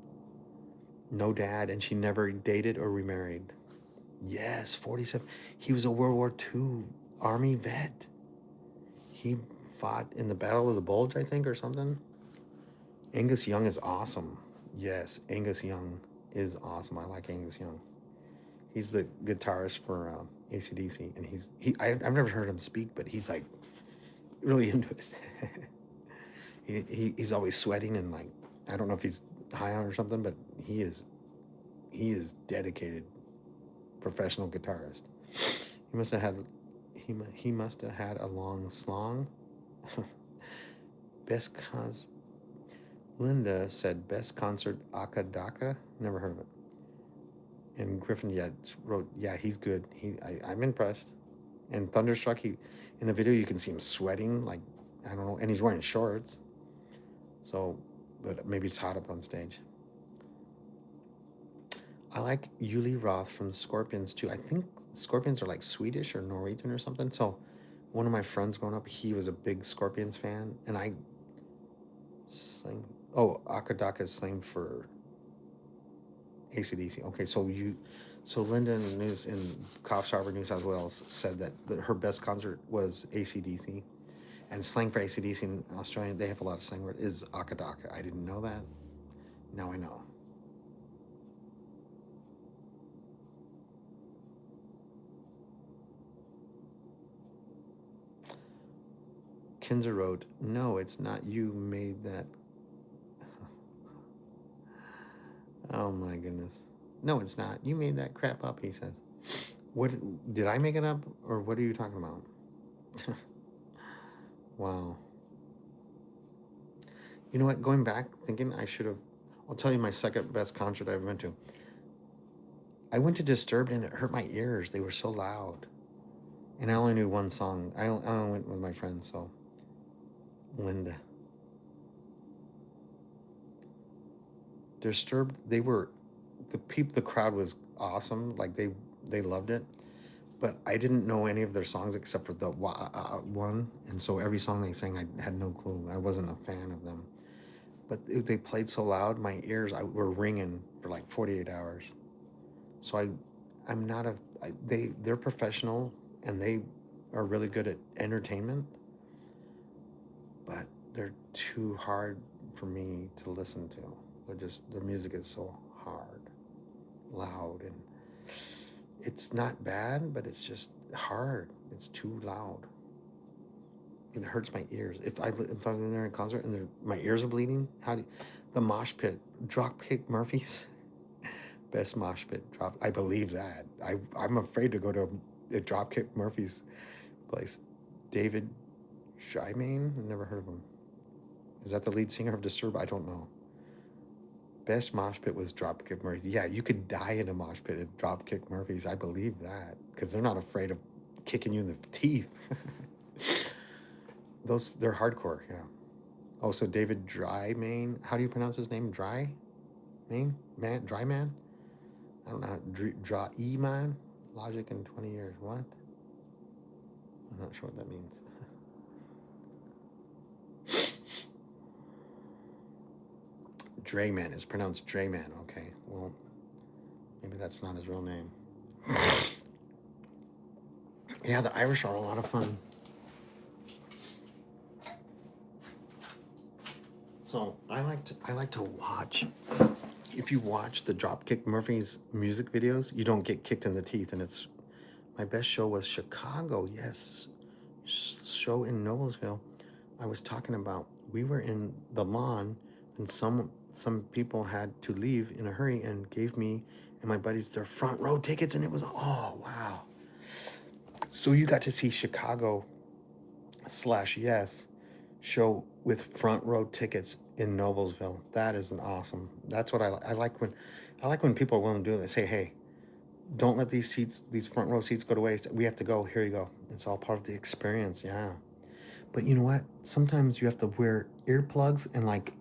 no dad, and she never dated or remarried. Yes, 47. He was a World War II Army vet. He fought in the Battle of the Bulge, I think, or something. Angus Young is awesome. Yes, Angus Young is awesome. I like Angus Young. He's the guitarist for AC/DC, and I've never heard him speak, but he's like really into it. He's always sweating and like, I don't know if he's high on or something, but he is dedicated professional guitarist. He must have had a long slong. Linda said best concert Akadaka. Never heard of it. And Griffin wrote, yeah, he's good. I'm impressed. And Thunderstruck, in the video you can see him sweating, like, I don't know, and he's wearing shorts. So, but maybe it's hot up on stage. I like Yuli Roth from Scorpions too. I think Scorpions are like Swedish or Norwegian or something. So one of my friends growing up, he was a big Scorpions fan, and I sang. Oh, Akadaka is slang for AC/DC. Okay, so Linda in Coffs Harbour, New South Wales, said that her best concert was AC/DC, and slang for AC/DC in Australia, they have a lot of slang word, is Akadaka. I didn't know that. Now I know. Kinzer wrote, no, it's not you made that. Oh my goodness. No, it's not. You made that crap up, he says. What did I make it up, or what are you talking about? Wow. You know what? Going back, thinking I'll tell you my second best concert I ever went to. I went to Disturbed and it hurt my ears. They were so loud. And I only knew one song. I only went with my friends, so. Linda. Disturbed, the crowd was awesome. Like they loved it. But I didn't know any of their songs except for the one. And so every song they sang, I had no clue. I wasn't a fan of them. But they played so loud, my ears were ringing for like 48 hours. So I'm not they're professional and they are really good at entertainment, but they're too hard for me to listen to. Their music is so hard, loud, and it's not bad, but it's just hard. It's too loud. It hurts my ears. If I'm in there in a concert and my ears are bleeding, the mosh pit, Dropkick Murphys, best mosh pit drop. I believe that. I'm afraid to go to a Dropkick Murphys place. David Shymain, never heard of him. Is that the lead singer of Disturbed? I don't know. Best mosh pit was Dropkick Murphys. Yeah, you could die in a mosh pit at Dropkick Murphys. I believe that because they're not afraid of kicking you in the teeth. They're hardcore, yeah. Oh, so David Dryman. How do you pronounce his name? Dryman? Dryman? I don't know. Dryman? Logic in 20 years. What? I'm not sure what that means. Drayman is pronounced Drayman. Okay, well, maybe that's not his real name. Yeah, the Irish are a lot of fun. So I like to watch. If you watch the Dropkick Murphys music videos, you don't get kicked in the teeth. And it's my best show was Chicago. Yes, show in Noblesville. I was talking about we were in the lawn, and some people had to leave in a hurry and gave me and my buddies their front row tickets, and it was oh wow. So you got to see Chicago / yes show with front row tickets in Noblesville. That is an awesome. That's what I like when people are willing to do it. They say, "Hey, don't let these front row seats go to waste. We have to go. Here you go. It's all part of the experience." Yeah. But you know what? Sometimes you have to wear earplugs and like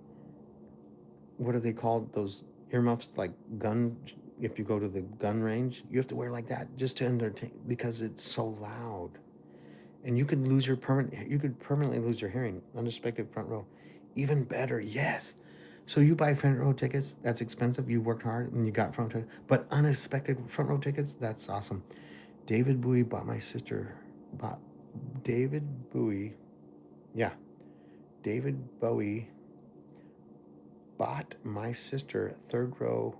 what are they called? Those earmuffs like gun if you go to the gun range, you have to wear like that just to entertain because it's so loud. And you could permanently lose your hearing. Unexpected front row. Even better, yes. So you buy front row tickets, that's expensive. You worked hard and you got front row tickets. But unexpected front row tickets, that's awesome. David Bowie bought David Bowie. Yeah. David Bowie bought my sister third row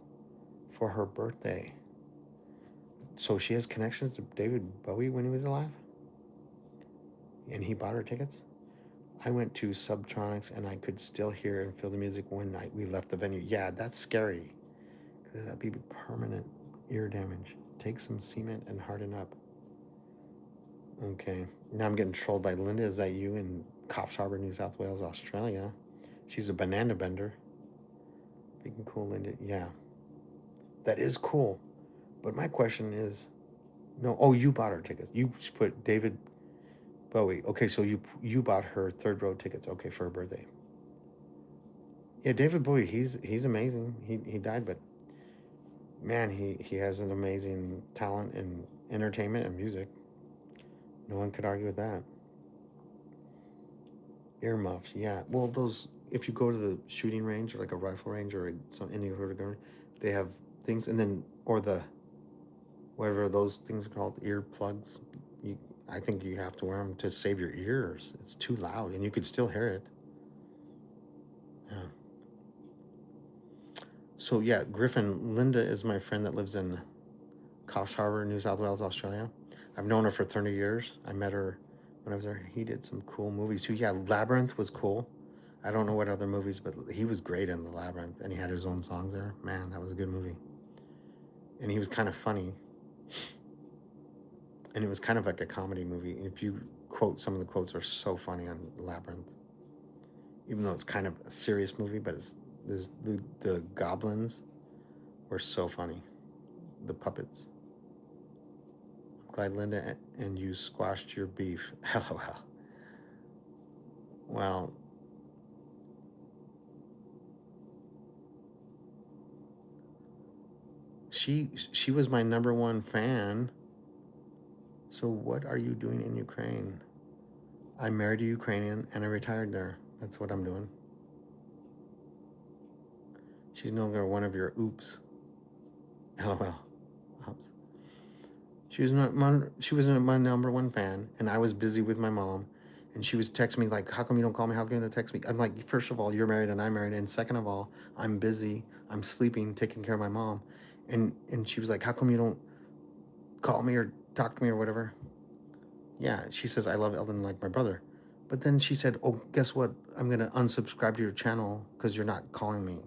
for her birthday. So she has connections to David Bowie when he was alive? And he bought her tickets? I went to Subtronics and I could still hear and feel the music one night we left the venue. Yeah, that's scary. Because that'd be permanent ear damage. Take some cement and harden up. Okay. Now I'm getting trolled by Linda. Is that you in Coffs Harbour, New South Wales, Australia? She's a banana bender. Freaking cool, Linda. Yeah. That is cool. But my question is, no. Oh, you bought her tickets. You put David Bowie. Okay, so you bought her third row tickets. Okay, for her birthday. Yeah, David Bowie. He's amazing. He died, but man, he has an amazing talent in entertainment and music. No one could argue with that. Earmuffs. Yeah. Well, those. If you go to the shooting range or like a rifle range or any sort of gun, they have things, and then or the whatever those things are called, earplugs. I think you have to wear them to save your ears. It's too loud, and you could still hear it. Yeah. So yeah, Griffin. Linda is my friend that lives in Coffs Harbour, New South Wales, Australia. I've known her for 30 years. I met her when I was there. He did some cool movies too. Yeah, Labyrinth was cool. I don't know what other movies, but he was great in the Labyrinth, and he had his own songs there. Man, that was a good movie. And he was kind of funny. And it was kind of like a comedy movie. If you quote, some of the quotes are so funny on Labyrinth. Even though it's kind of a serious movie, but the goblins were so funny. The puppets. I'm glad Linda and you squashed your beef. LOL. Well, she was my number one fan. So what are you doing in Ukraine? I married a Ukrainian and I retired there. That's what I'm doing. She's no longer one of your oops. LOL. Oops. She wasn't my number one fan, and I was busy with my mom, and she was texting me like, "How come you don't call me? How come you don't text me?" I'm like, first of all, you're married and I'm married, and second of all, I'm busy. I'm sleeping, taking care of my mom, and she was like, "How come you don't call me or talk to me or whatever?" Yeah, she says I love Eldon like my brother, but then she said, "Oh, guess what? I'm gonna unsubscribe to your channel because you're not calling me.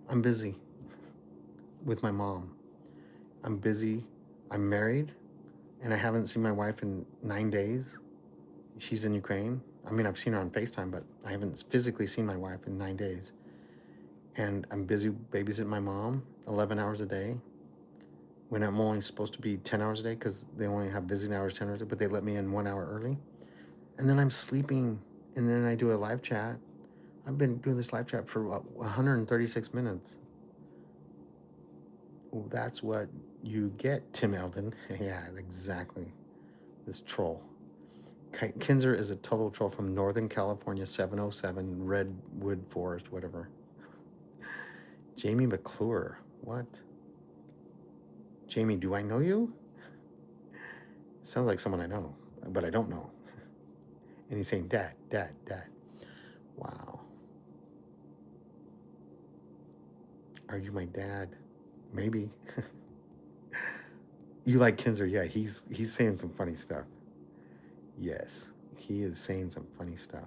I'm busy with my mom. I'm busy. I'm married, and I haven't seen my wife in 9 days. She's in Ukraine. I mean, I've seen her on FaceTime, but I haven't physically seen my wife in 9 days. And I'm busy babysitting my mom 11 hours a day when I'm only supposed to be 10 hours a day because they only have visiting hours 10 hours a day, but they let me in 1 hour early. And then I'm sleeping, and then I do a live chat. I've been doing this live chat for 136 minutes. Ooh, that's what you get, Tim Eldon. Yeah, exactly. This troll. Kinzer is a total troll from Northern California, 707 Redwood Forest, whatever. Jamie McClure. What? Jamie, do I know you? It sounds like someone I know, but I don't know. And he's saying, Dad, Dad, Dad. Wow. Are you my dad? Maybe. You like Kinzer? Yeah, he's saying some funny stuff. Yes, he is saying some funny stuff.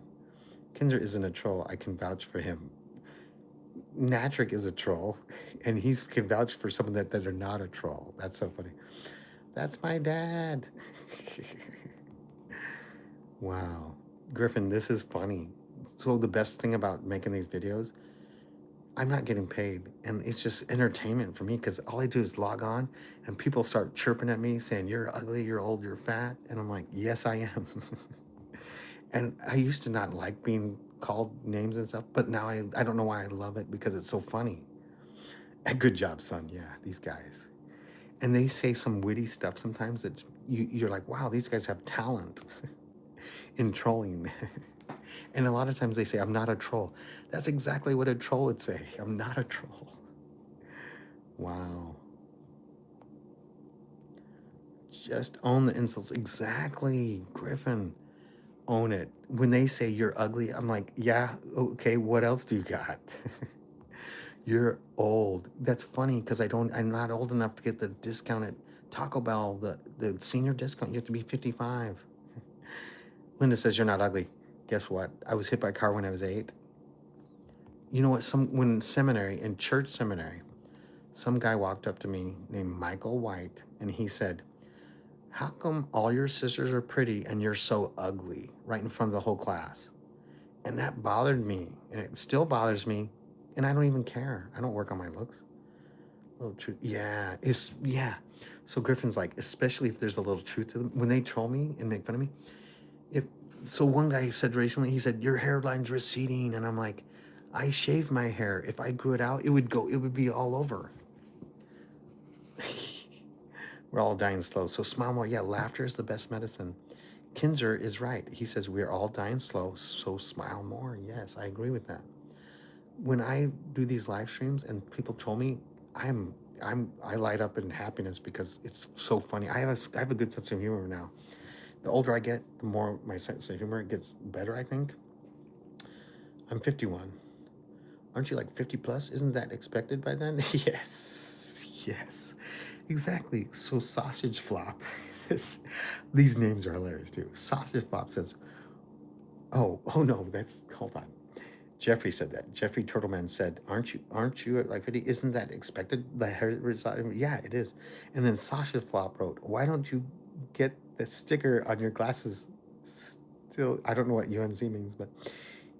Kinzer isn't a troll. I can vouch for him. Natrick is a troll, and he can vouch for someone that are not a troll. That's so funny. That's my dad. Wow. Griffin, this is funny. So the best thing about making these videos, I'm not getting paid, and it's just entertainment for me because all I do is log on and people start chirping at me saying, you're ugly, you're old, you're fat. And I'm like, yes, I am. And I used to not like being called names and stuff, but now I don't know why I love it because it's so funny. And good job, son. Yeah, these guys. And they say some witty stuff sometimes that you're like, wow, these guys have talent in trolling. And a lot of times they say, I'm not a troll. That's exactly what a troll would say. I'm not a troll. Wow. Just own the insults. Exactly, Griffin. Own it. When they say you're ugly, I'm like, yeah, okay, what else do you got? You're old. That's funny because I'm not old enough to get the discount at Taco Bell, the senior discount. You have to be 55. Linda says you're not ugly. Guess what? I was hit by a car when I was 8. You know what? When in church seminary, some guy walked up to me named Michael White, and he said, how come all your sisters are pretty and you're so ugly, right in front of the whole class? And that bothered me, and it still bothers me, and I don't even care. I don't work on my looks. Little truth. Yeah. Yeah. So Griffin's like, especially if there's a little truth to them, when they troll me and make fun of me. So one guy said recently, he said, your hairline's receding. And I'm like, I shave my hair. If I grew it out, it would be all over. We're all dying slow. So smile more. Yeah, laughter is the best medicine. Kinzer is right. He says we're all dying slow, so smile more. Yes, I agree with that. When I do these live streams and people troll me, I light up in happiness because it's so funny. I have a good sense of humor now. The older I get, the more my sense of humor gets better, I think. I'm 51. Aren't you like 50 plus? Isn't that expected by then? Yes. Yes. Exactly. So Sausage Flop. These names are hilarious too. Sausage Flop says, oh no, hold on. Jeffrey said that. Jeffrey Turtleman said, aren't you at like 50? Isn't that expected? Yeah, it is. And then Sasha Flop wrote, why don't you get the sticker on your glasses still? I don't know what UMC means, but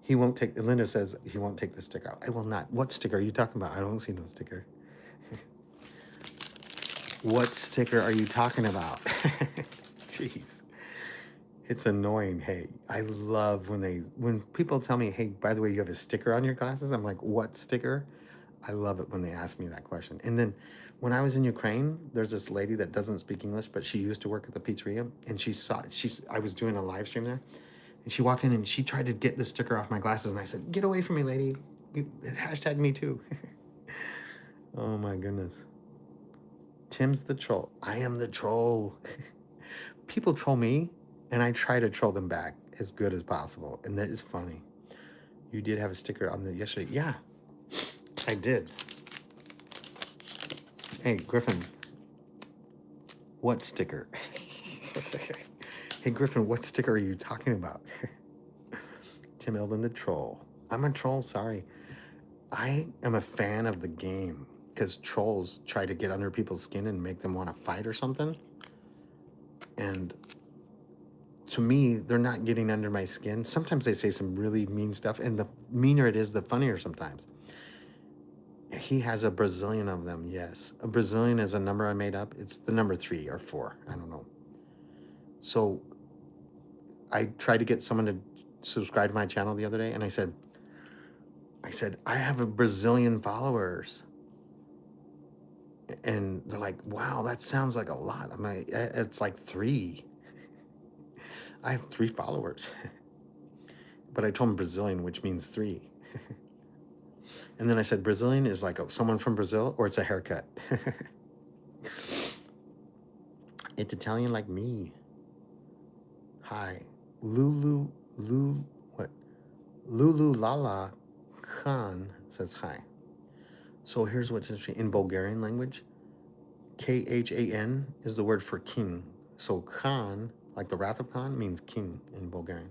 he won't take, Linda says he won't take the sticker out. I will not. What sticker are you talking about? I don't see no sticker. What sticker are you talking about? Jeez. It's annoying. Hey, I love when people tell me, hey, by the way, you have a sticker on your glasses. I'm like, what sticker? I love it when they ask me that question. And then when I was in Ukraine, there's this lady that doesn't speak English, but she used to work at the pizzeria, and I was doing a live stream there, and she walked in and she tried to get the sticker off my glasses, and I said, get away from me, lady. Hashtag me too. Oh my goodness. Tim's the troll. I am the troll. People troll me, and I try to troll them back as good as possible, and that is funny. You did have a sticker on the yesterday. Yeah, I did. Hey, Griffin, what sticker? Hey, Griffin, what sticker are you talking about? Tim Eldon, the troll. I'm a troll, sorry. I am a fan of the game because trolls try to get under people's skin and make them want to fight or something. And to me, they're not getting under my skin. Sometimes they say some really mean stuff, and the meaner it is, the funnier sometimes. He has a Brazilian of them, yes. A Brazilian is a number I made up. It's the number 3 or 4, I don't know. So I tried to get someone to subscribe to my channel the other day, and I said, I have a Brazilian followers. And they're like, wow, that sounds like a lot. I'm like, it's like 3. I have 3 followers. But I told them Brazilian, which means 3. And then I said, Brazilian is like someone from Brazil, or it's a haircut. It's Italian like me. Hi. Lulu, Lulu, what? Lulu Lala Khan says hi. So here's what's interesting. In Bulgarian language, Khan is the word for king. So Khan, like the Wrath of Khan, means king in Bulgarian.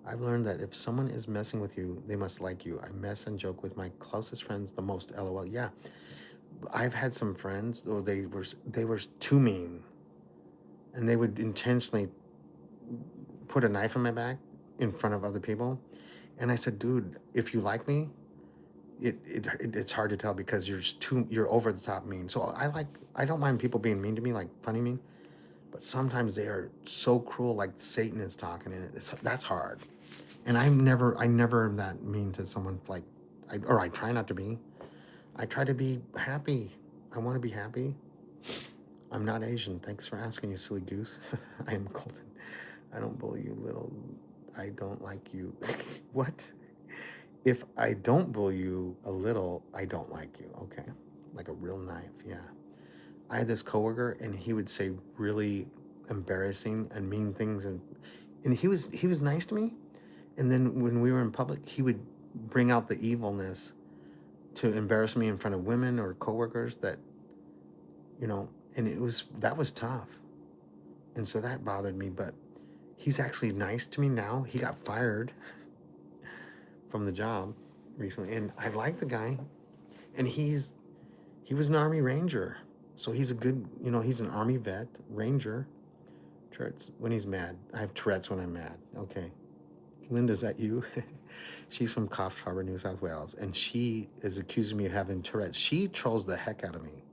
I've learned that if someone is messing with you, they must like you. I mess and joke with my closest friends the most. LOL. Yeah, I've had some friends, or they were too mean, and they would intentionally put a knife in my back in front of other people. And I said, dude, if you like me, it's hard to tell because you're over the top mean. So I don't mind people being mean to me, like funny mean, but sometimes they are so cruel, like Satan is talking, and that's hard. And I never am that mean to someone, like, I try not to be. I try to be happy. I want to be happy. I'm not Asian. Thanks for asking, you silly goose. I am Colton. I don't bully you, little. I don't like you. What? If I don't bully you a little, I don't like you. Okay. Like a real knife. Yeah. I had this coworker, and he would say really embarrassing and mean things, and he was nice to me. And then when we were in public, he would bring out the evilness to embarrass me in front of women or coworkers and that was tough. And so that bothered me, but he's actually nice to me now. He got fired from the job recently, and I like the guy. And he was an Army Ranger. So he's a good, he's an Army vet, Ranger. Tourette's when he's mad. I have Tourette's when I'm mad. Okay. Linda, is that you? She's from Coffs Harbour, New South Wales, and she is accusing me of having Tourette's. She trolls the heck out of me,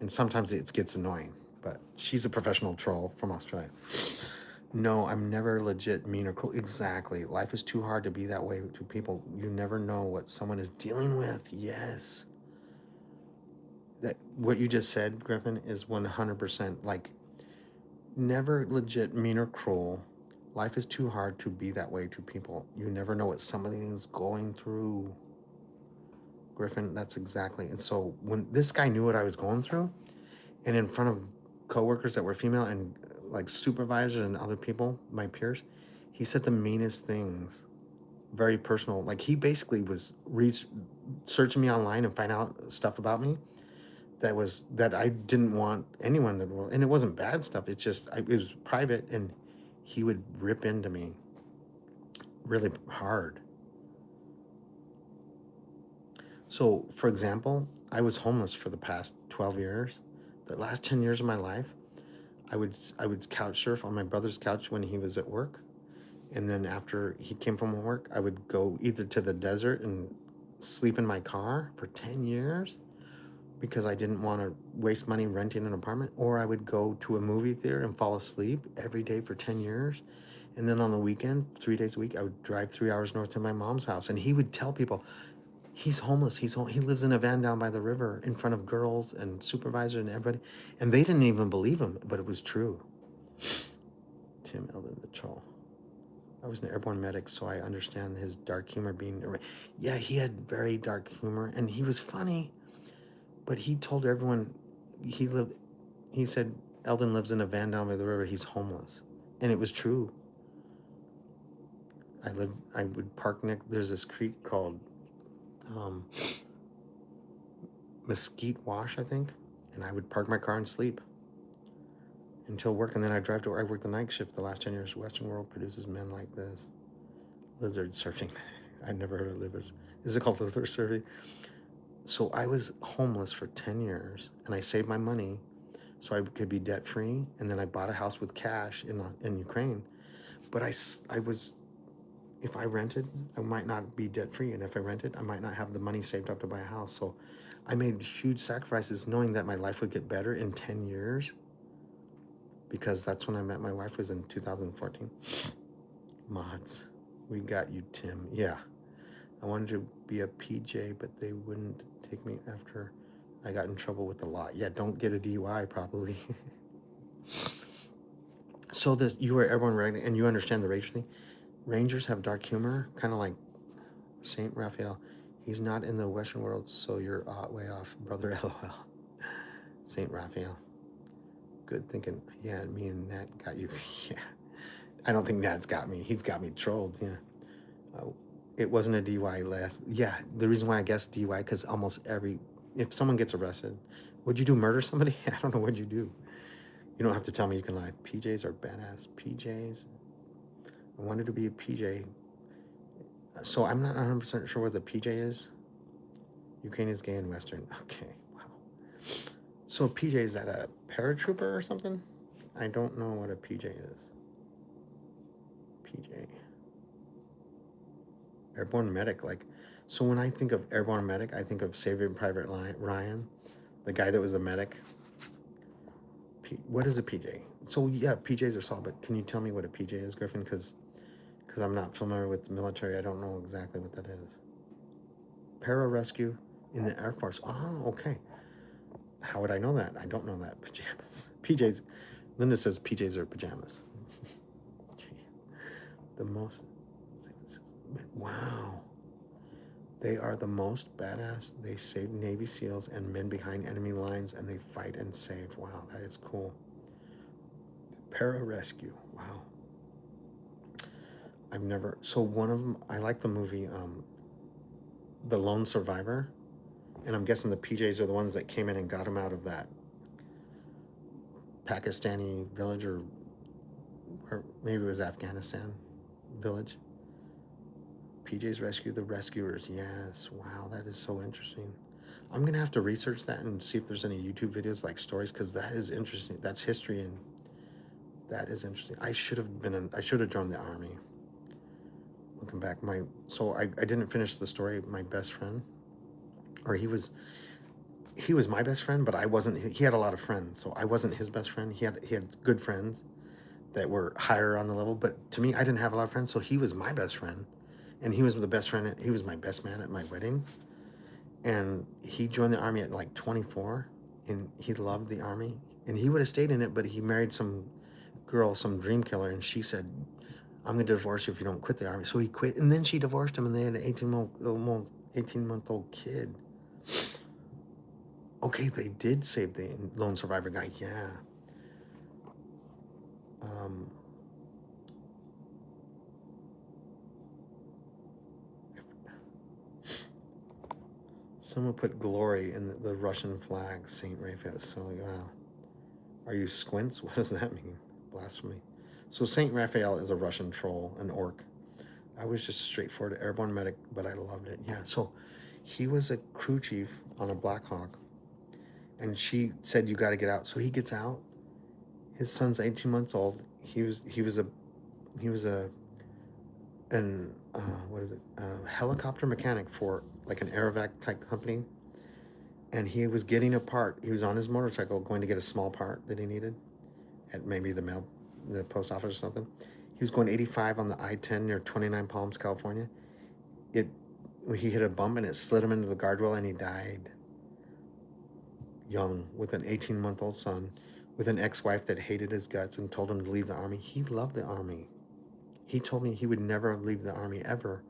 and sometimes it gets annoying, but she's a professional troll from Australia. No, I'm never legit mean or cruel. Exactly. Life is too hard to be that way to people. You never know what someone is dealing with. Yes. That what you just said, Griffin, is 100% like never legit mean or cruel. Life is too hard to be that way to people. You never know what somebody is going through. Griffin, that's exactly. And so when this guy knew what I was going through, and in front of coworkers that were female and like supervisors and other people, my peers, he said the meanest things, very personal. Like he basically was searching me online and find out stuff about me that I didn't want anyone in the world. And it wasn't bad stuff. It's just it was private, and he would rip into me really hard. So, for example, I was homeless for the past 12 years. The last 10 years of my life, I would couch surf on my brother's couch when he was at work. And then after he came from work, I would go either to the desert and sleep in my car for 10 years because I didn't want to waste money renting an apartment, or I would go to a movie theater and fall asleep every day for 10 years. And then on the weekend, 3 days a week, I would drive 3 hours north to my mom's house. And he would tell people, he's homeless. He lives in a van down by the river in front of girls and supervisors and everybody. And they didn't even believe him, but it was true. Tim Eldon, the troll. I was an airborne medic, so I understand his dark humor being... Yeah, he had very dark humor, and he was funny. But he told everyone he said, Eldon lives in a van down by the river. He's homeless. And it was true. I would park there's this creek called Mesquite Wash, I think. And I would park my car and sleep until work. And then I'd drive to work. I worked the night shift the last 10 years. Western world produces men like this. Lizard surfing. I'd never heard of lizards. Is it called lizard surfing? So I was homeless for 10 years, and I saved my money so I could be debt free. And then I bought a house with cash in Ukraine. But if I rented, I might not be debt free. And if I rented, I might not have the money saved up to buy a house. So I made huge sacrifices knowing that my life would get better in 10 years, because that's when I met my wife, was in 2014. Mods, we got you, Tim. Yeah. I wanted to be a PJ, but they wouldn't take me after I got in trouble with the law. Yeah, don't get a DUI, probably. So you were airborne ranger, and you understand the ranger thing. Rangers have dark humor, kind of like Saint Raphael. He's not in the Western world, so you're way off, brother. LOL. Saint Raphael. good thinking. Yeah, me and Nat got you. Yeah. I don't think Nat's got me. He's got me trolled. Yeah. Oh, it wasn't a DUI last. Yeah. The reason why I guess DUI, because almost if someone gets arrested, would you do murder somebody? I don't know what you do. You don't have to tell me you can lie. PJs are badass. PJs. I wanted to be a PJ. So I'm not 100% sure what the PJ is. Ukraine is gay and Western. Okay. Wow. So PJ, is that a paratrooper or something? I don't know what a PJ is. PJ. Airborne medic. Like, so when I think of airborne medic, I think of Saving Private Ryan, the guy that was a medic. What is a PJ? So yeah, PJs are solid, but can you tell me what a PJ is, Griffin? Because I'm not familiar with the military. I don't know exactly what that is. Pararescue in the Air Force. Oh, okay. How would I know that? I don't know that. Pajamas. PJs. Linda says PJs are pajamas. The most. Wow. They are the most badass. They save Navy SEALs and men behind enemy lines, and they fight and save. Wow, that is cool. Pararescue. Wow. I've never. So one of them, I like the movie The Lone Survivor, and I'm guessing the PJs are the ones that came in and got him out of that Pakistani village, or maybe it was Afghanistan village. PJs rescue the rescuers. Yes. Wow, that is so interesting. I'm going to have to research that and see if there's any YouTube videos, like stories, because that is interesting. That's history, and that is interesting. I should have joined the army. Looking back, so I didn't finish the story. My best friend, or he was my best friend, but I wasn't. He had a lot of friends, so I wasn't his best friend. He had good friends that were higher on the level, but to me, I didn't have a lot of friends, so he was my best friend. And he was the best friend. He was my best man at my wedding. And he joined the army at like 24, and he loved the army. And he would have stayed in it, but he married some girl, some dream killer, and she said, "I'm going to divorce you if you don't quit the army." So he quit, and then she divorced him, and they had an 18-month-old kid. Okay, they did save the lone survivor guy. Yeah. Someone put glory in the Russian flag, St. Raphael. So, wow. Are you squints? What does that mean? Blasphemy. So St. Raphael is a Russian troll, an orc. I was just straightforward airborne medic, but I loved it. Yeah, so he was a crew chief on a Black Hawk, and she said, "You got to get out." So he gets out. His son's 18 months old. He was a helicopter mechanic for like an Aerovac type company, and he was getting a part. He was on his motorcycle going to get a small part that he needed at maybe the post office or something. He was going 85 on the I-10 near 29 Palms, California. He hit a bump and it slid him into the guardrail, and he died young with an 18-month-old son, with an ex-wife that hated his guts and told him to leave the army. He loved the army. He told me he would never leave the army ever,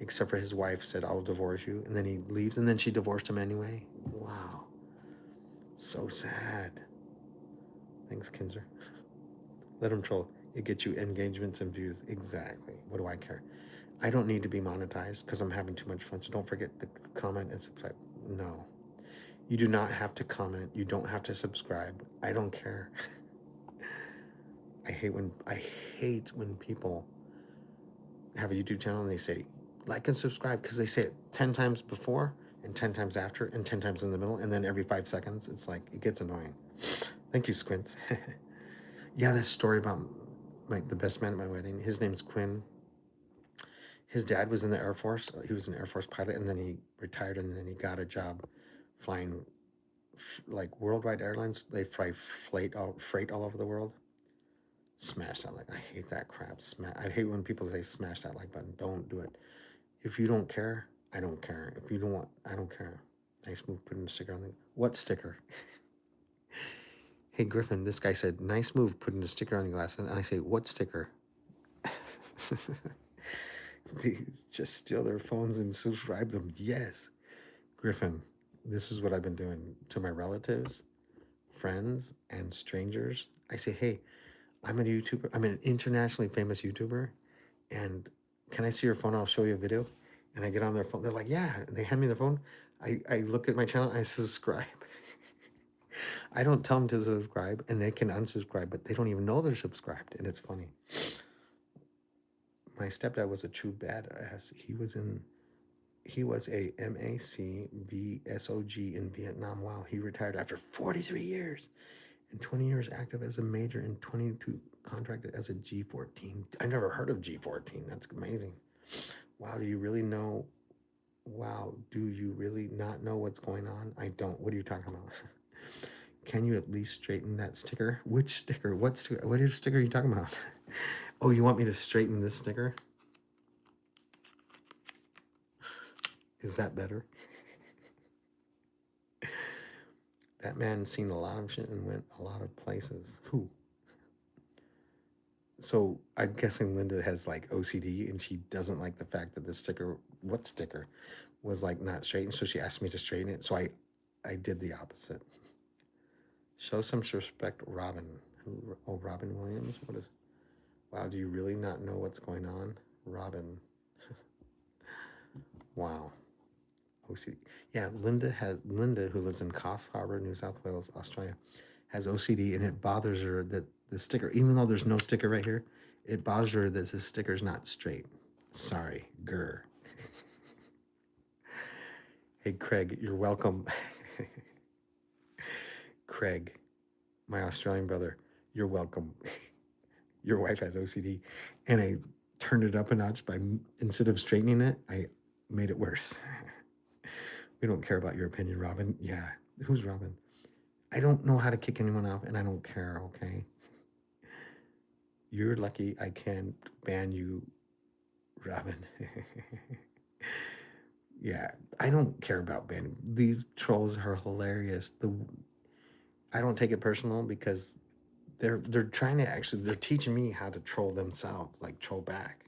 except for his wife said, "I'll divorce you." And then he leaves, and then she divorced him anyway. Wow. So sad. Thanks, Kinzer. Let him troll. It gets you engagements and views. Exactly. What do I care? I don't need to be monetized because I'm having too much fun. So don't forget to comment and subscribe. No. You do not have to comment. You don't have to subscribe. I don't care. I hate when people have a YouTube channel and they say like and subscribe, because they say it 10 times before and 10 times after and 10 times in the middle, and then every 5 seconds. It's like, it gets annoying. Thank you, Squints. Yeah, this story about the best man at my wedding. His name's Quinn. His dad was in the Air Force. He was an Air Force pilot, and then he retired, and then he got a job flying like Worldwide Airlines. They fly freight all over the world. Smash that like. I hate that crap. I hate when people say smash that like button. Don't do it. If you don't care, I don't care. If you don't want, I don't care. Nice move putting a sticker on the... What sticker? Hey, Griffin, this guy said, "Nice move putting a sticker on your glasses." And I say, "What sticker?" Just steal their phones and subscribe them. Yes. Griffin, this is what I've been doing to my relatives friends and strangers. I say, hey, I'm a YouTuber. I'm an internationally famous YouTuber. And can I see your phone? I'll show you a video. And I get on their phone. They're like, yeah. And they hand me their phone. I look at my channel. I subscribe. I don't tell them to subscribe, and they can unsubscribe, but they don't even know they're subscribed. And it's funny. My stepdad was a true badass. He was a MAC VSOG in Vietnam. Wow, he retired after 43 years and 20 years active as a major and 22 contracted as a G14. I never heard of G14. That's amazing. Wow, do you really know? Wow, do you really not know what's going on? I don't. What are you talking about? Can you at least straighten that sticker? Which sticker? What sticker? What sticker are you talking about? Oh, you want me to straighten this sticker? Is that better? That man's seen a lot of shit and went a lot of places. Who? So I'm guessing Linda has like OCD and she doesn't like the fact that the sticker, what sticker, was like not straightened. So she asked me to straighten it. So I did the opposite. Show some respect, Robin. Who? Oh, Robin Williams. What is? Wow, do you really not know what's going on, Robin? Wow. OCD. Yeah, Linda, who lives in Coffs Harbour, New South Wales, Australia, has OCD, and it bothers her that the sticker, even though there's no sticker right here, it bothers her that the sticker's not straight. Sorry, grr. Hey, Craig, you're welcome. Craig, my Australian brother, you're welcome. Your wife has OCD, and I turned it up a notch by, instead of straightening it, I made it worse. We don't care about your opinion, Robin. Yeah, who's Robin? I don't know how to kick anyone off, and I don't care, okay? You're lucky I can't ban you, Robin. Yeah, I don't care about banning. These trolls are hilarious. I don't take it personal because they're trying to actually, they're teaching me how to troll themselves, like troll back.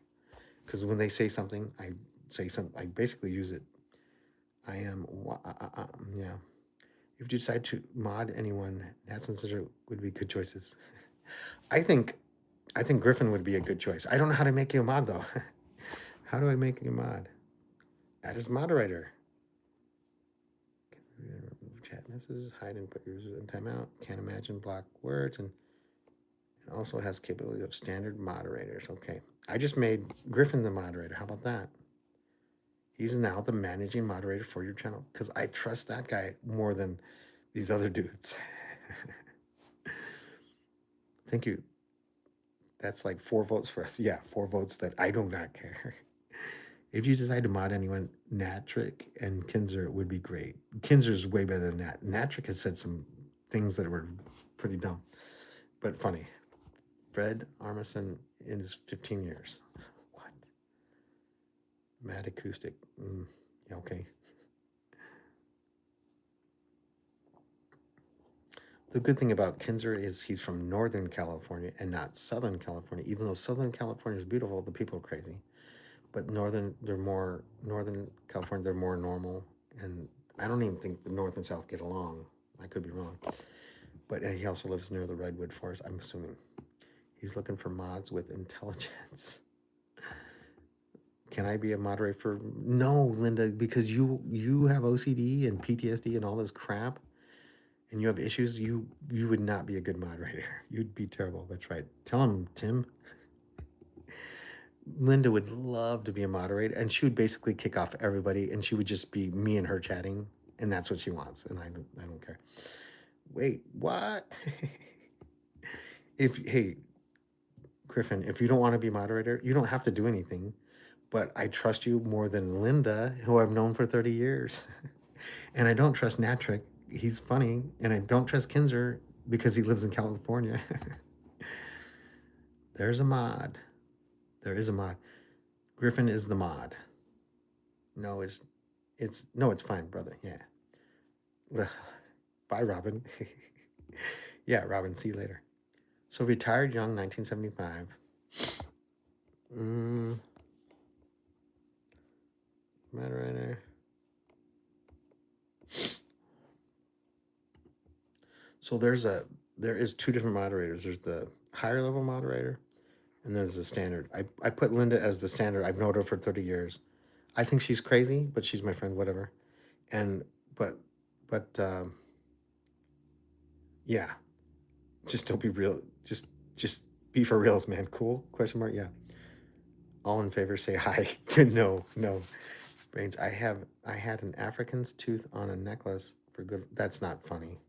Because when they say something, I say something, I basically use it. I am, yeah. If you decide to mod anyone, Nats and Cinder would be good choices. I think Griffin would be a good choice. I don't know how to make you a mod though. How do I make you a mod? Add as moderator. Remove chat messages, hide and put users in timeout. Can't imagine block words, and it also has capability of standard moderators. Okay, I just made Griffin the moderator. How about that? He's now the managing moderator for your channel because I trust that guy more than these other dudes. Thank you. That's like 4 votes for us. Yeah, 4 votes that I do not care. If you decide to mod anyone, Natrick and Kinzer would be great. Kinzer's way better than Nat. Natrick has said some things that were pretty dumb, but funny. Fred Armisen is 15 years. What? Mad Acoustic. Yeah, okay. The good thing about Kinzer is he's from Northern California and not Southern California. Even though Southern California is beautiful, the people are crazy. But Northern California, they're more normal. And I don't even think the North and South get along. I could be wrong. But he also lives near the Redwood Forest, I'm assuming. He's looking for mods with intelligence. Can I be a moderator for? No, Linda, because you have OCD and PTSD and all this crap, and you have issues. You would not be a good moderator. You'd be terrible. That's right. Tell him, Tim. Linda would love to be a moderator, and she would basically kick off everybody, and she would just be me and her chatting, and that's what she wants, and I don't care. Wait, what? Hey, Griffin, if you don't want to be moderator, you don't have to do anything. But I trust you more than Linda, who I've known for 30 years. And I don't trust Natrick. He's funny. And I don't trust Kinzer because he lives in California. There's a mod. There is a mod. Griffin is the mod. No, it's fine, brother. Yeah. Bye, Robin. Yeah, Robin, see you later. So retired young, 1975. Moderator. So there is two different moderators. There's the higher level moderator, and there's the standard. I put Linda as the standard. I've known her for 30 years. I think she's crazy, but she's my friend, whatever. And but but yeah, just don't be real. Just be for reals, man. Cool? Question mark. Yeah. All in favor, say hi. No, no. Brains. I had an African's tooth on a necklace for good. That's not funny.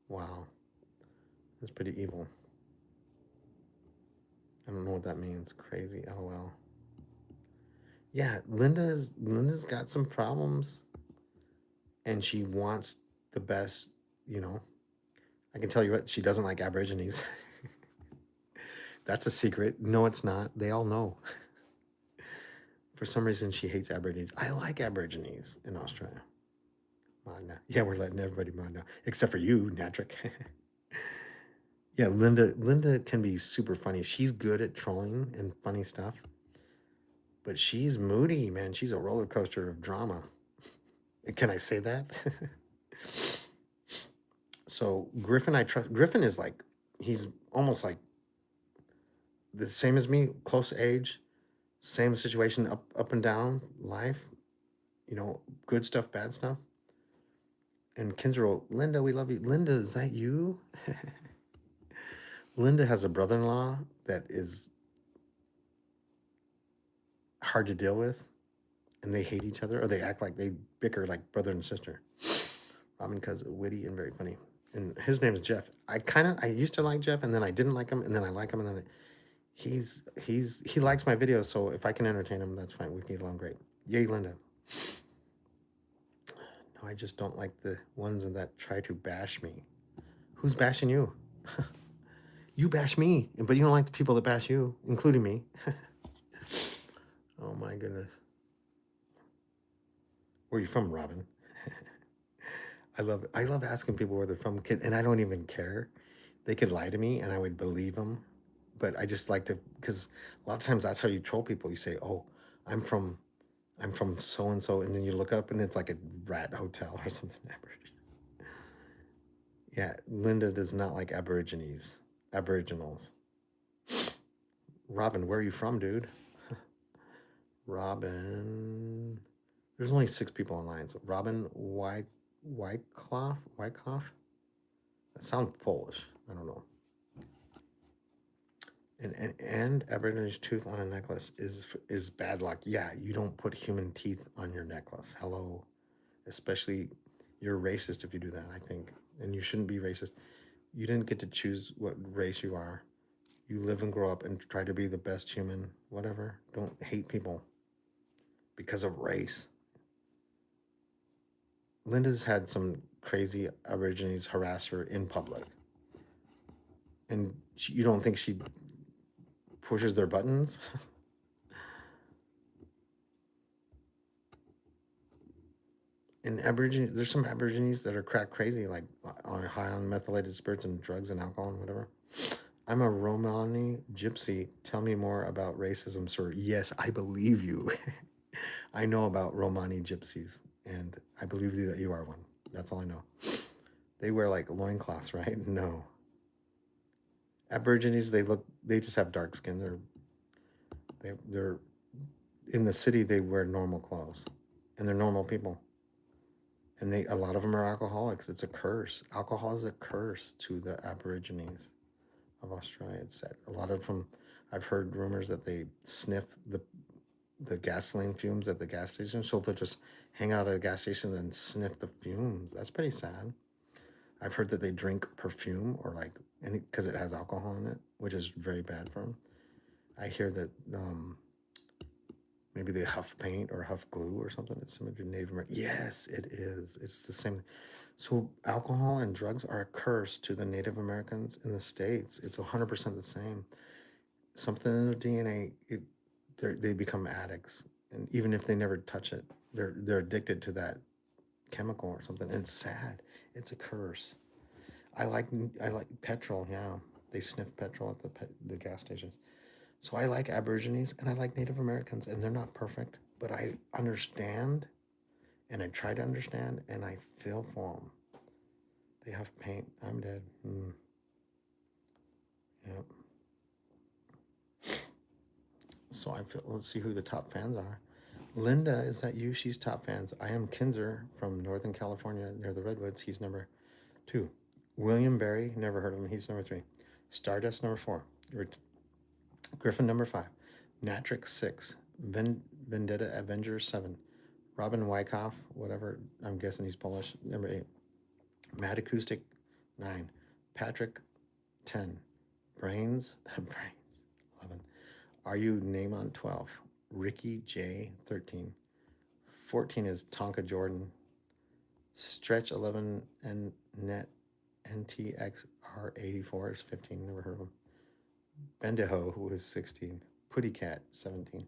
Wow, that's pretty evil. I don't know what that means. Crazy. LOL. Yeah, Linda's got some problems, and she wants the best. You know, I can tell you what, she doesn't like Aborigines. That's a secret. No, it's not. They all know. For some reason, she hates Aborigines. I like Aborigines in Australia. Magna. Yeah, we're letting everybody mod now, except for you, Natrick. Yeah, Linda can be super funny. She's good at trolling and funny stuff, but she's moody, man. She's a roller coaster of drama. Can I say that? So Griffin, I trust. Griffin is like, he's almost like the same as me, close age, same situation, up and down life. You know, good stuff, bad stuff. And Kindra, Linda, we love you. Linda, is that you? Linda has a brother-in-law that is hard to deal with, and they hate each other, or they act like they bicker like brother and sister. Robin Cuz witty and very funny. And his name is Jeff. I used to like Jeff, and then I didn't like him, and then I like him, and then he likes my videos, so if I can entertain him, that's fine. We can get along great. Yay, Linda. No, I just don't like the ones that try to bash me. Who's bashing you? You bash me, but you don't like the people that bash you, including me. Oh my goodness. Where are you from, Robin? I love asking people where they're from, and I don't even care. They could lie to me, and I would believe them. But I just like to, because a lot of times that's how you troll people. You say, "Oh, I'm from so and so," and then you look up, and it's like a rat hotel or something. Yeah, Linda does not like Aboriginals. Robin, where are you from, dude? Robin. There's only 6 people online. So Robin Wyckoff? That sounds Polish. I don't know. And Aborigines tooth on a necklace is bad luck. Yeah, you don't put human teeth on your necklace. Hello. Especially, you're racist if you do that, I think. And you shouldn't be racist. You didn't get to choose what race you are. You live and grow up and try to be the best human, whatever. Don't hate people because of race. Linda's had some crazy Aborigines harass her in public. And you don't think she pushes their buttons? And Aborigines, there's some Aborigines that are crack crazy, like high on methylated spirits and drugs and alcohol and whatever. I'm a Romani gypsy. Tell me more about racism, sir. Yes, I believe you. I know about Romani gypsies, and I believe you that you are one. That's all I know. They wear like loincloths, right? No. Aborigines, they just have dark skin. They're in the city. They wear normal clothes, and they're normal people. And a lot of them are alcoholics. It's a curse. Alcohol is a curse to the Aborigines of Australia. It's sad. A lot of them, I've heard rumors that they sniff the gasoline fumes at the gas station. So they'll just hang out at a gas station and sniff the fumes. That's pretty sad. I've heard that they drink perfume or because it has alcohol in it, which is very bad for them. I hear that maybe they huff paint or huff glue or something. It's similar to Native American. Yes, it is. It's the same. So alcohol and drugs are a curse to the Native Americans in the States. It's 100% the same. Something in their DNA, they become addicts. And even if they never touch it, they're addicted to that chemical or something. And it's sad. It's a curse. I like petrol. Yeah, they sniff petrol at the gas stations. So I like Aborigines and I like Native Americans, and they're not perfect, but I understand, and I try to understand, and I feel for them. They huff paint. I'm dead. Yep. So I feel, let's see who the top fans are. Linda, is that you? She's top fans. I am Kinzer from Northern California near the Redwoods. He's number 2. William Berry, never heard of him. He's number 3. Stardust, number 4. Griffin, number 5. Natrix, 6. Vendetta Avenger, 7. Robin Wyckoff, whatever, I'm guessing he's Polish, number 8. Mad Acoustic, 9. Patrick, 10. Brains, 11. Are You Namon, 12. Ricky J, 13. 14 is Tonka Jordan. Stretch 11 and Net NTXR84 is 15. Never heard of him. Bendijo, who is 16. Putty Cat, 17.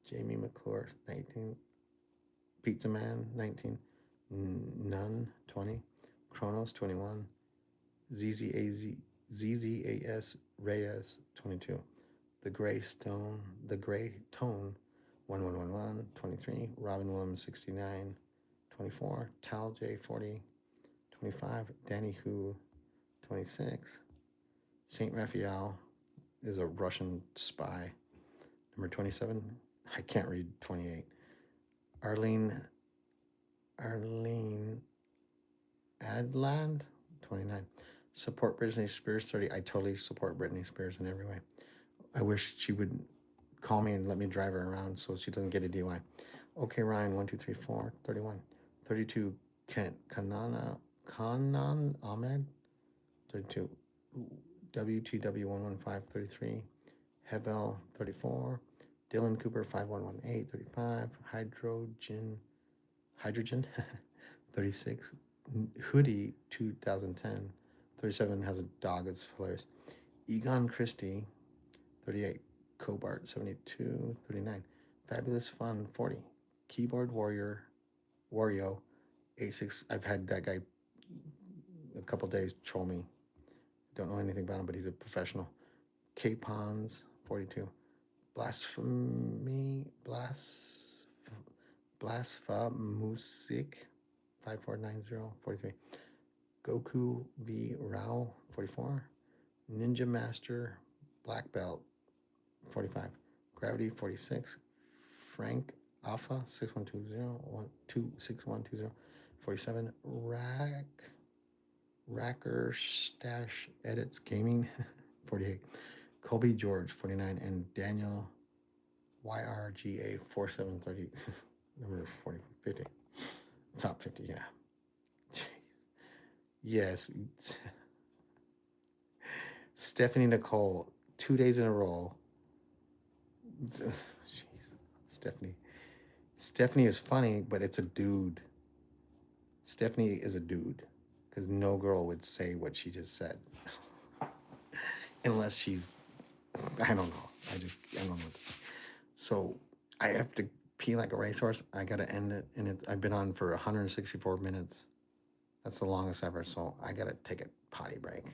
Jamie McClure, 19. Pizza Man, 19. None, 20. Kronos, 21. ZZAS Reyes, 22. The Gray Tone, 1111, 23. Robin Williams, 69. 24. Tal J, 40. 25. Danny Hu, 26. Saint Raphael is a Russian spy. Number 27. I can't read 28. Arlene Adland, 29. Support Britney Spears, 30. I totally support Britney Spears in every way. I wish she would call me and let me drive her around so she doesn't get a DUI. Okay, Ryan, 1, 2, 3, 4, 31. 32, Kanan Ahmed, 32. WTW115, 33. Hebel, 34. Dylan Cooper, 5118, 35. Hydrogen, 36. Hoodie, 2010. 37 has a dog that's hilarious. Egon Christie, 38. Cobart, 72. 39. Fabulous Fun, 40. Keyboard Wario, 86. I've had that guy a couple days troll me. Don't know anything about him, but he's a professional. K-Pons, 42. Blasphemousic, 5490, 43. Goku V Rao, 44. Ninja Master Black Belt, 45. Gravity, 46. Frank Alpha, 6120, 47. Racker Stash Edits Gaming, 48. Colby George, 49. And Daniel YRGA, 4730, number 40, 50. Top 50, yeah. Jeez. Yes. Stephanie Nicole, 2 days in a row. Jeez. Stephanie is funny, but it's a dude. Stephanie is a dude. Because no girl would say what she just said. Unless she's, I don't know. I don't know what to say. So I have to pee like a racehorse. I got to end it. And I've been on for 164 minutes. That's the longest ever. So I got to take a potty break.